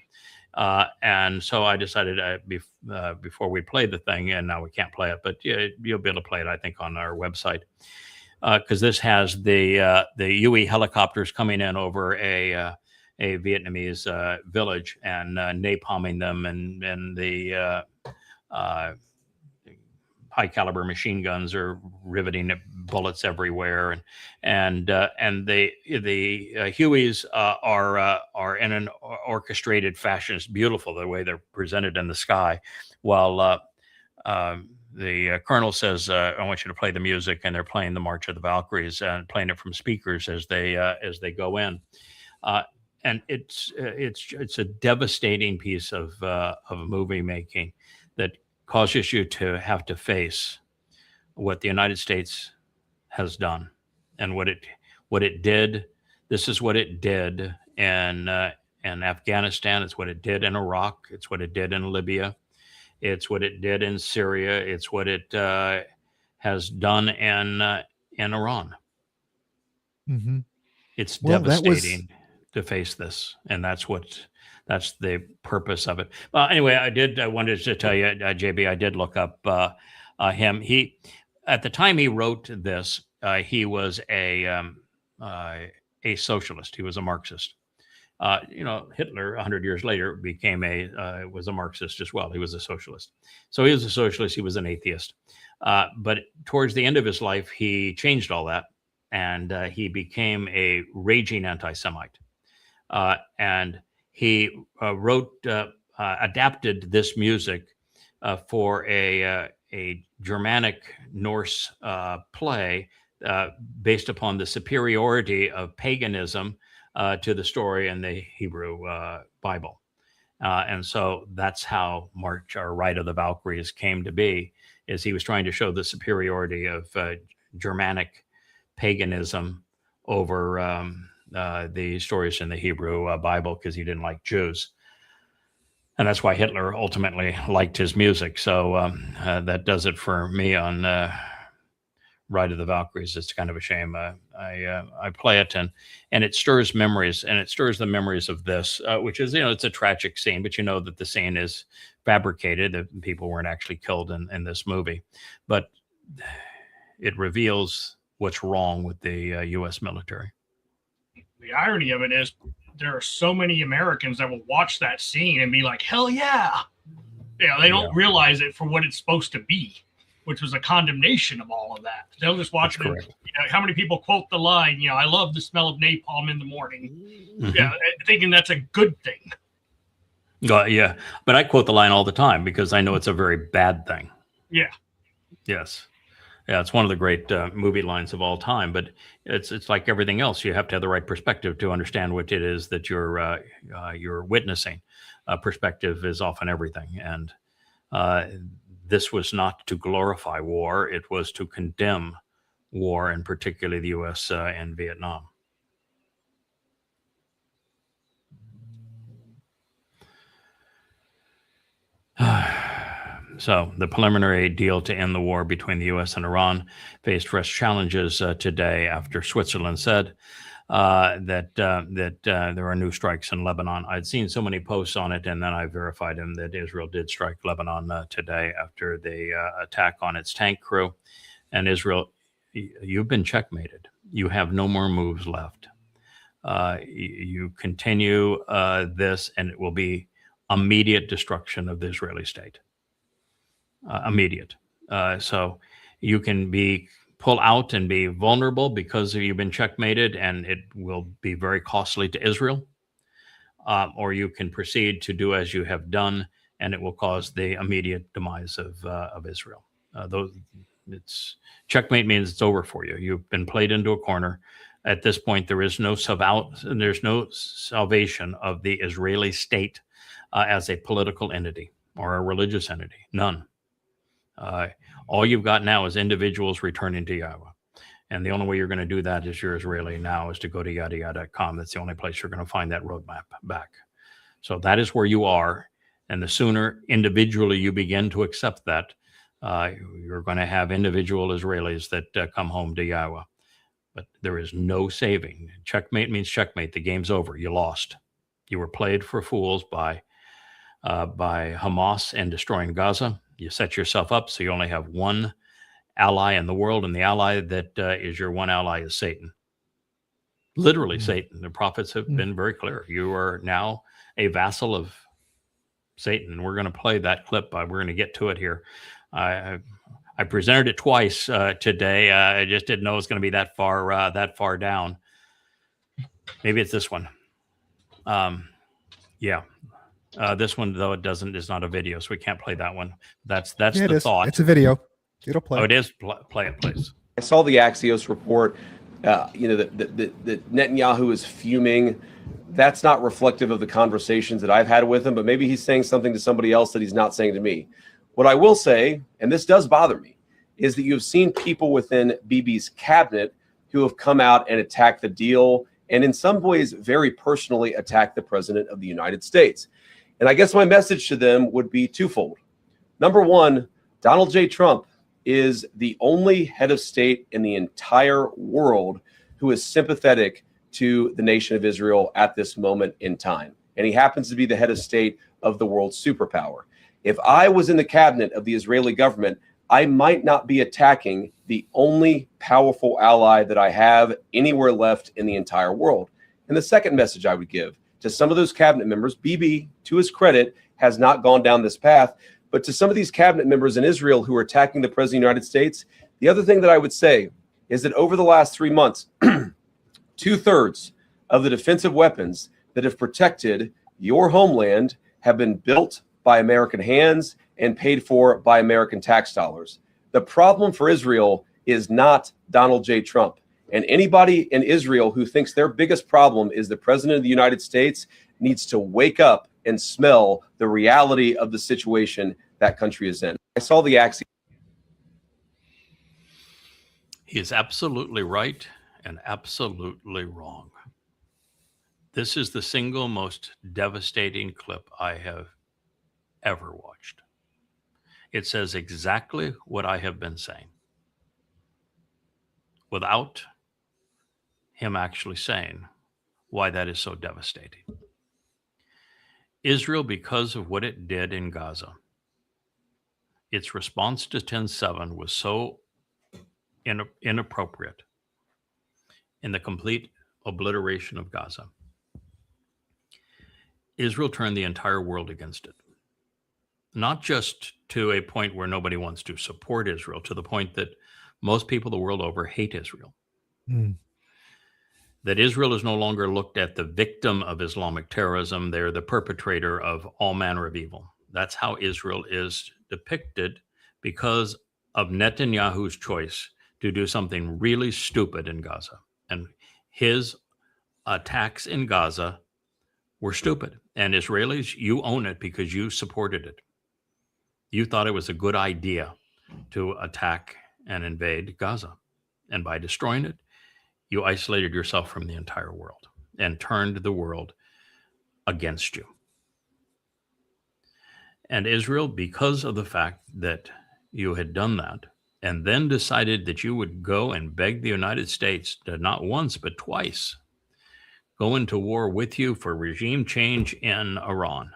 And so I decided before we played the thing, and now we can't play it, but you'll be able to play it, I think, on our website, because this has the UE helicopters coming in over a Vietnamese village and napalming them, and the high caliber machine guns are riveting bullets everywhere, and the Hueys are in an orchestrated fashion. It's beautiful the way they're presented in the sky, while the colonel says, "I want you to play the music," and they're playing the March of the Valkyries and playing it from speakers as they go in. And it's a devastating piece of movie making that causes you to have to face what the United States has done and what it did. This is what it did in Afghanistan. It's what it did in Iraq. It's what it did in Libya. It's what it did in Syria. It's what it has done in Iran. Mm-hmm. It's devastating to face this, and that's the purpose of it. Well, anyway, I wanted to tell you, JB, I did look up him. He, at the time he wrote this, he was a socialist. He was a Marxist. Hitler 100 years later was a Marxist as well. He was a socialist. So he was a socialist. He was an atheist. But towards the end of his life, he changed all that, and he became a raging anti-Semite. And he adapted this music for a Germanic Norse play based upon the superiority of paganism to the story in the Hebrew Bible. And so that's how March or Ride of the Valkyries came to be, is he was trying to show the superiority of Germanic paganism over the stories in the Hebrew Bible, because he didn't like Jews. And that's why Hitler ultimately liked his music. So that does it for me on Ride of the Valkyries. It's kind of a shame. I play it and it stirs memories, and it stirs the memories of this, which is, it's a tragic scene, but that the scene is fabricated. The people weren't actually killed in this movie, but it reveals what's wrong with the U.S. military. The irony of it is there are so many Americans that will watch that scene and be like, hell yeah. They don't realize it for what it's supposed to be, which was a condemnation of all of that. They'll just watch it. How many people quote the line, I love the smell of napalm in the morning. Mm-hmm. Thinking that's a good thing. Yeah. But I quote the line all the time because I know it's a very bad thing. Yeah. Yes. Yeah, it's one of the great movie lines of all time, but it's like everything else. You have to have the right perspective to understand what it is that you're witnessing. Perspective is often everything, and this was not to glorify war; it was to condemn war, and particularly the U.S. And Vietnam. So the preliminary deal to end the war between the U.S. and Iran faced fresh challenges today after Switzerland said that there are new strikes in Lebanon. I'd seen so many posts on it, and then I verified them that Israel did strike Lebanon today after the attack on its tank crew. And Israel, you've been checkmated. You have no more moves left. You continue this, and it will be immediate destruction of the Israeli state. Immediate. So you can pull out and be vulnerable because you've been checkmated, and it will be very costly to Israel. Or you can proceed to do as you have done, and it will cause the immediate demise of Israel. Checkmate means it's over for you. You've been played into a corner. At this point, there's no salvation of the Israeli state as a political entity or a religious entity. None. All you've got now is individuals returning to Yahweh. And the only way you're going to do that as you're Israeli now is to go to yadayah.com. That's the only place you're going to find that roadmap back. So that is where you are. And the sooner individually you begin to accept that, you're going to have individual Israelis that come home to Yahweh. But there is no saving. Checkmate means checkmate. The game's over. You lost. You were played for fools by Hamas and destroying Gaza. You set yourself up so you only have one ally in the world, and the ally that is your one ally is Satan. Literally Satan. The prophets have been very clear. You are now a vassal of Satan. We're going to play that clip. We're going to get to it here. I presented it twice today. I just didn't know it was going to be that far down. Maybe it's this one. This one though is not a video, so we can't play that one. That's the thought. It's a video. It'll play. Oh, it is. Play it, please. I saw the Axios report. That Netanyahu is fuming. That's not reflective of the conversations that I've had with him, but maybe he's saying something to somebody else that he's not saying to me. What I will say, and this does bother me, is that you've seen people within Bibi's cabinet who have come out and attacked the deal, and in some ways very personally attacked the president of the United States. And I guess my message to them would be twofold. Number one, Donald J. Trump is the only head of state in the entire world who is sympathetic to the nation of Israel at this moment in time. And he happens to be the head of state of the world's superpower. If I was in the cabinet of the Israeli government, I might not be attacking the only powerful ally that I have anywhere left in the entire world. And the second message I would give to some of those cabinet members, Bibi, to his credit, has not gone down this path, but to some of these cabinet members in Israel who are attacking the president of the United States, the other thing that I would say is that over the last 3 months, 2/3 of the defensive weapons that have protected your homeland have been built by American hands and paid for by American tax dollars. The problem for Israel is not Donald J. Trump. And anybody in Israel who thinks their biggest problem is the president of the United States needs to wake up and smell the reality of the situation that country is in. I saw the Axios. He is absolutely right and absolutely wrong. This is the single most devastating clip I have ever watched. It says exactly what I have been saying without him actually saying why that is so devastating. Israel, because of what it did in Gaza, its response to 10/7 was so inappropriate in the complete obliteration of Gaza. Israel turned the entire world against it. Not just to a point where nobody wants to support Israel, to the point that most people the world over hate Israel. That Israel is no longer looked at the victim of Islamic terrorism. They're the perpetrator of all manner of evil. That's how Israel is depicted because of Netanyahu's choice to do something really stupid in Gaza. And his attacks in Gaza were stupid. And Israelis, you own it because you supported it. You thought it was a good idea to attack and invade Gaza. And by destroying it, you isolated yourself from the entire world and turned the world against you. And Israel, because of the fact that you had done that, and then decided that you would go and beg the United States to not once, but twice, go into war with you for regime change in Iran.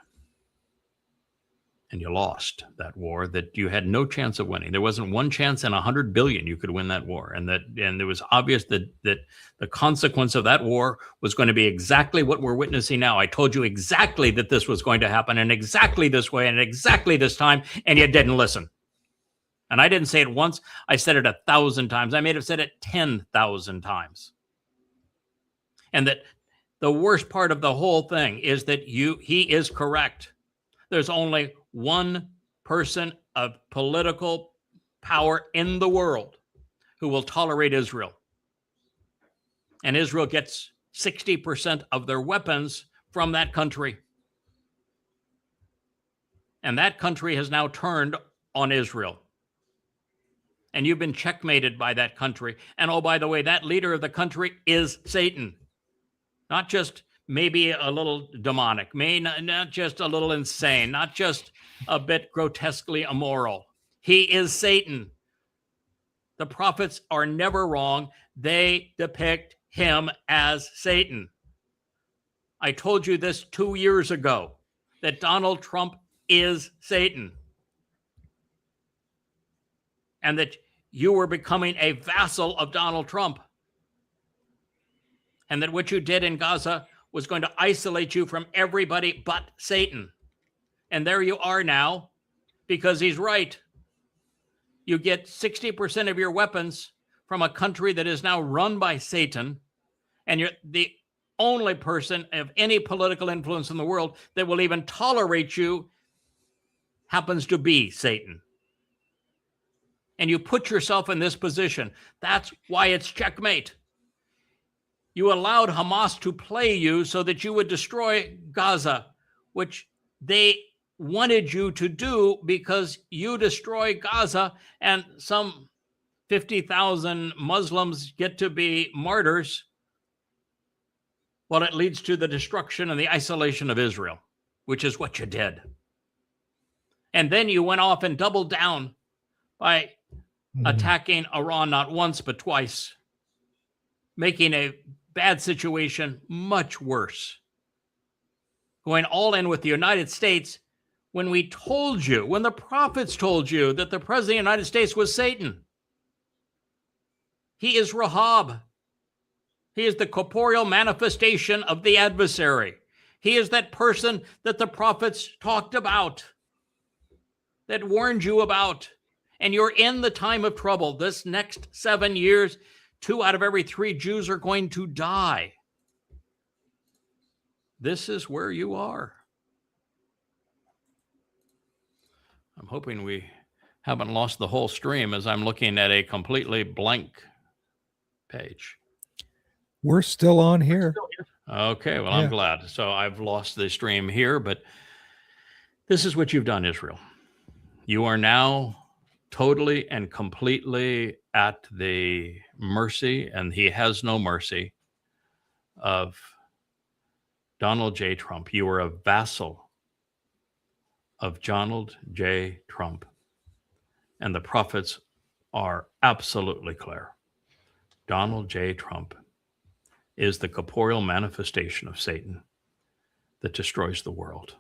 And you lost that war that you had no chance of winning. There wasn't one chance in 100 billion you could win that war. And it was obvious that the consequence of that war was going to be exactly what we're witnessing now. I told you exactly that this was going to happen in exactly this way and exactly this time, and you didn't listen. And I didn't say it once. I said it 1,000 times. I may have said it 10,000 times. And that the worst part of the whole thing is that he is correct. There's only one person of political power in the world who will tolerate Israel. And Israel gets 60% of their weapons from that country. And that country has now turned on Israel. And you've been checkmated by that country. And oh, by the way, that leader of the country is Satan. Not just maybe a little demonic, not just a little insane, not just a bit grotesquely immoral. He is Satan. The prophets are never wrong. They depict him as Satan. I told you this 2 years ago, that Donald Trump is Satan. And that you were becoming a vassal of Donald Trump. And that what you did in Gaza was going to isolate you from everybody but Satan. And there you are now, because he's right. You get 60% of your weapons from a country that is now run by Satan, and you're the only person of any political influence in the world that will even tolerate you happens to be Satan. And you put yourself in this position. That's why it's checkmate. You allowed Hamas to play you so that you would destroy Gaza, which they wanted you to do, because you destroy Gaza and some 50,000 Muslims get to be martyrs. Well, it leads to the destruction and the isolation of Israel, which is what you did. And then you went off and doubled down by attacking Iran not once, but twice, making a bad situation much worse. Going all in with the United States when we told you, when the prophets told you that the president of the United States was Satan. He is Rahab. He is the corporeal manifestation of the adversary. He is that person that the prophets talked about, that warned you about. And you're in the time of trouble. This next 7 years, 2 out of every 3 Jews are going to die. This is where you are. I'm hoping we haven't lost the whole stream, as I'm looking at a completely blank page. We're still on here. Okay, well, I'm glad. So I've lost the stream here, but this is what you've done, Israel. You are now totally and completely at the mercy, and he has no mercy, of Donald J. Trump. You are a vassal of Donald J. Trump. And the prophets are absolutely clear. Donald J. Trump is the corporeal manifestation of Satan that destroys the world,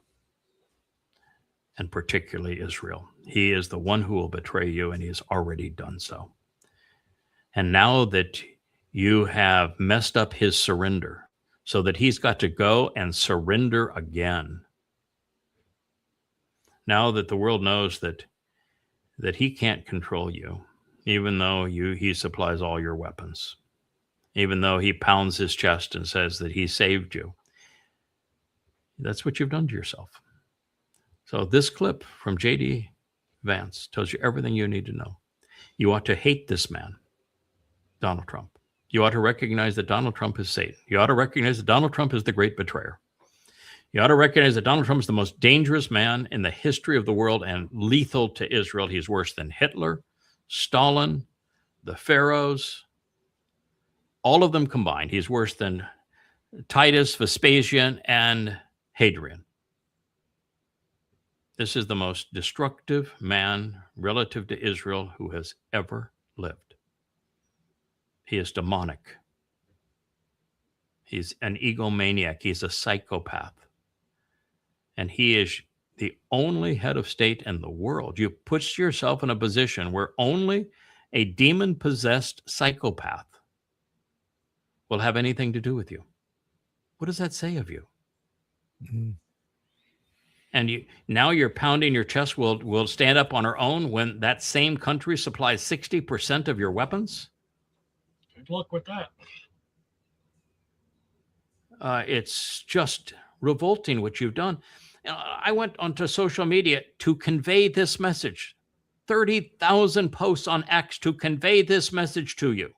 and particularly Israel. He is the one who will betray you, and he has already done so. And now that you have messed up his surrender, so that he's got to go and surrender again, now that the world knows that he can't control you, even though he supplies all your weapons, even though he pounds his chest and says that he saved you, that's what you've done to yourself. So this clip from J.D. Vance tells you everything you need to know. You ought to hate this man, Donald Trump. You ought to recognize that Donald Trump is Satan. You ought to recognize that Donald Trump is the great betrayer. You ought to recognize that Donald Trump is the most dangerous man in the history of the world and lethal to Israel. He's worse than Hitler, Stalin, the pharaohs, all of them combined. He's worse than Titus, Vespasian, and Hadrian. This is the most destructive man relative to Israel who has ever lived. He is demonic. He's an egomaniac. He's a psychopath. And he is the only head of state in the world. You put yourself in a position where only a demon-possessed psychopath will have anything to do with you. What does that say of you? Mm-hmm. And now you're pounding your chest, we'll stand up on our own when that same country supplies 60% of your weapons? Good luck with that. It's just revolting what you've done. I went onto social media to convey this message. 30,000 posts on X to convey this message to you.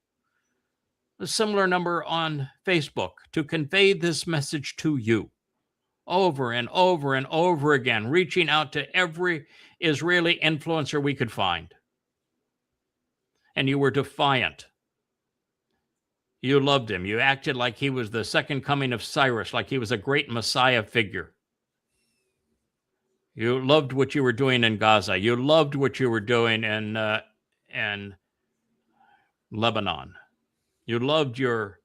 A similar number on Facebook to convey this message to you. Over and over and over again, reaching out to every Israeli influencer we could find. And you were defiant. You loved him. You acted like he was the second coming of Cyrus, like he was a great Messiah figure. You loved what you were doing in Gaza. You loved what you were doing in Lebanon. You loved your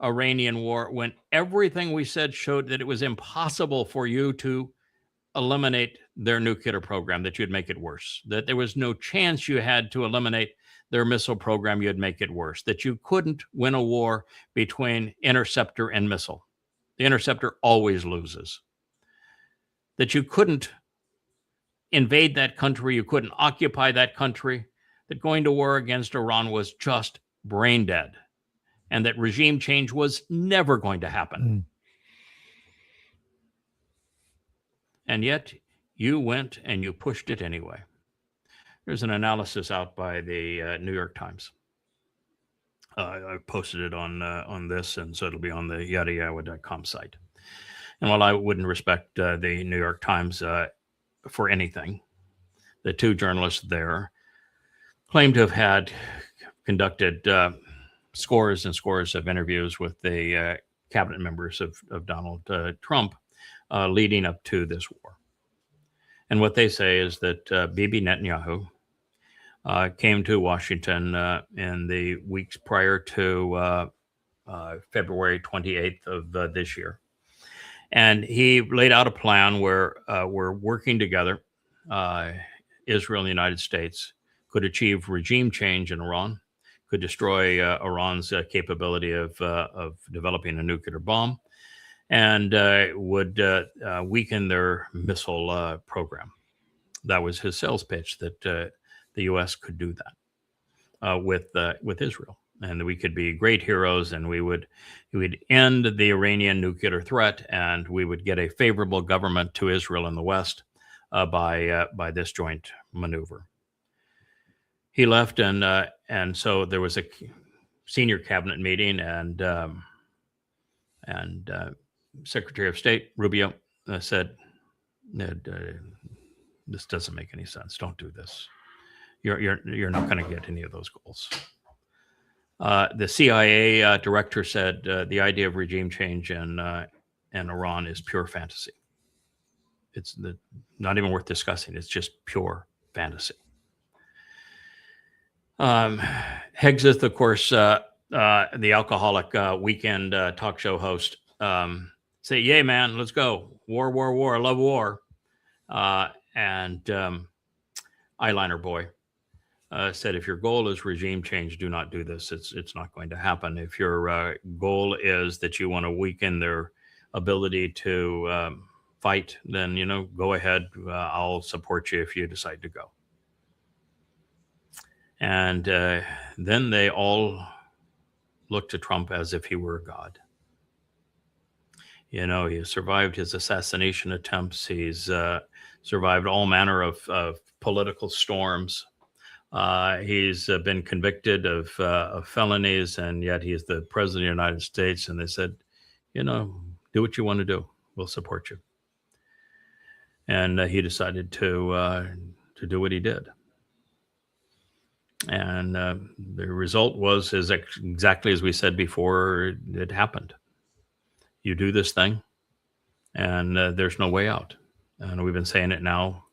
Iranian war when everything we said showed that it was impossible for you to eliminate their nuclear program, that you'd make it worse, that there was no chance you had to eliminate their missile program, you'd make it worse, that you couldn't win a war between interceptor and missile. The interceptor always loses. That you couldn't invade that country, you couldn't occupy that country, that going to war against Iran was just brain dead, and that regime change was never going to happen. And yet you went and you pushed it anyway. There's an analysis out by the New York Times. I posted it on this, and so it'll be on the yadayawa.com site. And while I wouldn't respect the New York Times for anything, the two journalists there claim to have conducted scores and scores of interviews with the cabinet members of Donald Trump leading up to this war. And what they say is that Bibi Netanyahu came to Washington in the weeks prior to February 28th of this year. And he laid out a plan where we're working together. Israel and the United States could achieve regime change in Iran, could destroy Iran's capability of developing a nuclear bomb, and would weaken their missile program. That was his sales pitch, that the U.S. could do that with Israel, and that we could be great heroes, and we would end the Iranian nuclear threat, and we would get a favorable government to Israel in the West by this joint maneuver. He left, and so there was a senior cabinet meeting, and Secretary of State Rubio said, "This doesn't make any sense. Don't do this. You're not going to get any of those goals." The CIA director said the idea of regime change in Iran is pure fantasy. It's not even worth discussing. It's just pure fantasy. Hegseth, of course, the alcoholic weekend talk show host, say, "Yay, man, let's go. War, war, war. I love war." And Eyeliner Boy said, "If your goal is regime change, do not do this. It's not going to happen. If your goal is that you want to weaken their ability to fight, then, go ahead. I'll support you if you decide to go." And then they all looked to Trump as if he were a god. He survived his assassination attempts. He's survived all manner of political storms. He's been convicted of felonies, and yet he's the president of the United States. And they said, do what you want to do. We'll support you. And he decided to do what he did. And the result was exactly as we said before it happened. You do this thing, and there's no way out. And we've been saying it now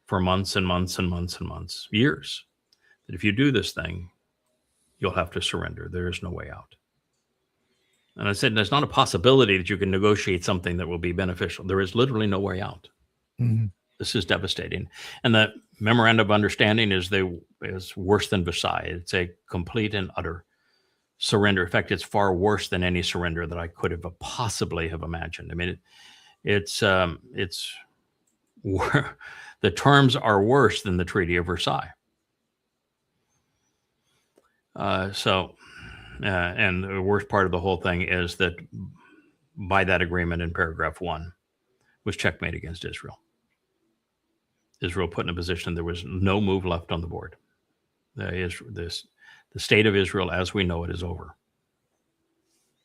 for months and months and months and months, years, that if you do this thing, you'll have to surrender. There is no way out. And I said, there's not a possibility that you can negotiate something that will be beneficial. There is literally no way out. Mm-hmm. This is devastating. And the memorandum of understanding is worse than Versailles. It's a complete and utter surrender. In fact, it's far worse than any surrender that I could have possibly have imagined. I mean, it's the terms are worse than the Treaty of Versailles. And the worst part of the whole thing is that by that agreement in paragraph 1 was checkmate against Israel. Israel put in a position there was no move left on the board. The state of Israel as we know it is over.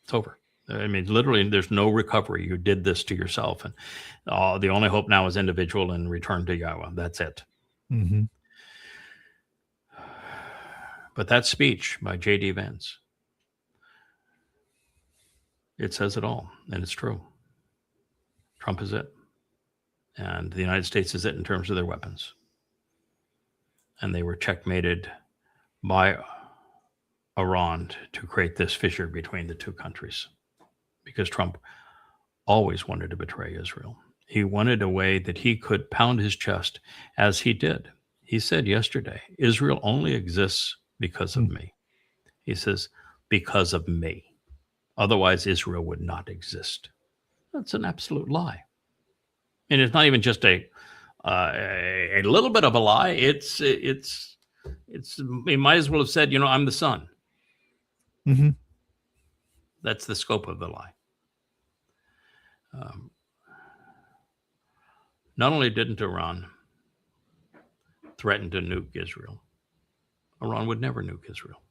It's over. I mean, literally, there's no recovery. You did this to yourself. And the only hope now is individual and return to Yahweh. That's it. Mm-hmm. But that speech by J.D. Vance It says it all, and it's true. Trump is it. And the United States is it in terms of their weapons. And they were checkmated by Iran to create this fissure between the two countries, because Trump always wanted to betray Israel. He wanted a way that he could pound his chest, as he did. He said yesterday, Israel only exists because of me. He says, because of me. Otherwise, Israel would not exist. That's an absolute lie. And it's not even just a little bit of a lie. It's he might as well have said, I'm the son. Mm-hmm. That's the scope of the lie. Not only didn't Iran threaten to nuke Israel, Iran would never nuke Israel.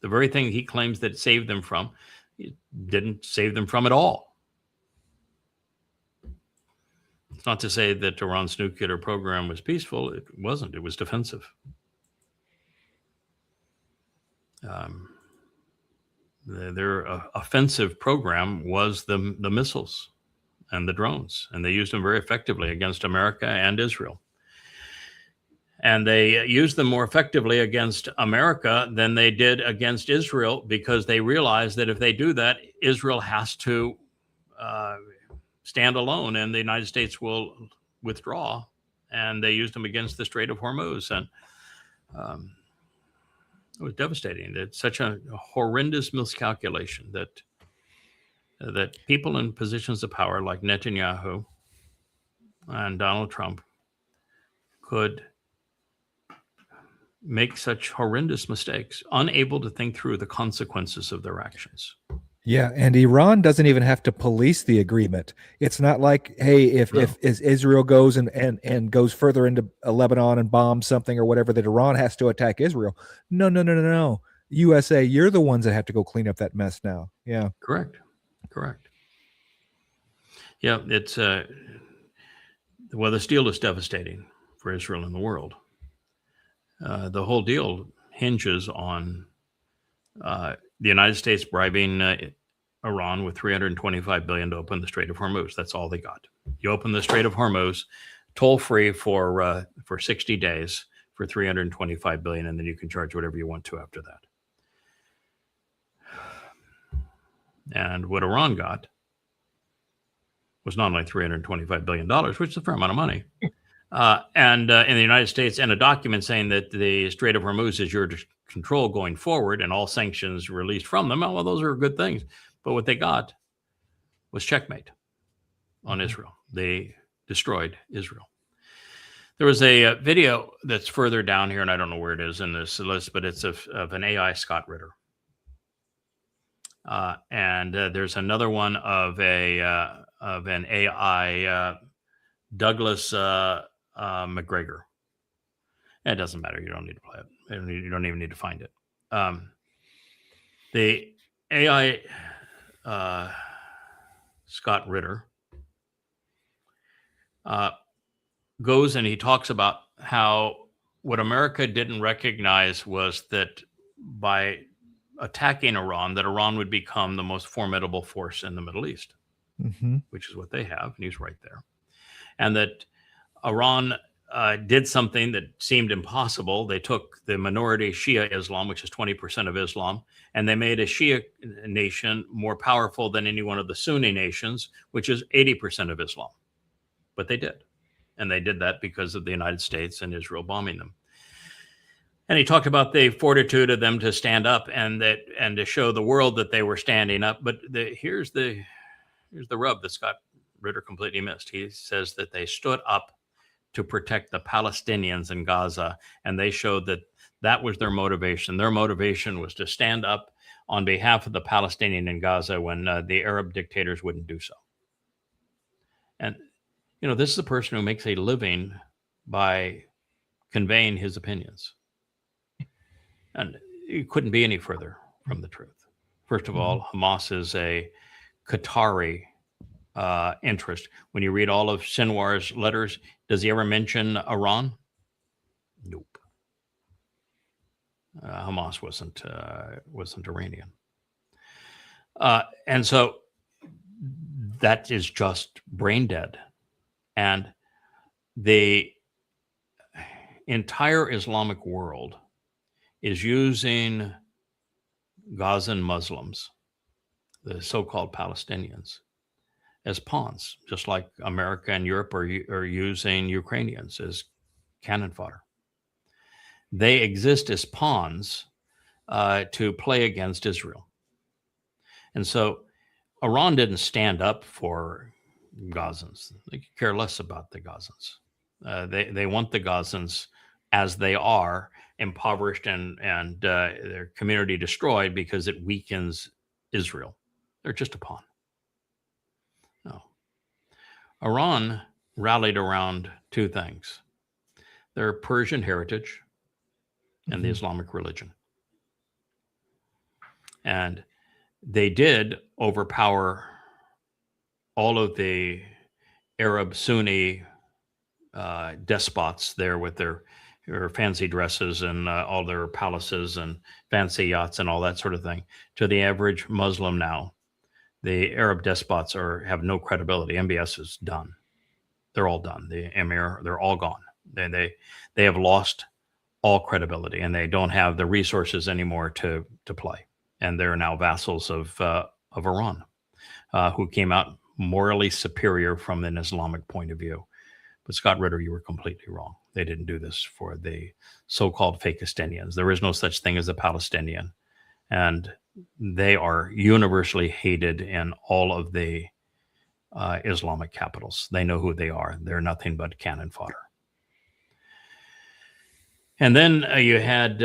The very thing he claims that saved them from, it didn't save them from at all. It's not to say that Iran's nuclear program was peaceful. It wasn't. It was defensive. Their offensive program was the missiles and the drones, and they used them very effectively against America and Israel. And they used them more effectively against America than they did against Israel, because they realized that if they do that, Israel has to stand alone and the United States will withdraw. And they used them against the Strait of Hormuz. And it was devastating. It's such a horrendous miscalculation that people in positions of power like Netanyahu and Donald Trump could make such horrendous mistakes, unable to think through the consequences of their actions. Yeah, and Iran doesn't even have to police the agreement. It's not like, hey, if Israel goes and goes further into Lebanon and bombs something or whatever, that Iran has to attack Israel. No. USA, you're the ones that have to go clean up that mess now. Yeah. Correct. Yeah, it's the deal is devastating for Israel and the world. The whole deal hinges on the United States bribing Iran with $325 billion to open the Strait of Hormuz. That's all they got. You open the Strait of Hormuz toll-free for 60 days for $325 billion, and then you can charge whatever you want to after that. And what Iran got was not only $325 billion, which is a fair amount of money, and in the United States, and a document saying that the Strait of Hormuz is your control going forward and all sanctions released from them. Well, those are good things. But what they got was checkmate on Israel. They destroyed Israel. There was a video that's further down here, and I don't know where it is in this list, but it's of an AI Scott Ritter. And there's another one of an AI Douglas McGregor. It doesn't matter. You don't need to play it. You don't even need to find it. The AI Scott Ritter goes and he talks about how what America didn't recognize was that by attacking Iran, that Iran would become the most formidable force in the Middle East, which is what they have. And he's right there. And that Iran did something that seemed impossible. They took the minority Shia Islam, which is 20% of Islam, and they made a Shia nation more powerful than any one of the Sunni nations, which is 80% of Islam. But they did. And they did that because of the United States and Israel bombing them. And he talked about the fortitude of them to stand up and to show the world that they were standing up. But here's the rub that Scott Ritter completely missed. He says that they stood up to protect the Palestinians in Gaza, and they showed that was their motivation. Their motivation was to stand up on behalf of the Palestinian in Gaza when the Arab dictators wouldn't do so. And, this is a person who makes a living by conveying his opinions. And it couldn't be any further from the truth. First of all, Hamas is a Qatari interest. When you read all of Sinwar's letters, does he ever mention Iran? Nope. Hamas wasn't Iranian. And so that is just brain dead. And the entire Islamic world is using Gazan Muslims, the so-called Palestinians, as pawns, just like America and Europe are using Ukrainians as cannon fodder. They exist as pawns to play against Israel. And so Iran didn't stand up for Gazans. They could care less about the Gazans. They want the Gazans as they are, impoverished and their community destroyed because it weakens Israel. They're just a pawn. No. Iran rallied around two things: their Persian heritage and the Islamic religion. And they did overpower all of the Arab Sunni despots there with their fancy dresses and all their palaces and fancy yachts and all that sort of thing. To the average Muslim now, the Arab despots have no credibility. MBS is done. They're all done. The Emir, they're all gone. They have lost all credibility, and they don't have the resources anymore to play. And they're now vassals of Iran, who came out morally superior from an Islamic point of view. But Scott Ritter, you were completely wrong. They didn't do this for the so-called Fakistinians. There is no such thing as a Palestinian. And they are universally hated in all of the Islamic capitals. They know who they are. They're nothing but cannon fodder. And then you had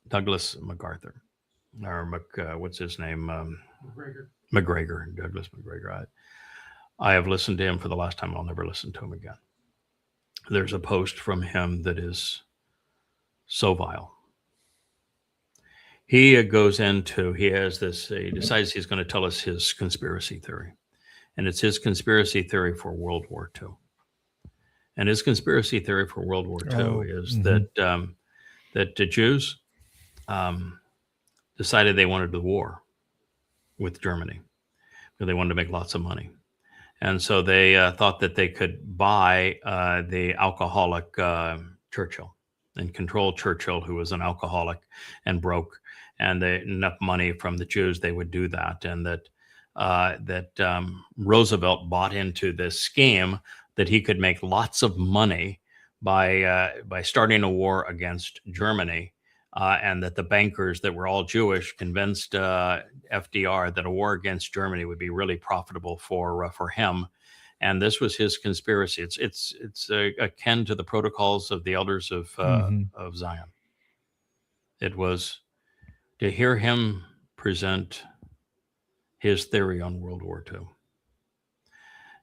Douglas MacArthur, or what's his name? McGregor, Douglas McGregor. I have listened to him for the last time. I'll never listen to him again. There's a post from him that is so vile. He goes into, he decides he's going to tell us his conspiracy theory. And it's his conspiracy theory for World War II. And his conspiracy theory for World War II is that the Jews decided they wanted the war with Germany because they wanted to make lots of money. And so they thought that they could buy the alcoholic Churchill and control Churchill, who was an alcoholic and broke, and enough money from the Jews, they would do that. And that Roosevelt bought into this scheme that he could make lots of money by starting a war against Germany, and that the bankers that were all Jewish convinced FDR that a war against Germany would be really profitable for him. And this was his conspiracy. It's akin to the protocols of the elders of Zion. It was to hear him present his theory on World War II.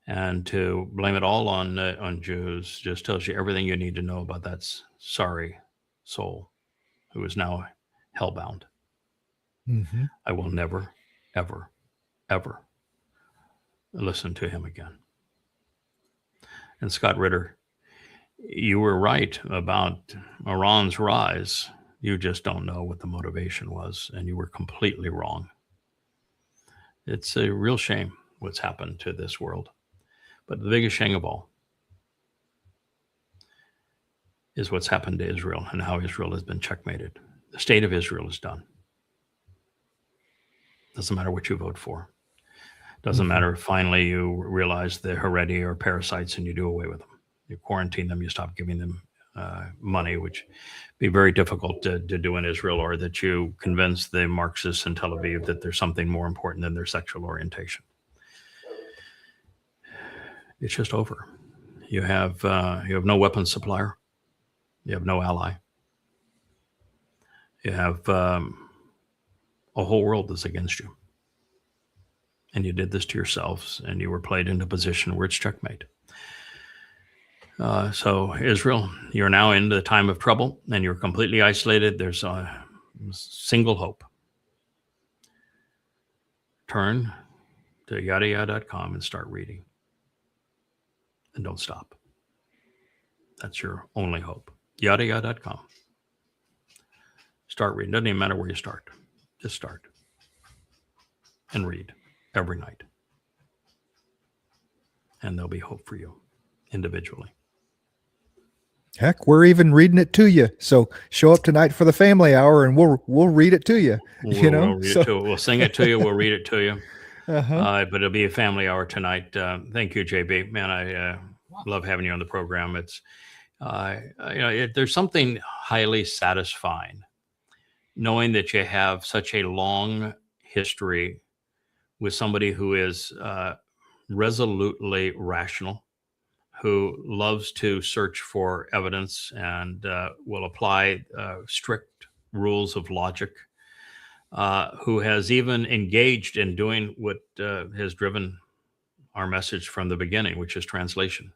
And to blame it all on Jews just tells you everything you need to know about that sorry soul who is now hellbound. I will never, ever, ever listen to him again. And Scott Ritter, you were right about Iran's rise. You just don't know what the motivation was, and you were completely wrong. It's a real shame what's happened to this world. But the biggest shame of all is what's happened to Israel and how Israel has been checkmated. The state of Israel is done. Doesn't matter what you vote for. Doesn't matter if finally you realize the Haredi are parasites and you do away with them. You quarantine them, you stop giving them money, which be very difficult to do in Israel, or that you convince the Marxists in Tel Aviv that there's something more important than their sexual orientation. It's just over. You have no weapons supplier. You have no ally. You have a whole world that's against you. And you did this to yourselves, and you were played into a position where it's checkmate. So Israel, you're now in the time of trouble, and you're completely isolated. There's a single hope. Turn to yadayah.com and start reading. And don't stop. That's your only hope. Yadayah.com. Start reading. Doesn't even matter where you start. Just start. and read every night. And there'll be hope for you individually. Heck, we're even reading it to you. So show up tonight for the family hour, and we'll read it to you. We'll sing it to you. We'll read it to you. But it'll be a family hour tonight. Thank you, JB. Man, I love having you on the program. It's there's something highly satisfying knowing that you have such a long history with somebody who is resolutely rational, who loves to search for evidence and will apply strict rules of logic, who has even engaged in doing what has driven our message from the beginning, which is translation,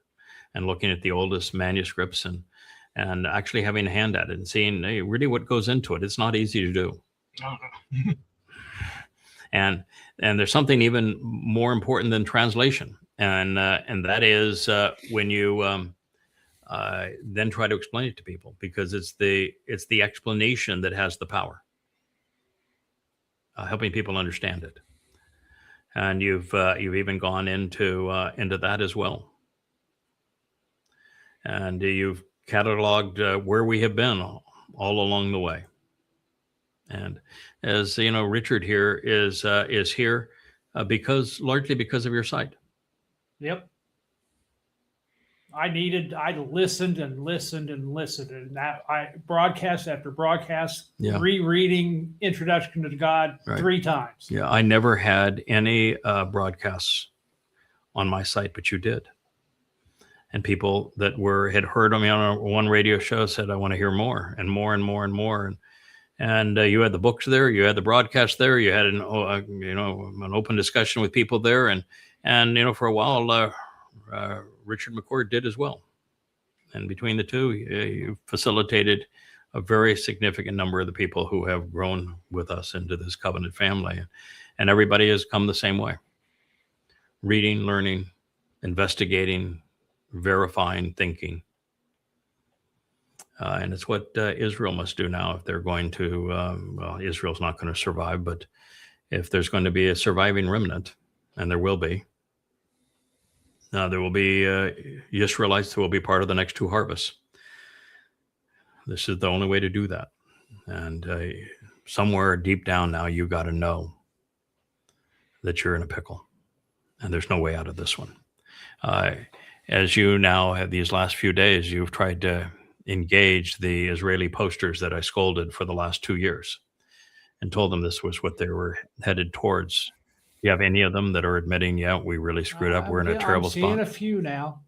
and looking at the oldest manuscripts and actually having a hand at it and seeing really what goes into it. It's not easy to do. And there's something even more important than translation. And that is when you then try to explain it to people, because it's the explanation that has the power, helping people understand it. And you've even gone into that as well, and you've cataloged where we have been all along the way. And as you know, Richard here is here largely because of your site. Yep. I listened and listened and listened, and that I broadcast after broadcast, rereading Introduction to God 3 times. Yeah, I never had any broadcasts on my site, but you did. And people that had heard me on one radio show said, "I want to hear more and more and more and more." And you had the books there, you had the broadcast there, you had an open discussion with people there, and for a while, Richard McCord did as well. And between the two, you facilitated a very significant number of the people who have grown with us into this covenant family. And everybody has come the same way. Reading, learning, investigating, verifying, thinking. And it's what Israel must do now if they're going to, Israel's not going to survive, but if there's going to be a surviving remnant, and there will be, there will be Israelites who will be part of the next 2 harvests. This is the only way to do that. And somewhere deep down now, you got to know that you're in a pickle, and there's no way out of this one. As you now have these last few days, you've tried to engage the Israeli posters that I scolded for the last 2 years and told them this was what they were headed towards. Do you have any of them that are admitting, we really screwed up, we're in a terrible spot? I'm seeing a few now,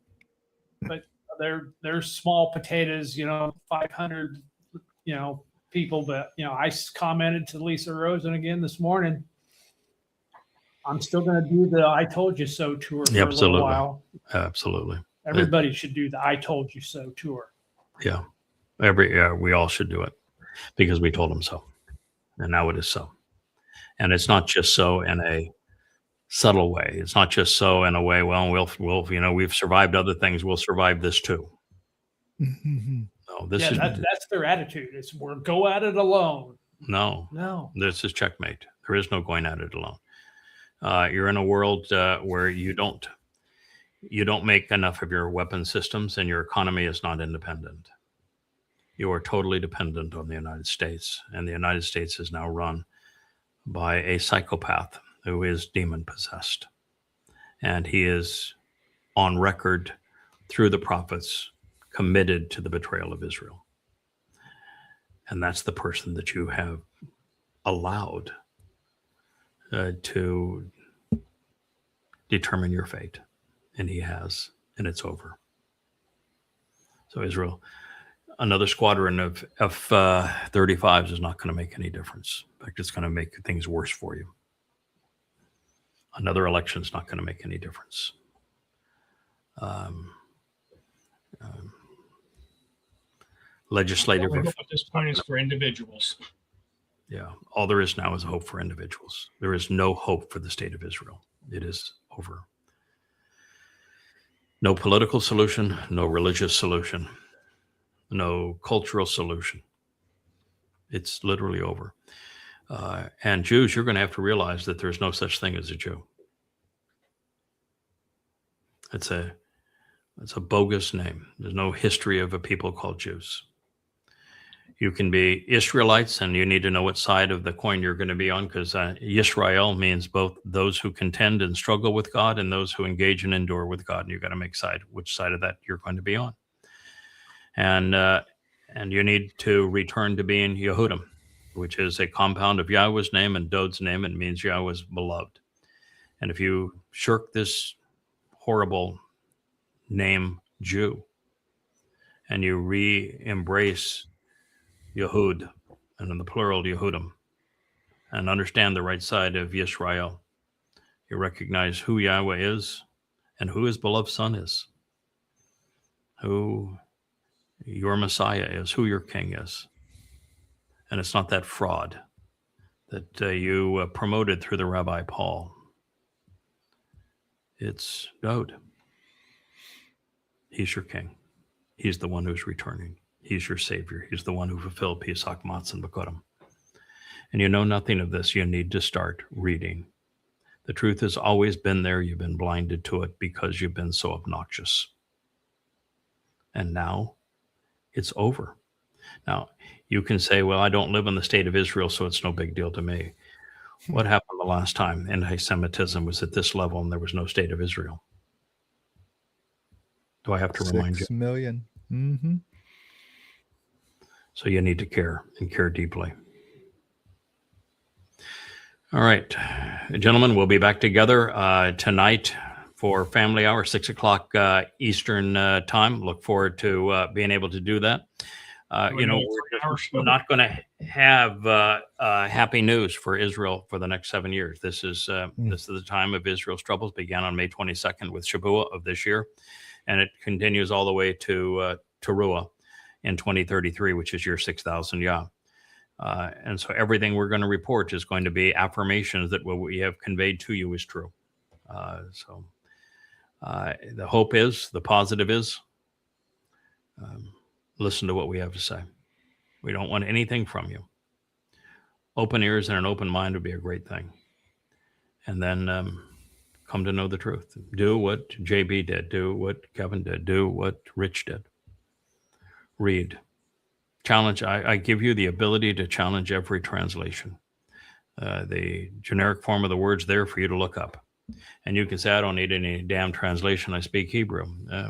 but they're small potatoes, 500, people. But, I commented to Lisa Rosen again this morning. I'm still going to do the I Told You So tour for a little while. Absolutely. Everybody should do the I Told You So tour. Yeah. We all should do it because we told them so. And now it is so. And it's not just so in a subtle way. It's not just so in a way, we've survived other things. We'll survive this too. Mm-hmm. No, that's their attitude. It's we'll go at it alone. No. This is checkmate. There is no going at it alone. You're in a world where you don't make enough of your weapon systems, and your economy is not independent. You are totally dependent on the United States, and the United States is now run by a psychopath who is demon possessed. And he is on record through the prophets committed to the betrayal of Israel. And that's the person that you have allowed to determine your fate. And he has, and it's over. So Israel, another squadron of F-35s is not going to make any difference. In fact, it's going to make things worse for you. Another election is not going to make any difference. Legislative. At this point is for individuals. Yeah, all there is now is hope for individuals. There is no hope for the state of Israel. It is over. No political solution, no religious solution, no cultural solution. It's literally over. And Jews, you're going to have to realize that there's no such thing as a Jew. It's a bogus name. There's no history of a people called Jews. You can be Israelites, and you need to know what side of the coin you're going to be on, because Yisrael means both those who contend and struggle with God and those who engage and endure with God. And you've got to make which side of that you're going to be on. And you need to return to being Yehudim, which is a compound of Yahweh's name and Dod's name, and means Yahweh's beloved. And if you shirk this horrible name Jew and you re-embrace Yehud, and in the plural Yehudim, and understand the right side of Yisrael, you recognize who Yahweh is and who his beloved son is, who your Messiah is, who your king is. And it's not that fraud that you promoted through the Rabbi Paul. It's Dod. He's your king. He's the one who's returning. He's your savior. He's the one who fulfilled Pesach Matzah B'Kodim. And you know nothing of this. You need to start reading. The truth has always been there. You've been blinded to it because you've been so obnoxious. And now it's over. Now, you can say, well, I don't live in the state of Israel, so it's no big deal to me. What happened the last time anti-Semitism was at this level and there was no state of Israel? Do I have to remind you? 6 million. Mm-hmm. So you need to care and care deeply. All right, gentlemen, we'll be back together tonight for Family Hour, 6 o'clock Eastern time. Look forward to being able to do that. We're not going to have happy news for Israel for the next 7 years. This is the time of Israel's troubles. Began on May 22nd with Shavuot of this year, and it continues all the way to Teruah in 2033, which is year 6,000 Yah. And so everything we're going to report is going to be affirmations that what we have conveyed to you is true. The hope is, the positive is, listen to what we have to say. We don't want anything from you. Open ears and an open mind would be a great thing. And then come to know the truth. Do what JB did. Do what Kevin did. Do what Rich did. Read. Challenge. I give you the ability to challenge every translation. The generic form of the words there for you to look up. And you can say, I don't need any damn translation. I speak Hebrew.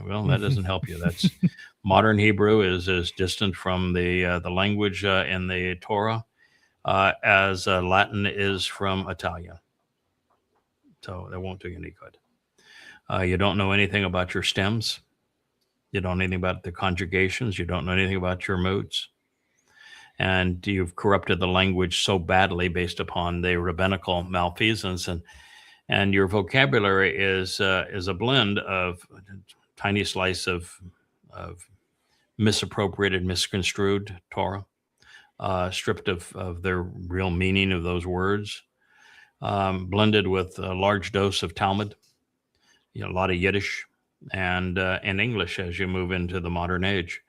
Well, that doesn't help you. That's modern Hebrew is as distant from the language in the Torah as Latin is from Italian. So that won't do you any good. You don't know anything about your stems. You don't know anything about the conjugations. You don't know anything about your moods. And you've corrupted the language so badly based upon the rabbinical malfeasance. And your vocabulary is a blend of a tiny slice of misappropriated, misconstrued Torah, stripped of their real meaning of those words, blended with a large dose of Talmud, a lot of Yiddish, and English as you move into the modern age.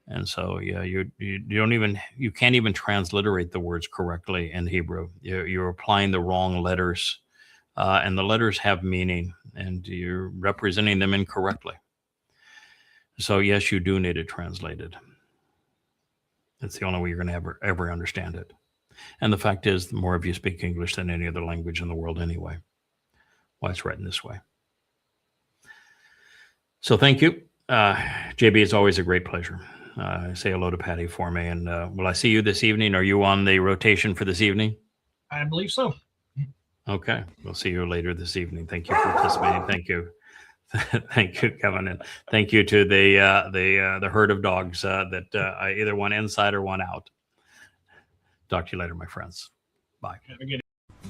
And so, yeah, you can't even transliterate the words correctly in Hebrew. You're applying the wrong letters, and the letters have meaning, and you're representing them incorrectly. So, yes, you do need it translated. It's the only way you're going to ever understand it. And the fact is, the more of you speak English than any other language in the world anyway. Why it's written this way. So thank you. JB, it's always a great pleasure. Say hello to Patty for me. And will I see you this evening? Are you on the rotation for this evening? I believe so. Okay. We'll see you later this evening. Thank you for participating. Thank you. Thank you, Kevin. And thank you to the herd of dogs that I either went inside or went out. Talk to you later, my friends. Bye.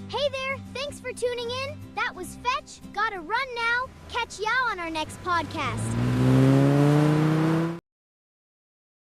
Hey there, thanks for tuning in. That was Fetch. Gotta run now. Catch y'all on our next podcast.